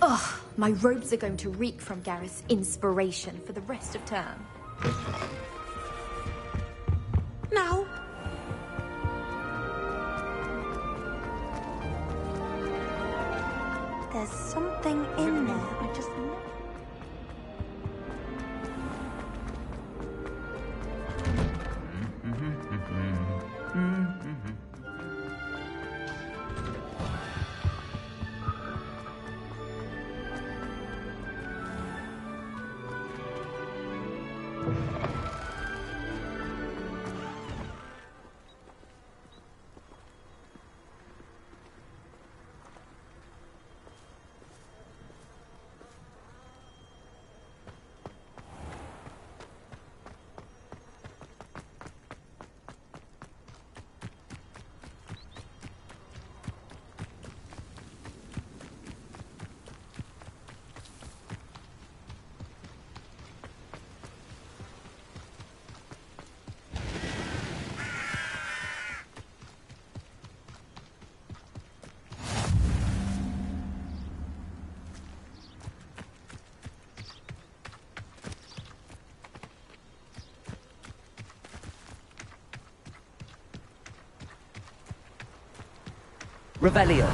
Ugh, my robes are going to reek from Gareth's inspiration for the rest of term. Now. There's something in there. I just know. Revelio.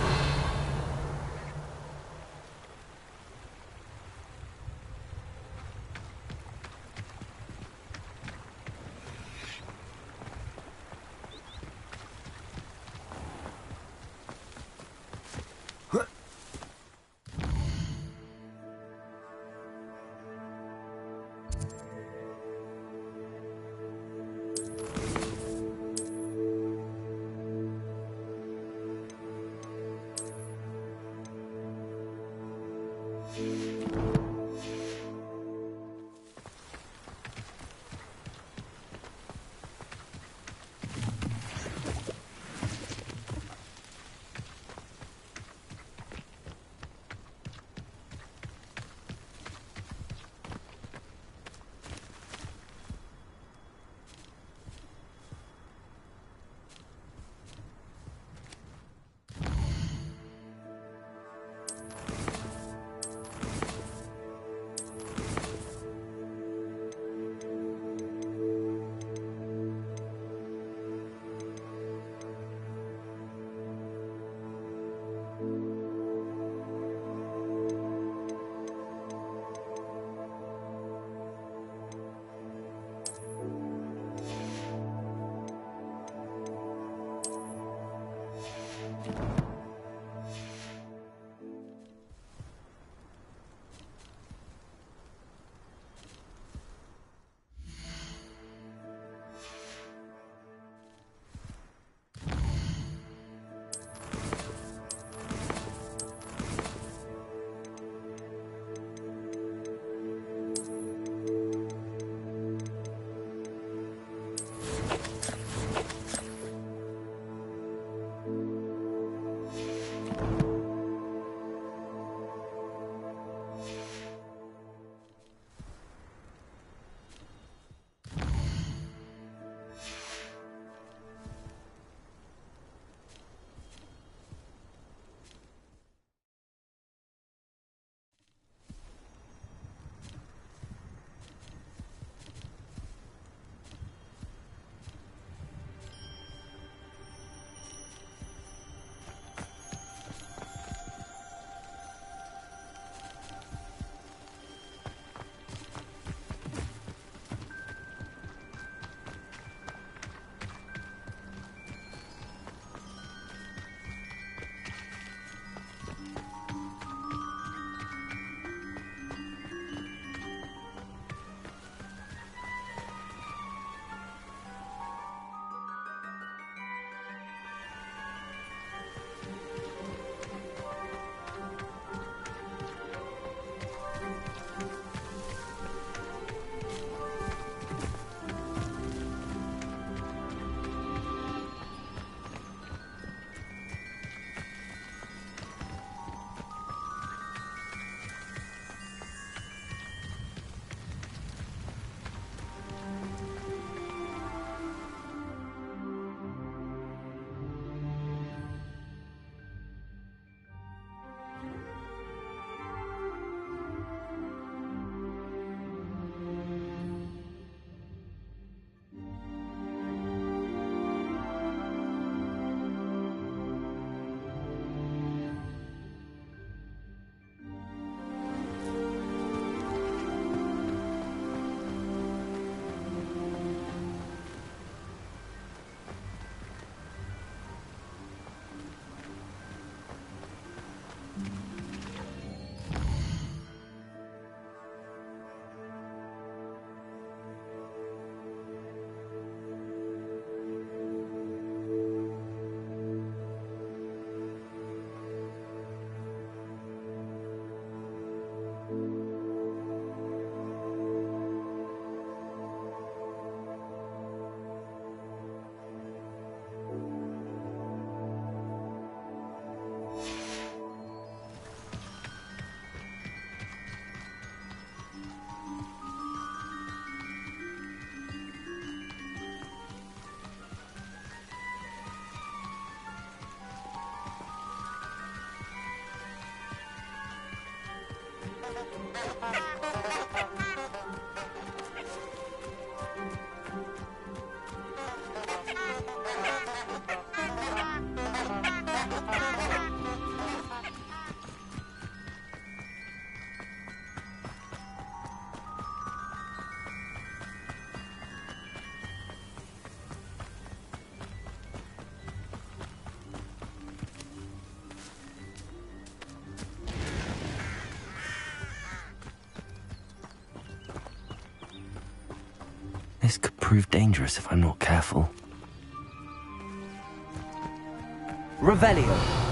This could prove dangerous if I'm not careful. Revelio!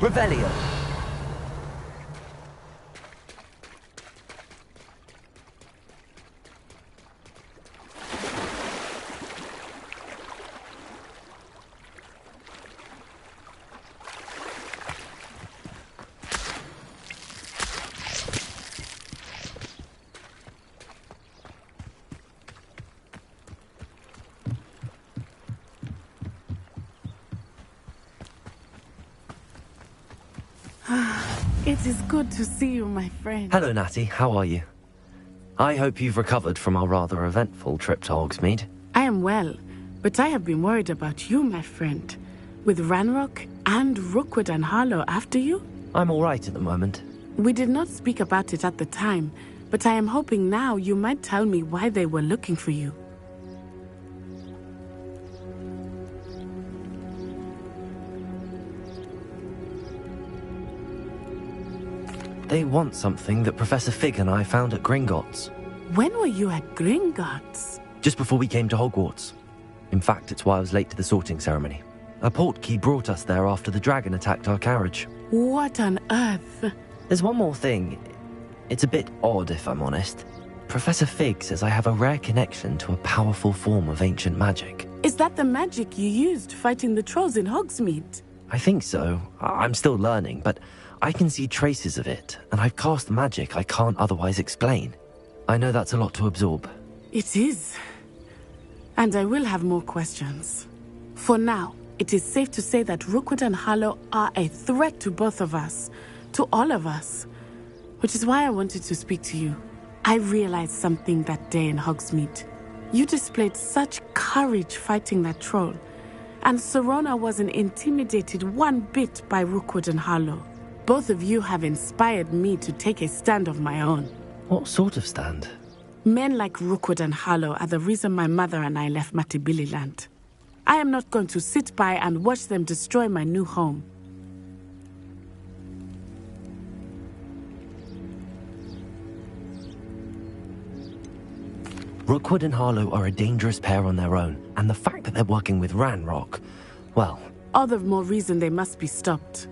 Revelio. It is good to see you, my friend. Hello, Natty. How are you? I hope you've recovered from our rather eventful trip to Hogsmeade. I am well, but I have been worried about you, my friend. With Ranrock and Rookwood and Harlow after you? I'm all right at the moment. We did not speak about it at the time, but I am hoping now you might tell me why they were looking for you. They want something that Professor Fig and I found at Gringotts. When were you at Gringotts? Just before we came to Hogwarts. In fact, it's why I was late to the sorting ceremony. A portkey brought us there after the dragon attacked our carriage. What on earth? There's one more thing. It's a bit odd, if I'm honest. Professor Fig says I have a rare connection to a powerful form of ancient magic. Is that the magic you used fighting the trolls in Hogsmeade? I think so. I'm still learning, but I can see traces of it, and I've cast magic I can't otherwise explain. I know that's a lot to absorb. It is. And I will have more questions. For now, it is safe to say that Rookwood and Harlow are a threat to both of us, to all of us. Which is why I wanted to speak to you. I realized something that day in Hogsmeade. You displayed such courage fighting that troll, and Serona wasn't intimidated one bit by Rookwood and Harlow. Both of you have inspired me to take a stand of my own. What sort of stand? Men like Rookwood and Harlow are the reason my mother and I left Matibili Land. I am not going to sit by and watch them destroy my new home. Rookwood and Harlow are a dangerous pair on their own, and the fact that they're working with Ranrock, well... All the more reason they must be stopped.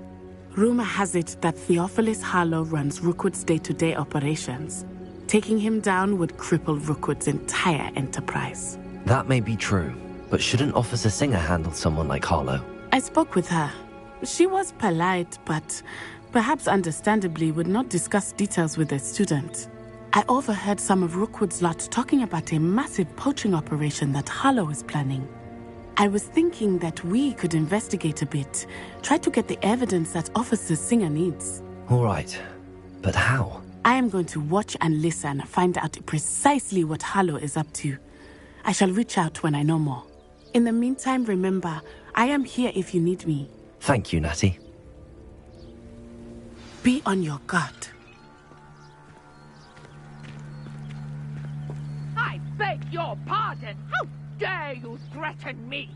Rumor has it that Theophilus Harlow runs Rookwood's day-to-day operations. Taking him down would cripple Rookwood's entire enterprise. That may be true, but shouldn't Officer Singer handle someone like Harlow? I spoke with her. She was polite, but perhaps understandably would not discuss details with a student. I overheard some of Rookwood's lot talking about a massive poaching operation that Harlow is planning. I was thinking that we could investigate a bit, try to get the evidence that Officer Singer needs. All right, but how? I am going to watch and listen, find out precisely what Harlow is up to. I shall reach out when I know more. In the meantime, remember, I am here if you need me. Thank you, Natty. Be on your guard. I beg your pardon. How dare you threaten me?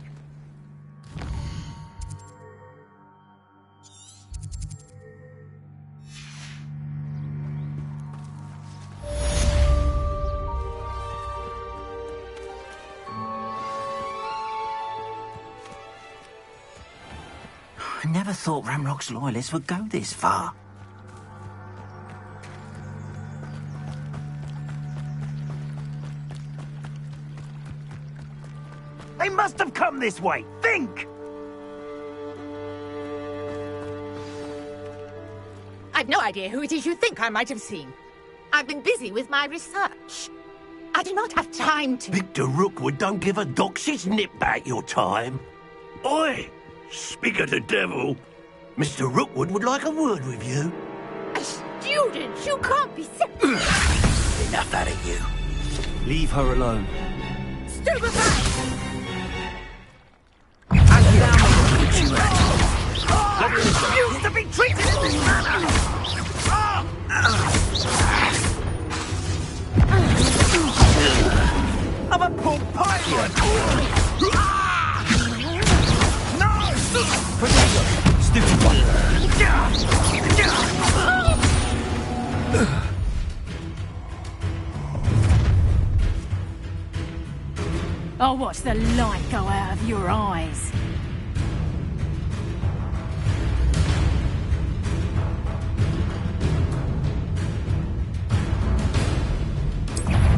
I never thought Ramrock's loyalists would go this far. They must have come this way. Think! I've no idea who it is you think I might have seen. I've been busy with my research. I do not have time to... Victor Rookwood don't give a doxy's nip back your time. Oi! Speak of the devil. Mr. Rookwood would like a word with you. A student? You can't be... Enough out of you. Leave her alone. Stupefy! I refuse to be treated in this manner! I'm a poor pilot! No! Stupid one! I'll watch the light go out of your eyes.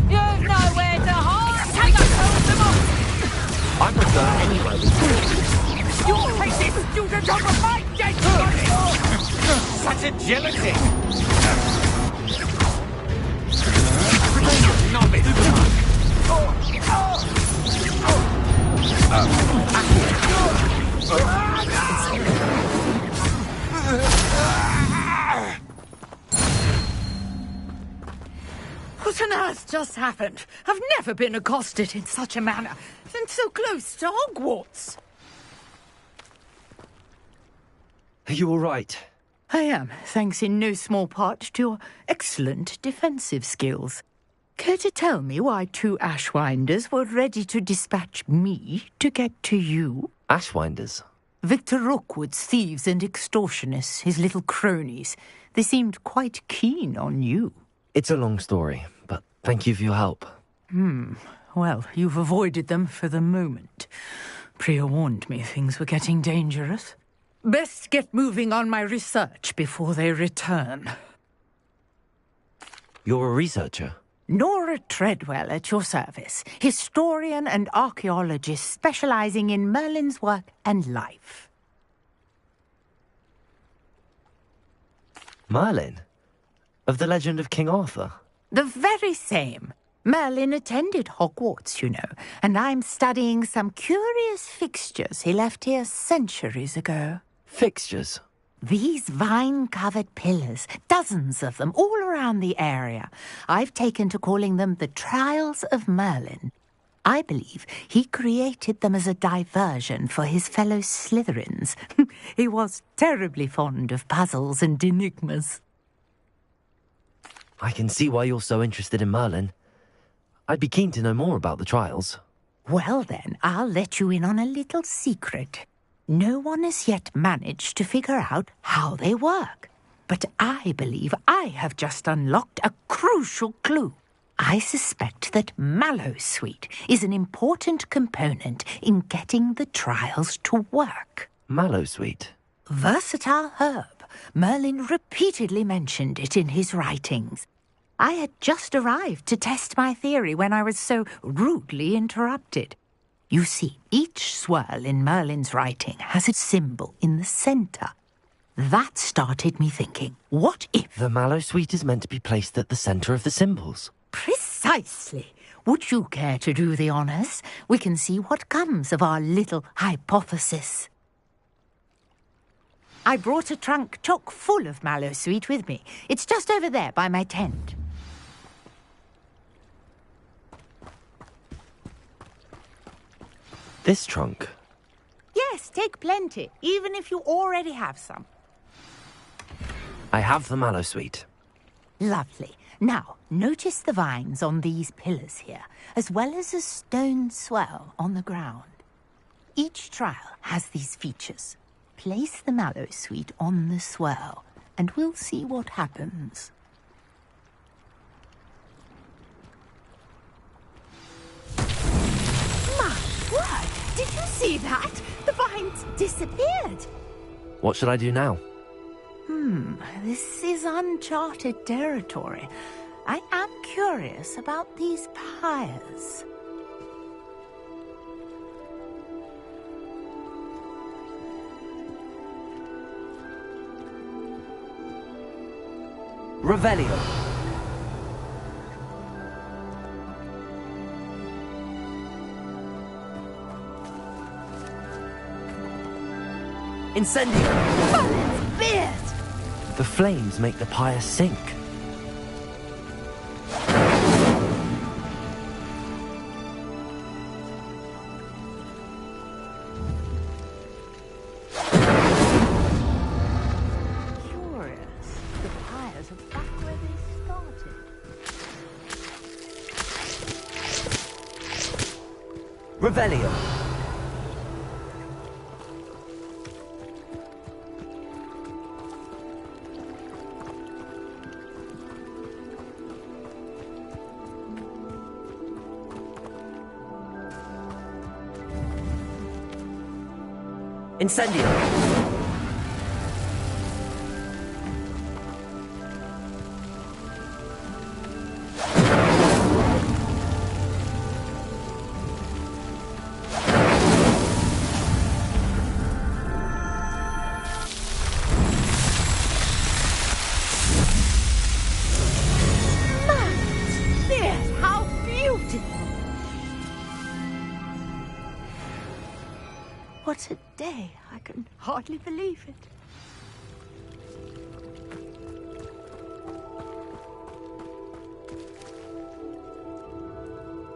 You've nowhere to hide! Take us home, I prefer anywhere with You'll face this student over my dead body! Such agility! What on earth just happened? I've never been accosted in such a manner, and so close to Hogwarts. Are you all right? I am, thanks in no small part to your excellent defensive skills. Care to tell me why two Ashwinders were ready to dispatch me to get to you? Ashwinders? Victor Rookwood's thieves and extortionists, his little cronies. They seemed quite keen on you. It's a long story, but thank you for your help. Well, you've avoided them for the moment. Priya warned me things were getting dangerous. Best get moving on my research before they return. You're a researcher? Nora Treadwell at your service, historian and archaeologist specializing in Merlin's work and life. Merlin? Of the legend of King Arthur? The very same. Merlin attended Hogwarts, you know, and I'm studying some curious fixtures he left here centuries ago. Fixtures? These vine-covered pillars, dozens of them, all around the area. I've taken to calling them the Trials of Merlin. I believe he created them as a diversion for his fellow Slytherins. He was terribly fond of puzzles and enigmas. I can see why you're so interested in Merlin. I'd be keen to know more about the trials. Well then, I'll let you in on a little secret. No one has yet managed to figure out how they work. But I believe I have just unlocked a crucial clue. I suspect that Mallowsweet is an important component in getting the trials to work. Mallowsweet? Versatile herb, Merlin repeatedly mentioned it in his writings. I had just arrived to test my theory when I was so rudely interrupted. You see, each swirl in Merlin's writing has a symbol in the centre. That started me thinking, what if... The mallow sweet is meant to be placed at the centre of the symbols. Precisely. Would you care to do the honours? We can see what comes of our little hypothesis. I brought a trunk chock full of mallow sweet with me. It's just over there by my tent. This trunk? Yes, take plenty, even if you already have some. I have the mallow sweet. Lovely. Now, notice the vines on these pillars here, as well as a stone swell on the ground. Each trial has these features. Place the mallow sweet on the swell, and we'll see what happens. My word! Did you see that? The vines disappeared. What should I do now? This is uncharted territory. I am curious about these pyres. Revelio. Incendio. Oh, beard! The flames make the pyre sink. Curious. The pyres are back where they started. Revelio. Incendio. How beautiful! What a day! I can hardly believe it.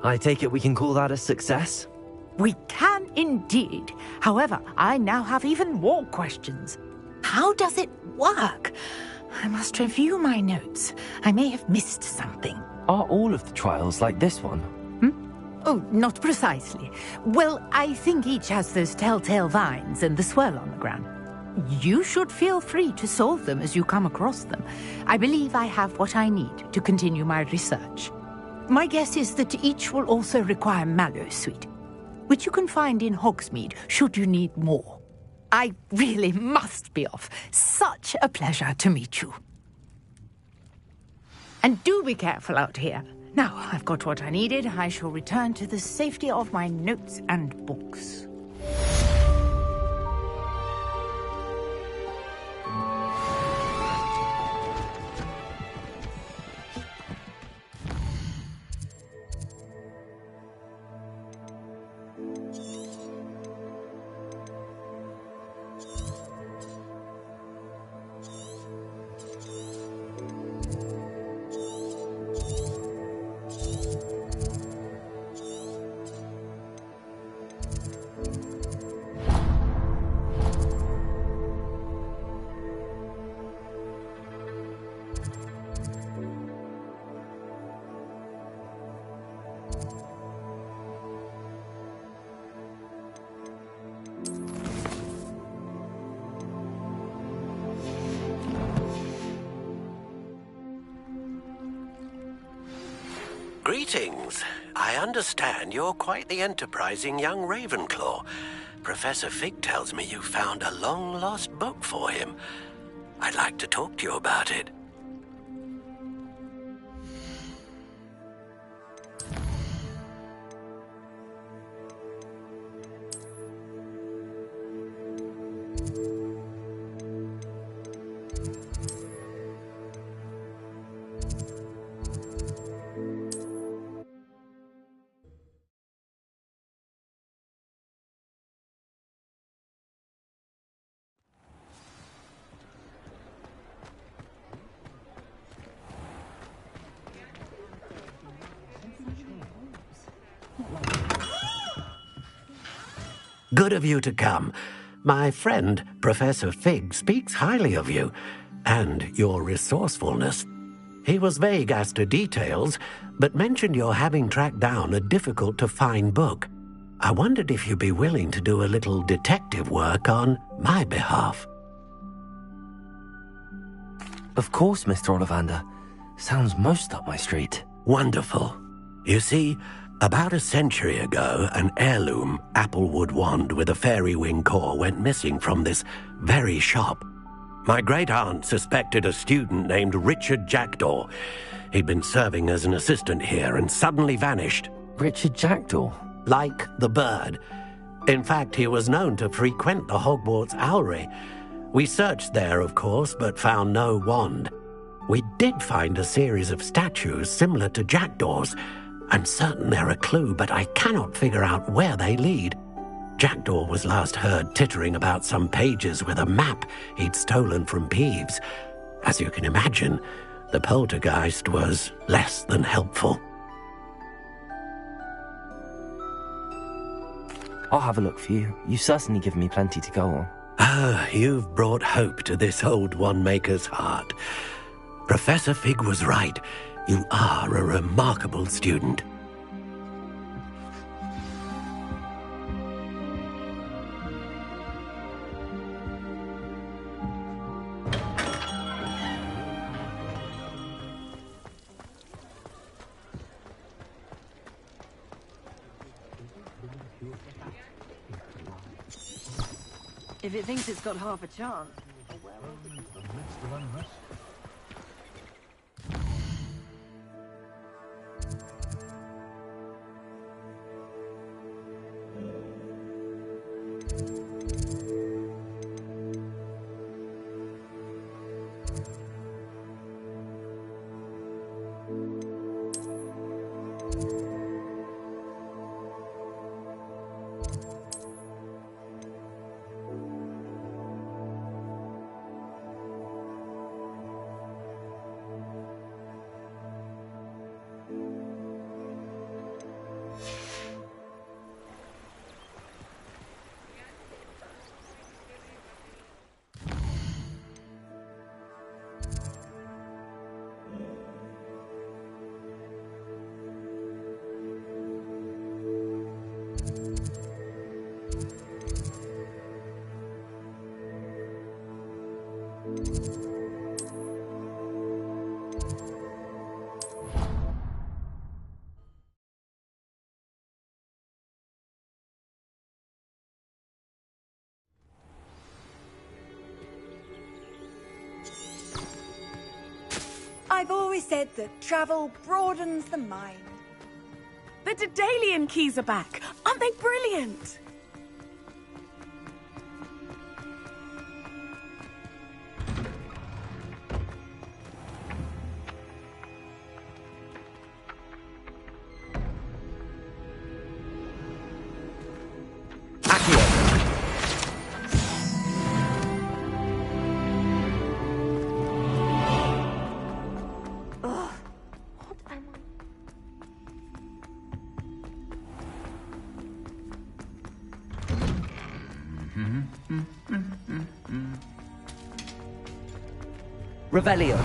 I take it we can call that a success? We can indeed. However, I now have even more questions. How does it work? I must review my notes. I may have missed something. Are all of the trials like this one? Oh, not precisely. Well, I think each has those telltale vines and the swirl on the ground. You should feel free to solve them as you come across them. I believe I have what I need to continue my research. My guess is that each will also require mallow sweet, which you can find in Hogsmeade should you need more. I really must be off. Such a pleasure to meet you. And do be careful out here. Now I've got what I needed, I shall return to the safety of my notes and books. Greetings. I understand you're quite the enterprising young Ravenclaw. Professor Fig tells me you found a long-lost book for him. I'd like to talk to you about it. Good of you to come. My friend, Professor Fig, speaks highly of you, and your resourcefulness. He was vague as to details, but mentioned your having tracked down a difficult-to-find book. I wondered if you'd be willing to do a little detective work on my behalf. Of course, Mr. Ollivander. Sounds most up my street. Wonderful. You see, about a century ago, an heirloom applewood wand with a fairy wing core went missing from this very shop. My great-aunt suspected a student named Richard Jackdaw. He'd been serving as an assistant here and suddenly vanished. Richard Jackdaw? Like the bird. In fact, he was known to frequent the Hogwarts Owlery. We searched there, of course, but found no wand. We did find a series of statues similar to Jackdaw's. I'm certain they're a clue, but I cannot figure out where they lead. Jackdaw was last heard tittering about some pages with a map he'd stolen from Peeves. As you can imagine, the poltergeist was less than helpful. I'll have a look for you. You've certainly given me plenty to go on. Ah, you've brought hope to this old one-maker's heart. Professor Fig was right. You are a remarkable student. If it thinks it's got half a chance. I've always said that travel broadens the mind. The Daedalian keys are back. Aren't they brilliant? Revelio.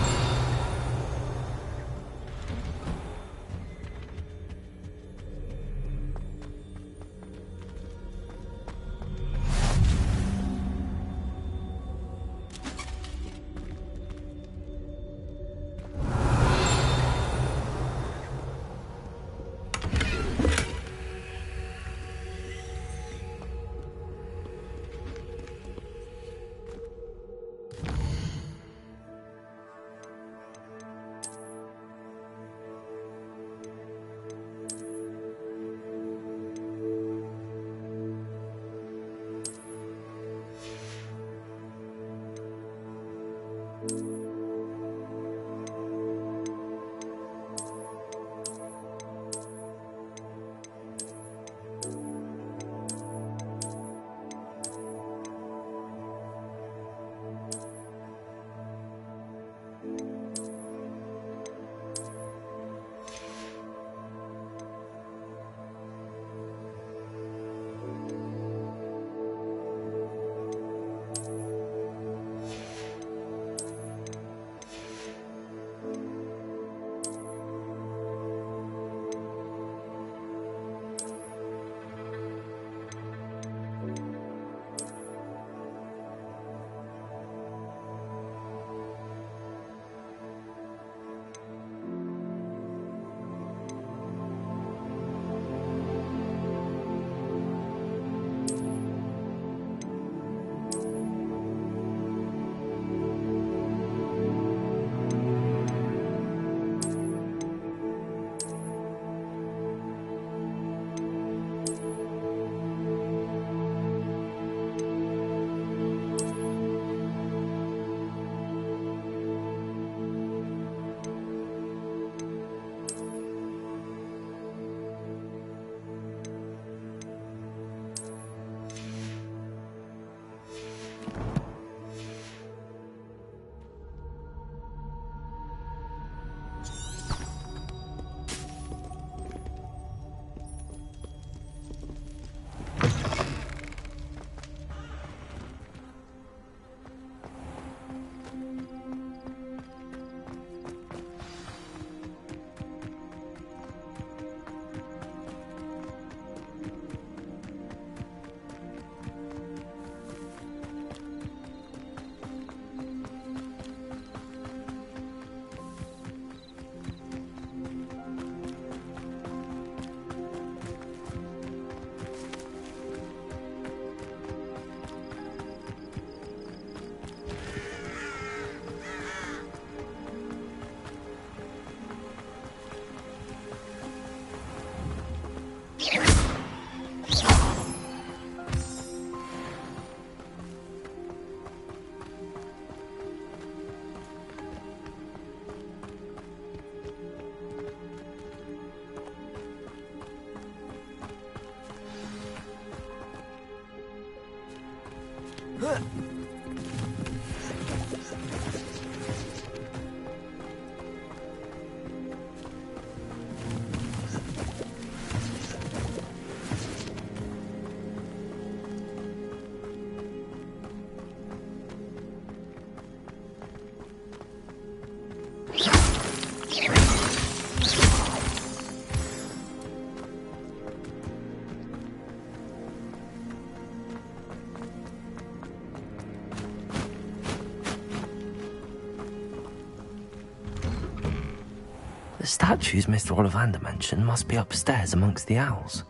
The statues Mr. Ollivander mentioned must be upstairs amongst the owls.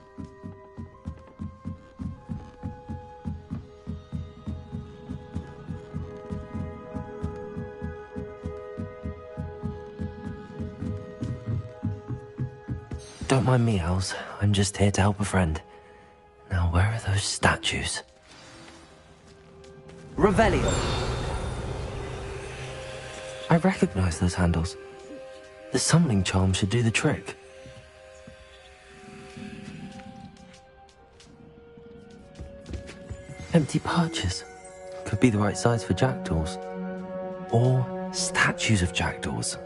Don't mind me, owls. I'm just here to help a friend. Now, where are those statues? Revelio. I recognize those handles. The summoning charm should do the trick. Empty perches. Could be the right size for jackdaws. Or statues of jackdaws.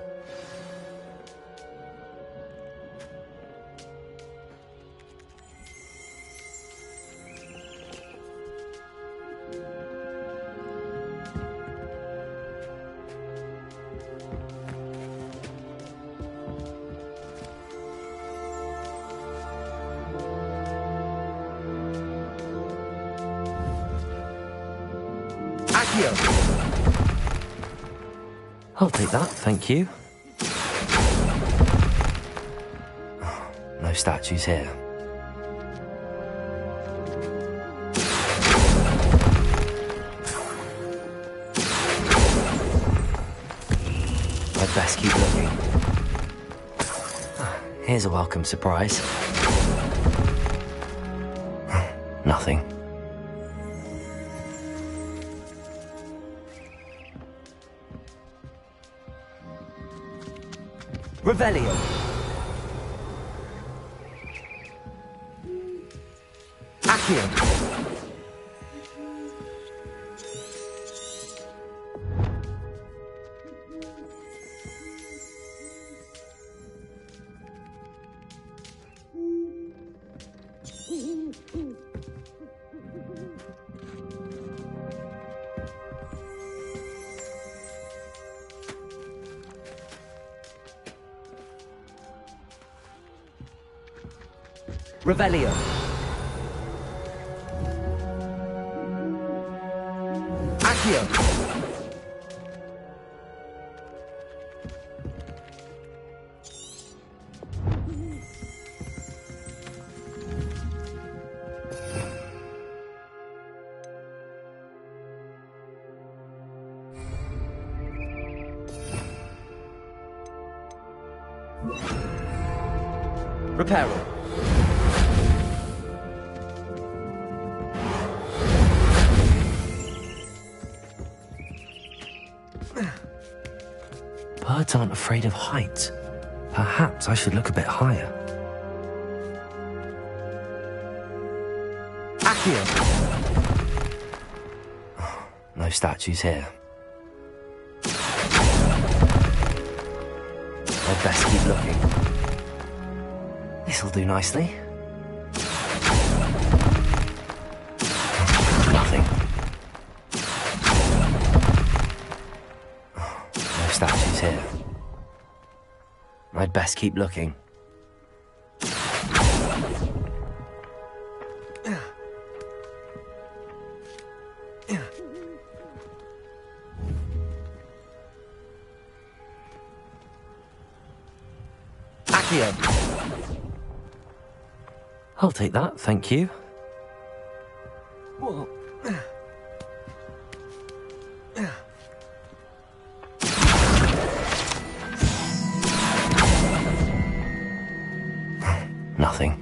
I'll take that, thank you. Oh, no statues here. I'd best keep looking. Here's a welcome surprise. Nothing. Revelio. Accio. Revelio. Accio. Reparo. Birds aren't afraid of heights. Perhaps I should look a bit higher. Accio. Oh, no statues here. I'd best keep looking. This'll do nicely. Nothing. No statues here. I'd best keep looking. Accio. I'll take that, thank you. Well, Nothing.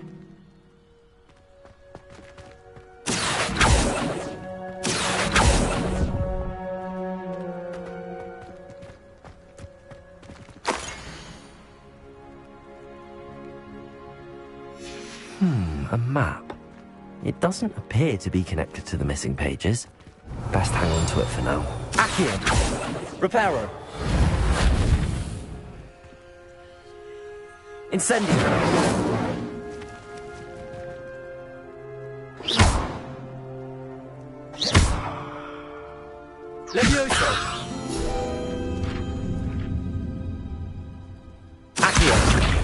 A map. It doesn't appear to be connected to the missing pages. Best hang on to it for now. Accio! Reparo! Incendio! Levioso! Accio!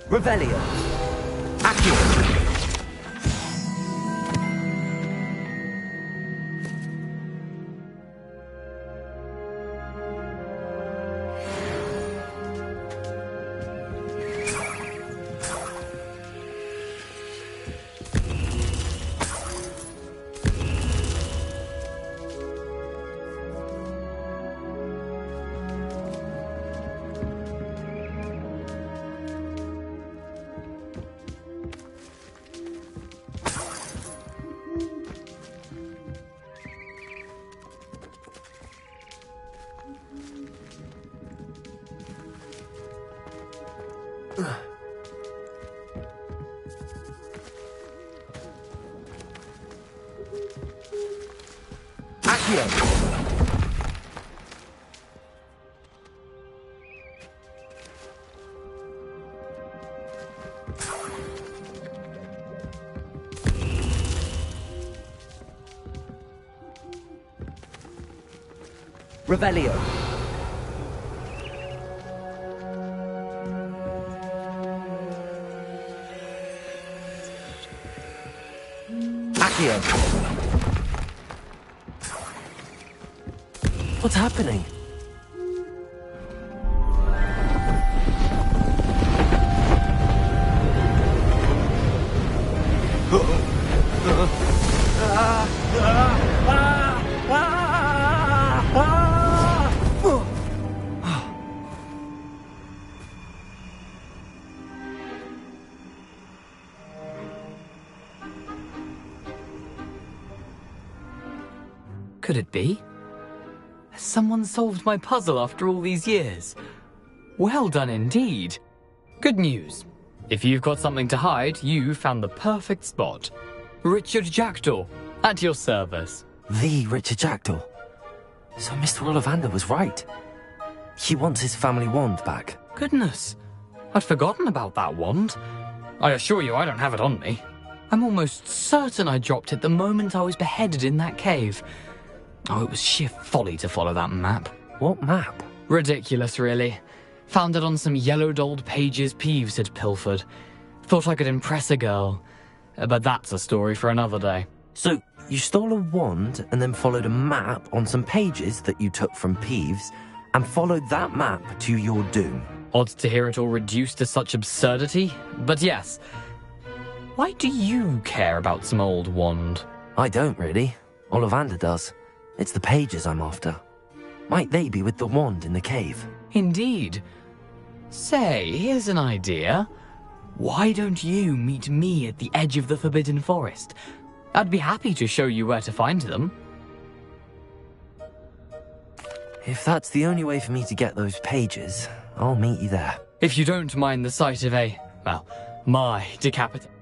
Revelio. Accio. Revelio. Accio. What's happening? Could it be? Has someone solved my puzzle after all these years? Well done indeed. Good news. If you've got something to hide, you found the perfect spot. Richard Jackdaw, at your service. The Richard Jackdaw. So Mr. Ollivander was right. He wants his family wand back. Goodness, I'd forgotten about that wand. I assure you I don't have it on me. I'm almost certain I dropped it the moment I was beheaded in that cave. Oh, it was sheer folly to follow that map. What map? Ridiculous, really. Found it on some yellowed old pages Peeves had pilfered. Thought I could impress a girl. But that's a story for another day. So, you stole a wand and then followed a map on some pages that you took from Peeves and followed that map to your doom. Odd to hear it all reduced to such absurdity, but yes. Why do you care about some old wand? I don't, really. Ollivander does. It's the pages I'm after. Might they be with the wand in the cave? Indeed. Say, here's an idea. Why don't you meet me at the edge of the Forbidden Forest? I'd be happy to show you where to find them. If that's the only way for me to get those pages, I'll meet you there. If you don't mind the sight of my decapitation.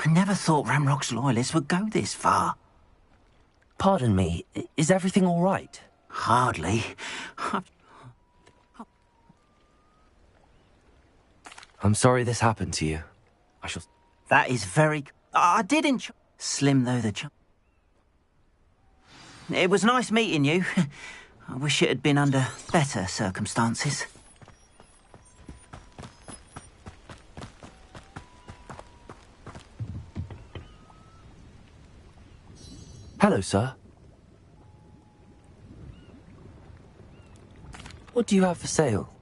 I never thought Ramrock's loyalists would go this far. Pardon me, is everything all right? Hardly. I'm sorry this happened to you. I shall... That is very... I did enjoy... Slim though the... It was nice meeting you. I wish it had been under better circumstances. Hello, sir. What do you have for sale?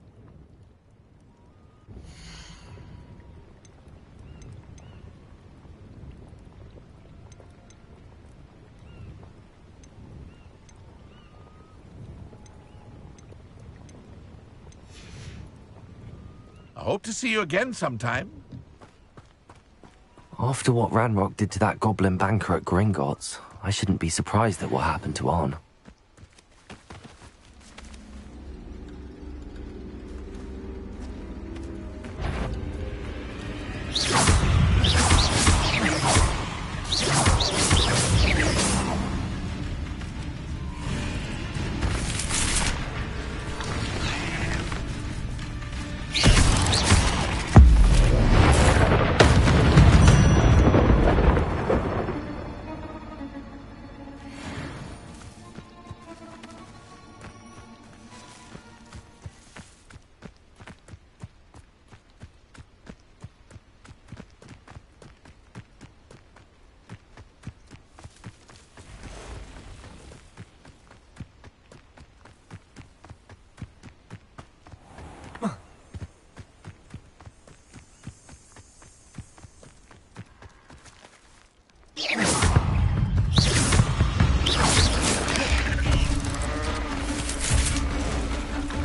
I hope to see you again sometime. After what Ranrock did to that goblin banker at Gringotts, I shouldn't be surprised at what happened to Arn.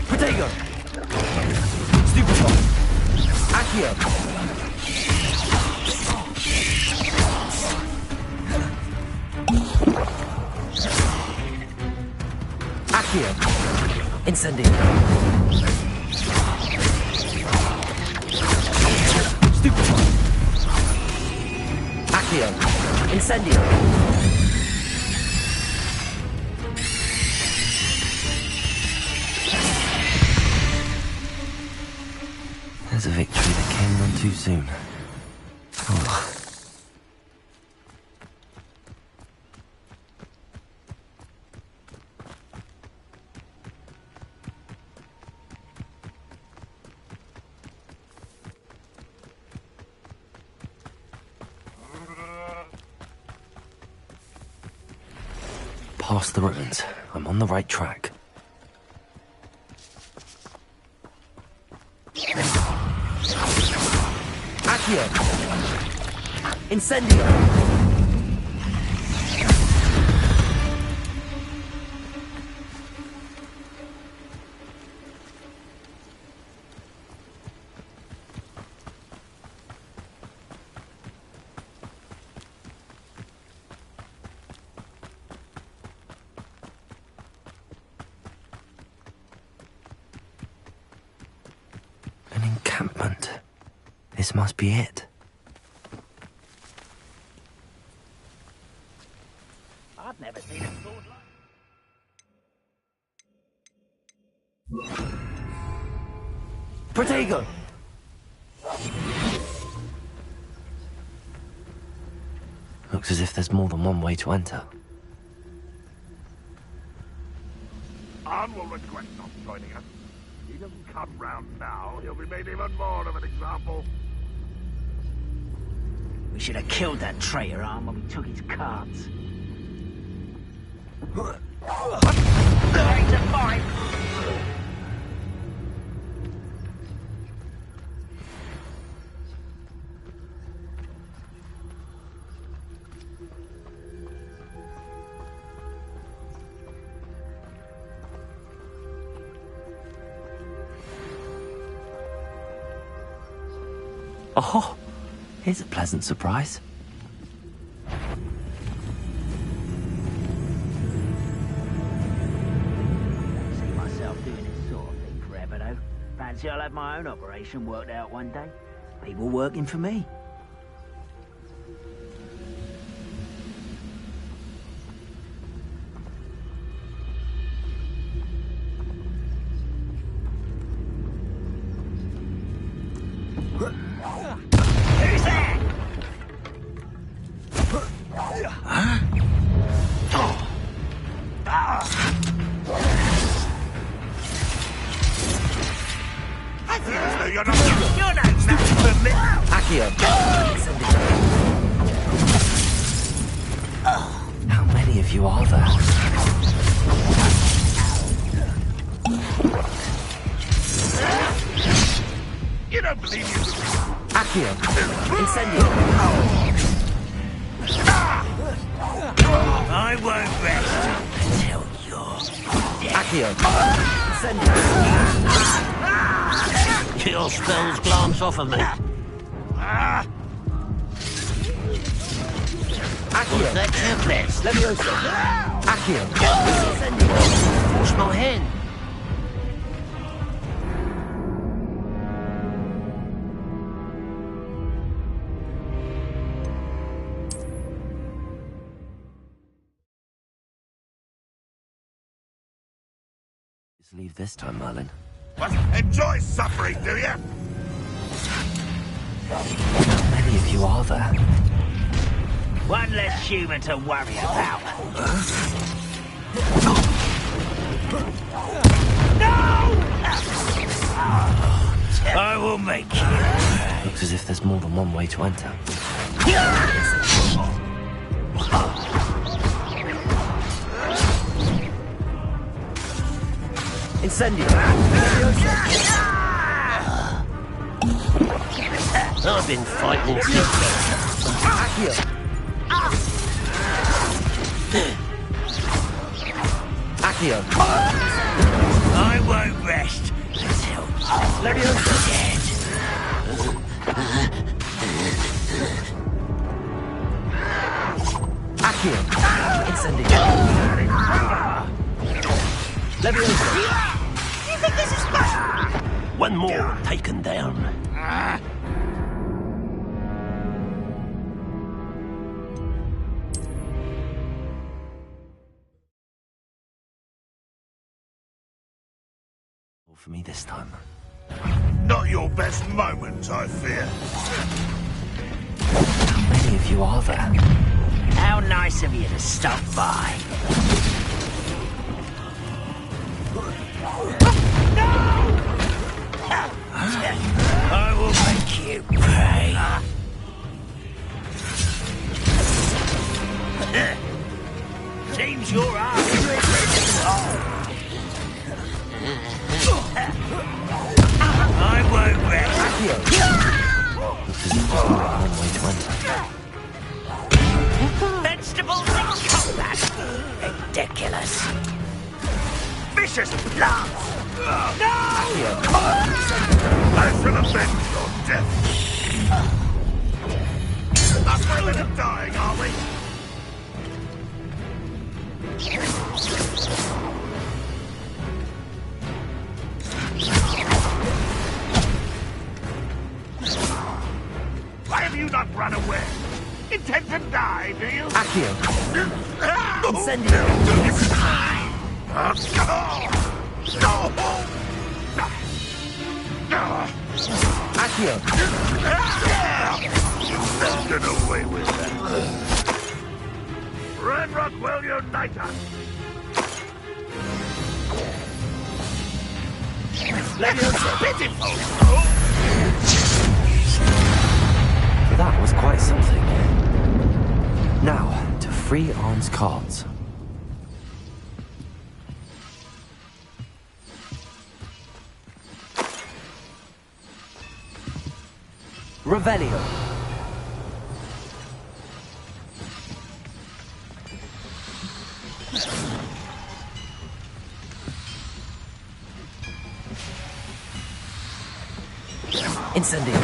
Protego! Stupefy! Accio! Accio! Incendio! Stupefy! Accio! Incendio! There's a victory that came none too soon. Oh. Past the ruins. I'm on the right track. Accio! Incendio! An encampment. This must be it. I've never seen a sword like... Protego! Looks as if there's more than one way to enter. Arn will regret not joining us. He doesn't come round now, he'll be made even more of an example. We should have killed that traitor, Arn, when we took his cards. Ready to fight! Oh, here's a pleasant surprise. See myself doing this sort of thing forever, though. Fancy I'll have my own operation worked out one day. People working for me. Who's there? Huh? Oh. I feel as though you're no match for me. Accio. How many of you are there? You don't believe you. Accio. Incendio. I won't rest until you're dead. Accio. Incendio. Your spells glance off of me. Accio. That's your best. Levioso. Accio. Incendio. Force my hand. Just leave this time, Merlin. What? Enjoy suffering, do you? How many of you are there? One less human to worry about. No! I will make you. Looks as if there's more than one way to enter. Incendio. I've been fighting since. Accio. Accio. I won't rest until Levioso. Accio. Incendio. Levioso. You think this is possible? One more taken down. For me this time. Not your best moment, I fear. How many of you are there? How nice of you to stop by. I will make you pay. Seems you're I won't rest. One way to enter. Vegetables in combat. Ridiculous. Vicious plants. No! I shall avenge your death. Afraid of dying, are we? Why have you not run away? Intend to die, do you? Accio. Incendio. Accio. Let's get away with that. Renrock will unite us. Pitiful. That was quite something. Now, to free Arn's cards. Revelio. Incendio.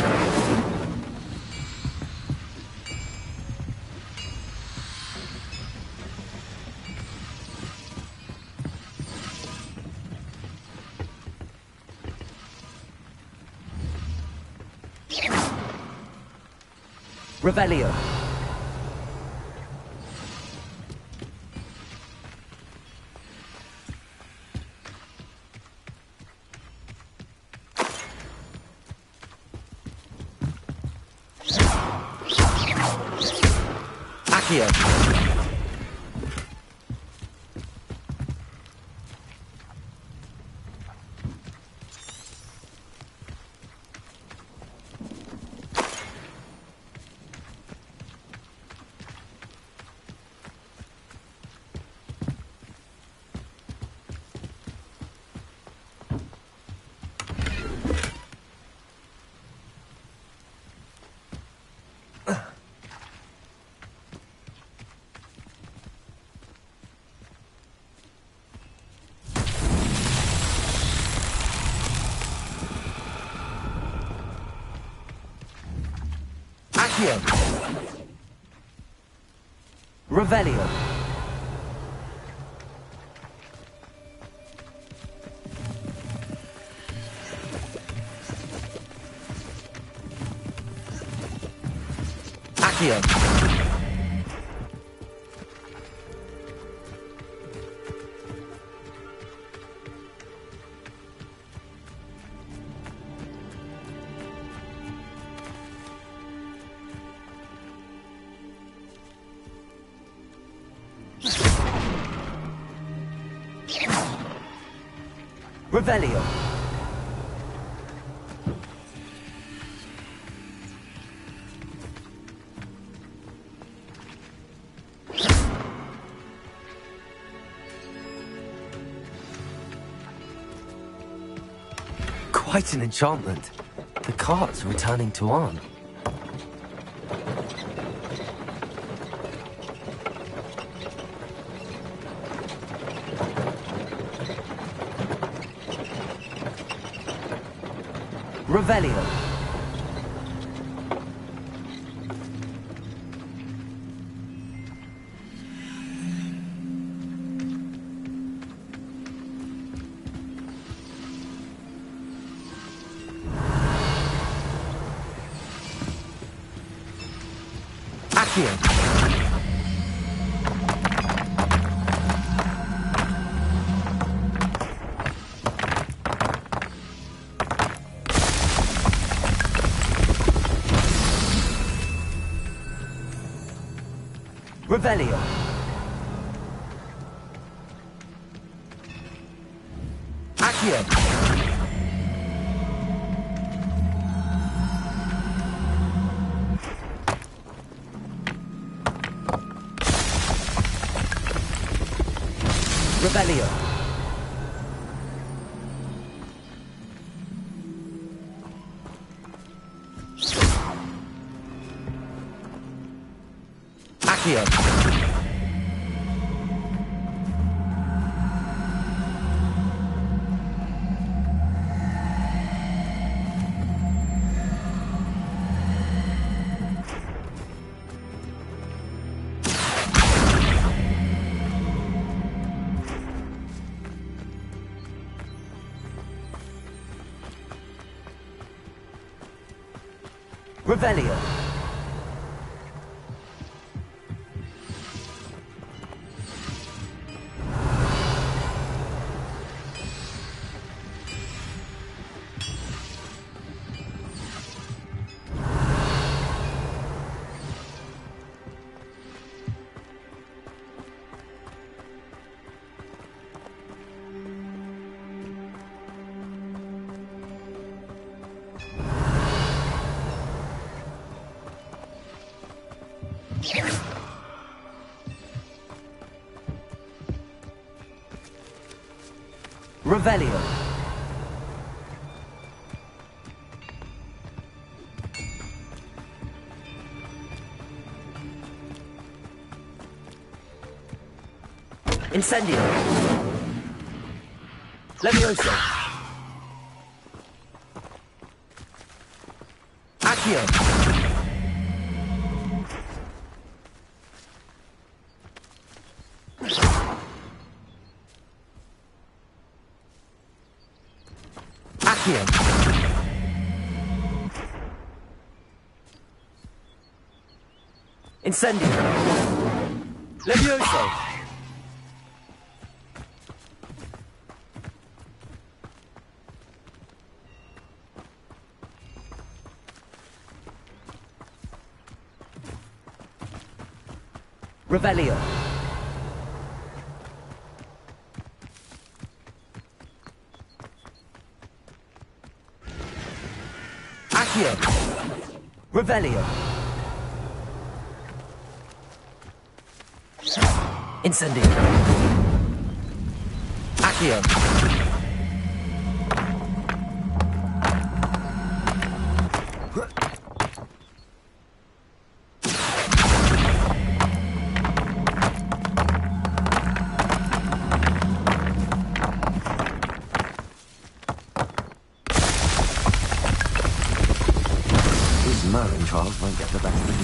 Revelio. Accio. Accio. Revelio. Accio. Revelio. Quite an enchantment. The cart's returning to Arn. Revelio. Accio. Revelio. Accio. Revelio. Accio. Revelio. Revelio. Incendio. Levioso. Accio. Accio. Incendio. Levioso. Revelio. Accio. Revelio. Incendio. Accio. Merlin trials won't get the best of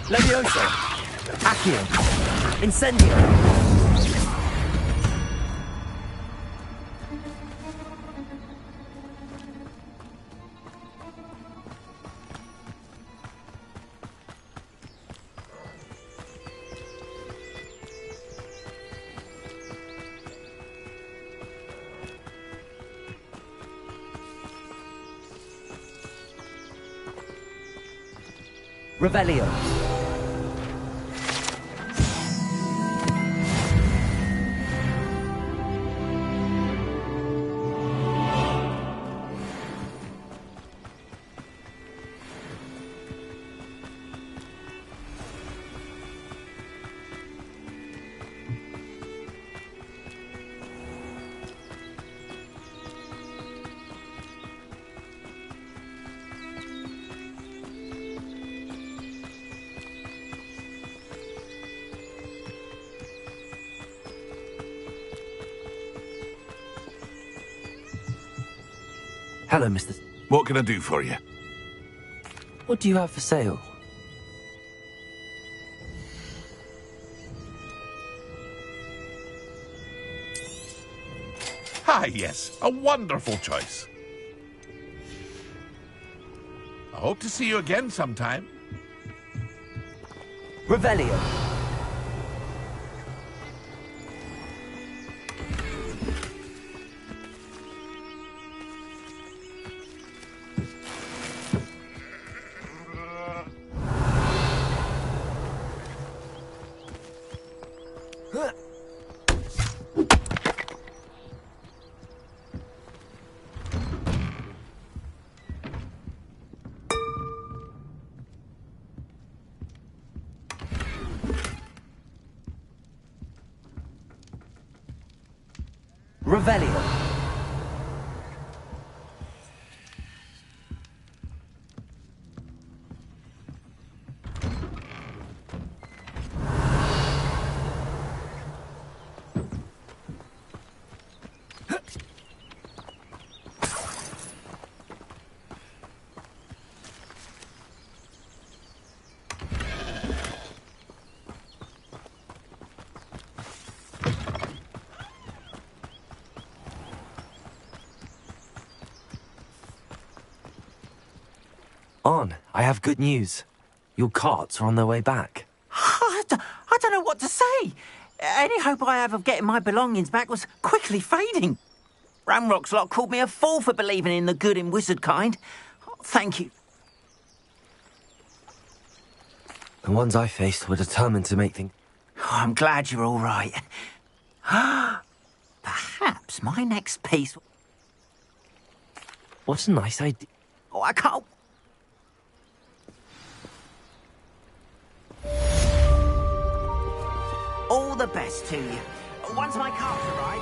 Levioso! Accio! Incendio! Revelio. Hello, Mr. What can I do for you? What do you have for sale? Ah, yes, a wonderful choice. I hope to see you again sometime. Revelio. Revelio. On, I have good news. Your carts are on their way back. I don't know what to say. Any hope I have of getting my belongings back was quickly fading. Ramrock's lot called me a fool for believing in the good in wizard kind. Thank you. The ones I faced were determined to make things... I'm glad you're all right. Perhaps my next piece... What a nice idea. Oh, I can't... All the best to you. Once my carts arrive...